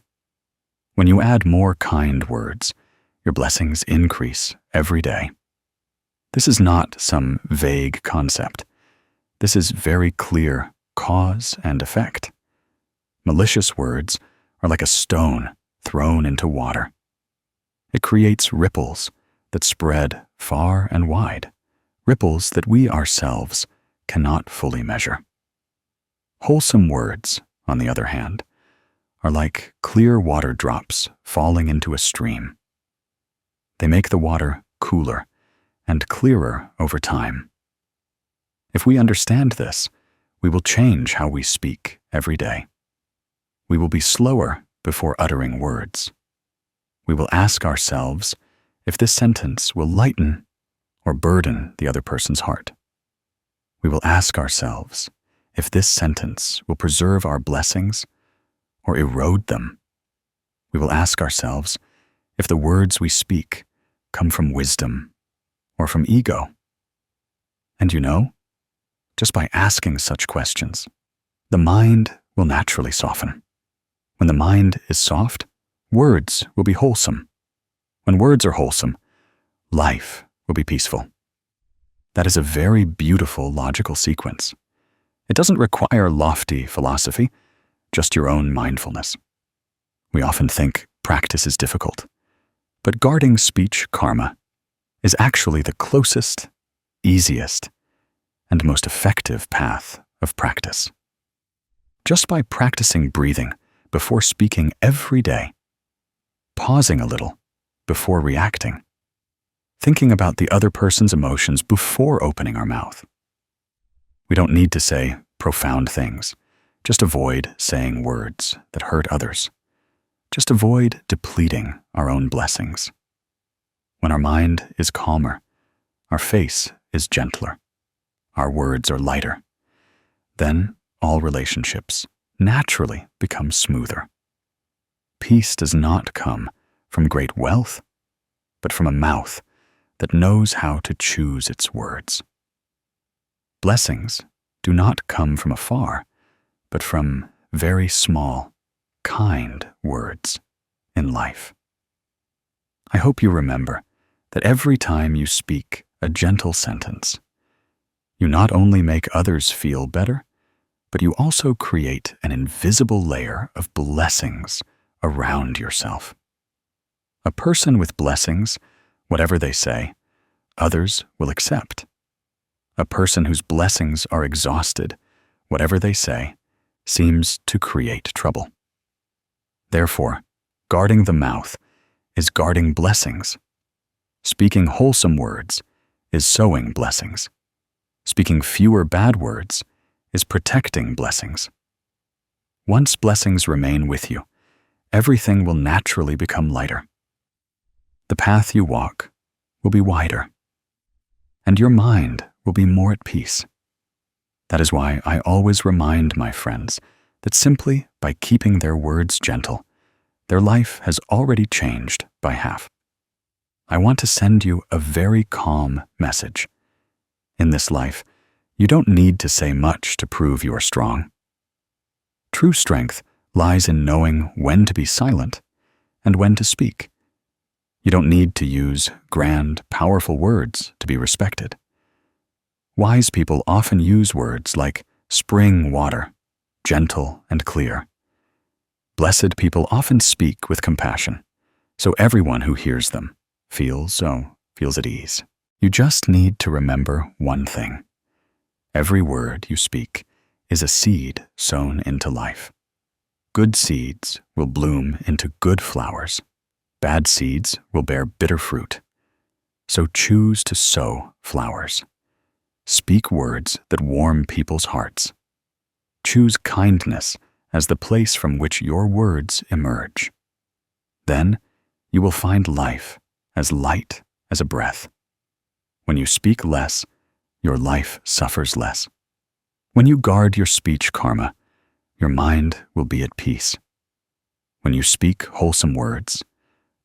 Speaker 1: When you add more kind words, your blessings increase every day. This is not some vague concept. This is very clear cause and effect. Malicious words are like a stone thrown into water. It creates ripples that spread far and wide, ripples that we ourselves cannot fully measure. Wholesome words, on the other hand, are like clear water drops falling into a stream. They make the water cooler and clearer over time. If we understand this, we will change how we speak every day. We will be slower before uttering words. We will ask ourselves if this sentence will lighten or burden the other person's heart. We will ask ourselves if this sentence will preserve our blessings or erode them. We will ask ourselves if the words we speak come from wisdom or from ego. And you know, just by asking such questions, the mind will naturally soften. When the mind is soft, words will be wholesome. When words are wholesome, life will be peaceful. That is a very beautiful logical sequence. It doesn't require lofty philosophy, just your own mindfulness. We often think practice is difficult, but guarding speech karma is actually the closest, easiest, and most effective path of practice. Just by practicing breathing before speaking every day, pausing a little before reacting, thinking about the other person's emotions before opening our mouth. We don't need to say profound things. Just avoid saying words that hurt others. Just avoid depleting our own blessings. When our mind is calmer, our face is gentler, our words are lighter. Then all relationships naturally become smoother. Peace does not come from great wealth, but from a mouth that knows how to choose its words. Blessings do not come from afar, but from very small, kind words in life. I hope you remember that every time you speak a gentle sentence, you not only make others feel better, but you also create an invisible layer of blessings around yourself. A person with blessings, whatever they say, others will accept. A person whose blessings are exhausted, whatever they say, seems to create trouble. Therefore, guarding the mouth is guarding blessings. Speaking wholesome words is sowing blessings. Speaking fewer bad words is protecting blessings. Once blessings remain with you, everything will naturally become lighter. The path you walk will be wider, and your mind will be more at peace. That is why I always remind my friends that simply by keeping their words gentle, their life has already changed by half. I want to send you a very calm message. In this life, you don't need to say much to prove you are strong. True strength lies in knowing when to be silent and when to speak. You don't need to use grand, powerful words to be respected. Wise people often use words like spring water, gentle and clear. Blessed people often speak with compassion, so everyone who hears them feels at ease. You just need to remember one thing. Every word you speak is a seed sown into life. Good seeds will bloom into good flowers. Bad seeds will bear bitter fruit. So choose to sow flowers. Speak words that warm people's hearts. Choose kindness as the place from which your words emerge. Then, you will find life as light as a breath. When you speak less, your life suffers less. When you guard your speech karma, your mind will be at peace. When you speak wholesome words,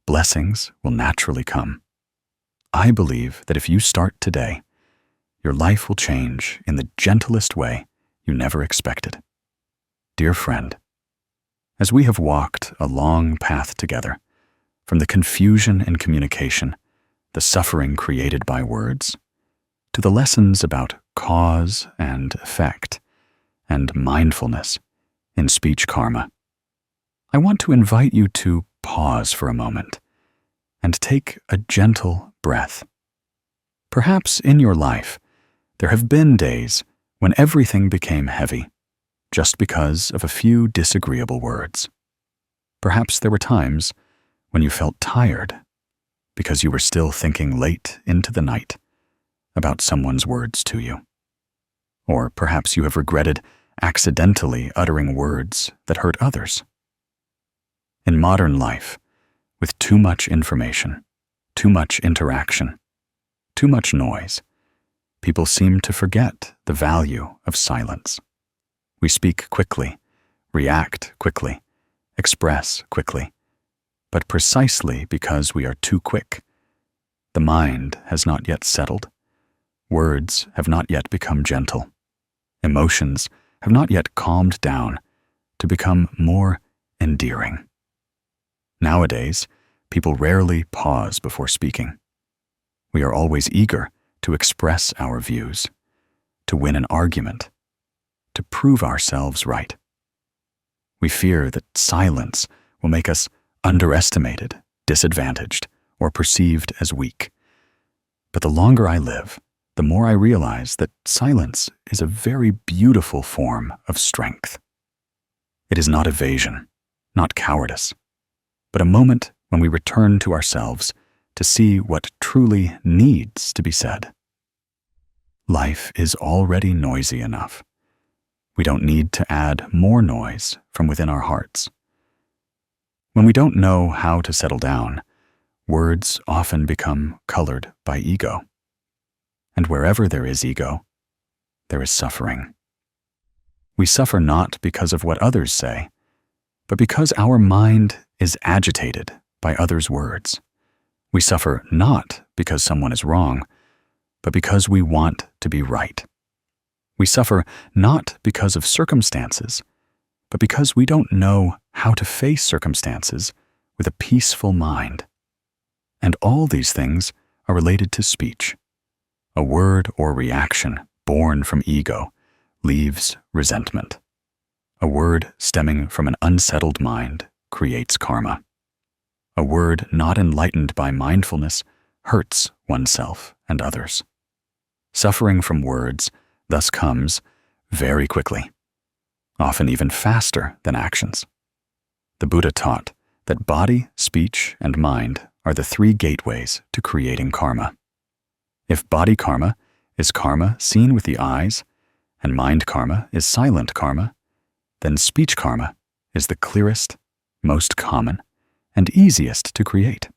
Speaker 1: blessings will naturally come. I believe that if you start today, your life will change in the gentlest way you never expected. Dear friend, as we have walked a long path together, from the confusion in communication, the suffering created by words, to the lessons about cause and effect, and mindfulness in speech karma, I want to invite you to pause for a moment and take a gentle breath. Perhaps in your life, there have been days when everything became heavy just because of a few disagreeable words. Perhaps there were times when you felt tired because you were still thinking late into the night about someone's words to you. Or perhaps you have regretted accidentally uttering words that hurt others. In modern life, with too much information, too much interaction, too much noise, people seem to forget the value of silence. We speak quickly, react quickly, express quickly, but precisely because we are too quick. The mind has not yet settled. Words have not yet become gentle. Emotions have not yet calmed down to become more endearing. Nowadays, people rarely pause before speaking. We are always eager to express our views, to win an argument, to prove ourselves right. We fear that silence will make us underestimated, disadvantaged, or perceived as weak. But the longer I live, the more I realize that silence is a very beautiful form of strength. It is not evasion, not cowardice, but a moment when we return to ourselves to see what truly needs to be said. Life is already noisy enough. We don't need to add more noise from within our hearts. When we don't know how to settle down, words often become colored by ego. And wherever there is ego, there is suffering. We suffer not because of what others say, but because our mind is agitated by others' words. We suffer not because someone is wrong, but because we want to be right. We suffer not because of circumstances, but because we don't know how to face circumstances with a peaceful mind. And all these things are related to speech. A word or reaction born from ego leaves resentment. A word stemming from an unsettled mind creates karma. A word not enlightened by mindfulness hurts oneself and others. Suffering from words thus comes very quickly, often even faster than actions. The Buddha taught that body, speech, and mind are the three gateways to creating karma. If body karma is karma seen with the eyes, and mind karma is silent karma, then speech karma is the clearest, most common, and easiest to create.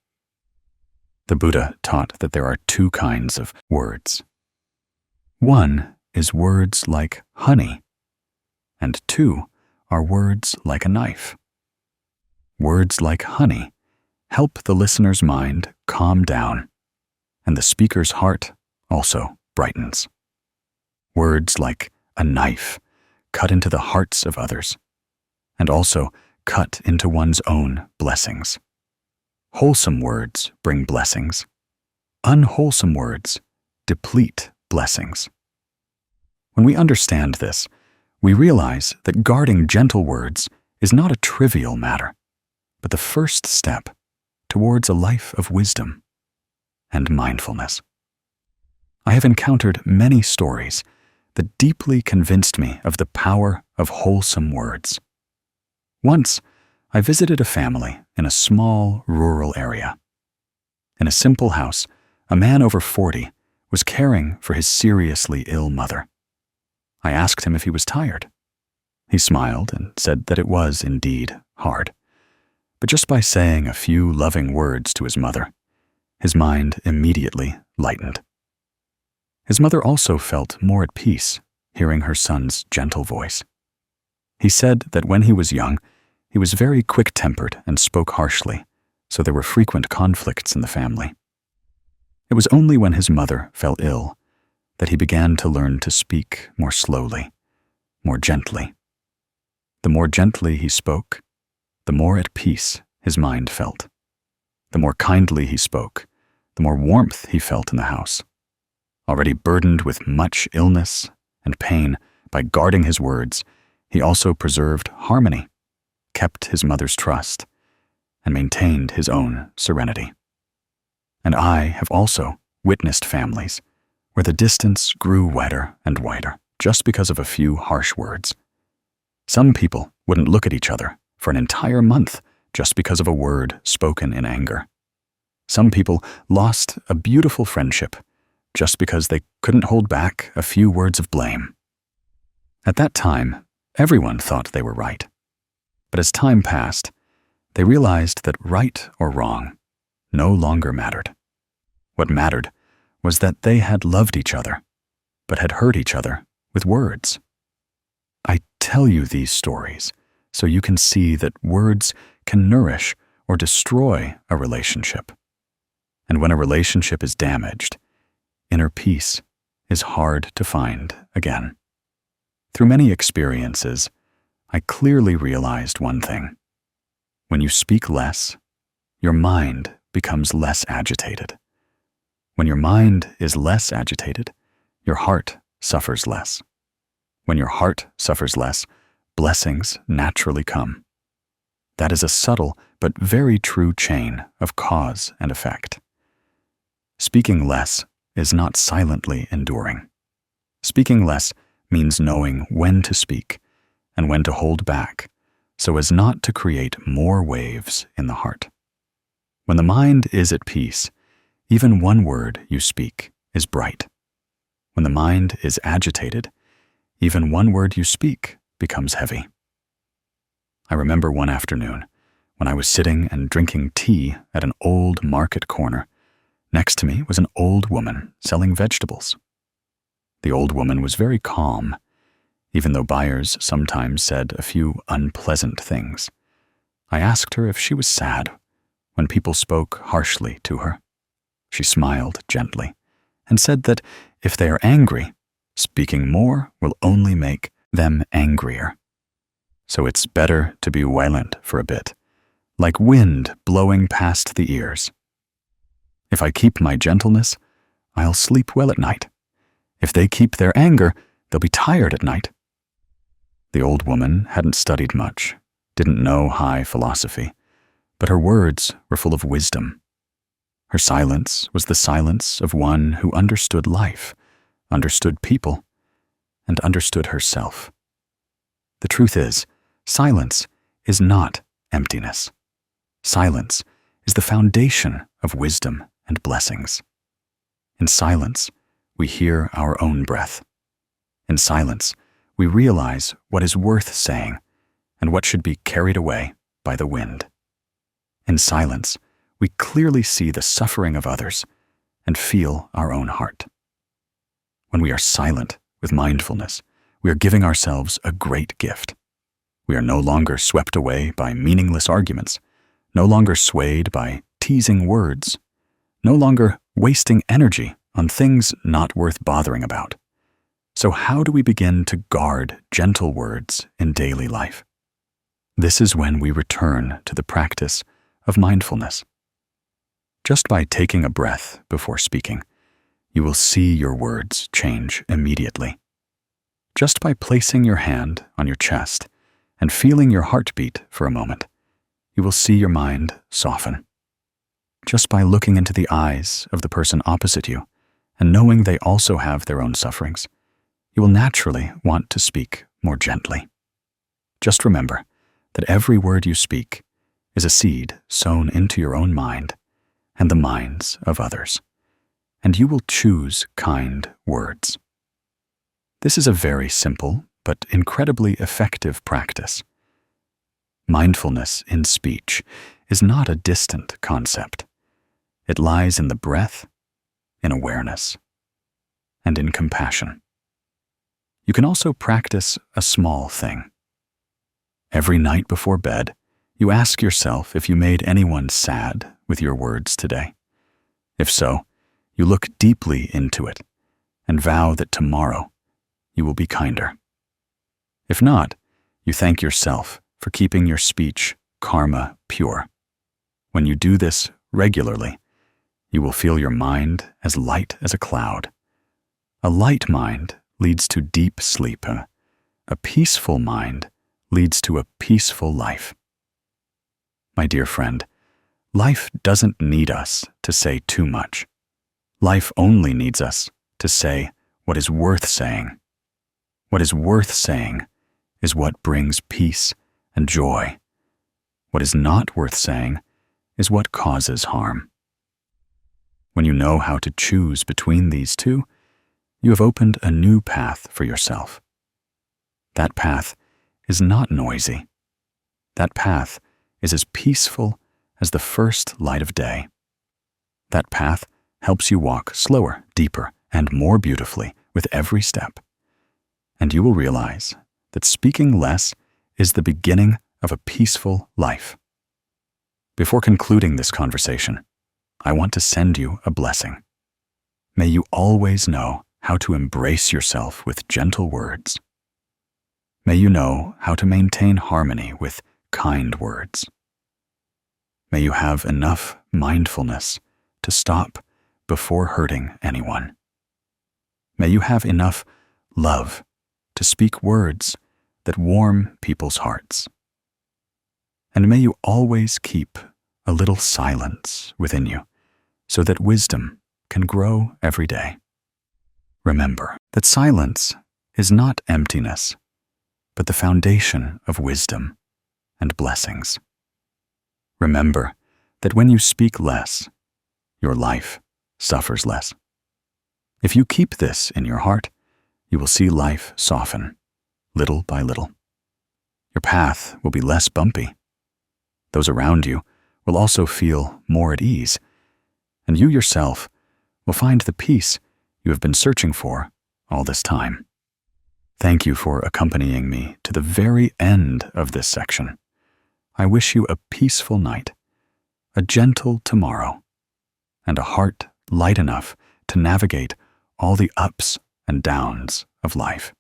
Speaker 1: The Buddha taught that there are two kinds of words. One is words like honey, and two are words like a knife. Words like honey help the listener's mind calm down, and the speaker's heart also brightens. Words like a knife cut into the hearts of others, and also cut into one's own blessings. Wholesome words bring blessings. Unwholesome words deplete blessings. When we understand this, we realize that guarding gentle words is not a trivial matter, but the first step towards a life of wisdom and mindfulness. I have encountered many stories that deeply convinced me of the power of wholesome words. Once, I visited a family in a small rural area. In a simple house, a man over 40 was caring for his seriously ill mother. I asked him if he was tired. He smiled and said that it was indeed hard, But just by saying a few loving words to his mother, his mind immediately lightened. His mother also felt more at peace hearing her son's gentle voice. He said that when he was young, he was very quick-tempered and spoke harshly, so there were frequent conflicts in the family. It was only when his mother fell ill that he began to learn to speak more slowly, more gently. The more gently he spoke, the more at peace his mind felt. The more kindly he spoke, the more warmth he felt in the house. Already burdened with much illness and pain, by guarding his words, he also preserved harmony, kept his mother's trust, and maintained his own serenity. And I have also witnessed families where the distance grew wider and wider just because of a few harsh words. Some people wouldn't look at each other for an entire month just because of a word spoken in anger. Some people lost a beautiful friendship just because they couldn't hold back a few words of blame. At that time, everyone thought they were right. But as time passed, they realized that right or wrong no longer mattered. What mattered was that they had loved each other, but had hurt each other with words. I tell you these stories so you can see that words can nourish or destroy a relationship. And when a relationship is damaged, inner peace is hard to find again. Through many experiences, I clearly realized one thing. When you speak less, your mind becomes less agitated. When your mind is less agitated, your heart suffers less. When your heart suffers less, blessings naturally come. That is a subtle but very true chain of cause and effect. Speaking less is not silently enduring. Speaking less means knowing when to speak and when to hold back so as not to create more waves in the heart. When the mind is at peace, even one word you speak is bright. When the mind is agitated, even one word you speak becomes heavy. I remember one afternoon when I was sitting and drinking tea at an old market corner. Next to me was an old woman selling vegetables. The old woman was very calm, even though buyers sometimes said a few unpleasant things. I asked her if she was sad when people spoke harshly to her. She smiled gently and said that if they are angry, speaking more will only make them angrier. So it's better to be silent for a bit, like wind blowing past the ears. If I keep my gentleness, I'll sleep well at night. If they keep their anger, they'll be tired at night. The old woman hadn't studied much, didn't know high philosophy, but her words were full of wisdom. Her silence was the silence of one who understood life, understood people, and understood herself. The truth is, silence is not emptiness. Silence is the foundation of wisdom and blessings. In silence, we hear our own breath. In silence, we realize what is worth saying and what should be carried away by the wind. In silence, we clearly see the suffering of others and feel our own heart. When we are silent with mindfulness, we are giving ourselves a great gift. We are no longer swept away by meaningless arguments, no longer swayed by teasing words, no longer wasting energy on things not worth bothering about. So how do we begin to guard gentle words in daily life? This is when we return to the practice of mindfulness. Just by taking a breath before speaking, you will see your words change immediately. Just by placing your hand on your chest and feeling your heartbeat for a moment, you will see your mind soften. Just by looking into the eyes of the person opposite you and knowing they also have their own sufferings, you will naturally want to speak more gently. Just remember that every word you speak is a seed sown into your own mind and the minds of others, and you will choose kind words. This is a very simple but incredibly effective practice. Mindfulness in speech is not a distant concept. It lies in the breath, in awareness, and in compassion. You can also practice a small thing. Every night before bed, you ask yourself if you made anyone sad with your words today. If so, you look deeply into it and vow that tomorrow you will be kinder. If not, you thank yourself for keeping your speech karma pure. When you do this regularly, you will feel your mind as light as a cloud. A light mind leads to deep sleep. A peaceful mind leads to a peaceful life. My dear friend, life doesn't need us to say too much. Life only needs us to say what is worth saying. What is worth saying is what brings peace and joy. What is not worth saying is what causes harm. When you know how to choose between these two, you have opened a new path for yourself. That path is not noisy. That path is as peaceful as the first light of day. That path helps you walk slower, deeper, and more beautifully with every step. And you will realize that speaking less is the beginning of a peaceful life. Before concluding this conversation, I want to send you a blessing. May you always know how to embrace yourself with gentle words. May you know how to maintain harmony with kind words. May you have enough mindfulness to stop before hurting anyone. May you have enough love to speak words that warm people's hearts. And may you always keep a little silence within you so that wisdom can grow every day. Remember that silence is not emptiness, but the foundation of wisdom and blessings. Remember that when you speak less, your life suffers less. If you keep this in your heart, you will see life soften, little by little. Your path will be less bumpy. Those around you will also feel more at ease, and you yourself will find the peace you have been searching for all this time. Thank you for accompanying me to the very end of this section. I wish you a peaceful night, a gentle tomorrow, and a heart light enough to navigate all the ups and downs of life.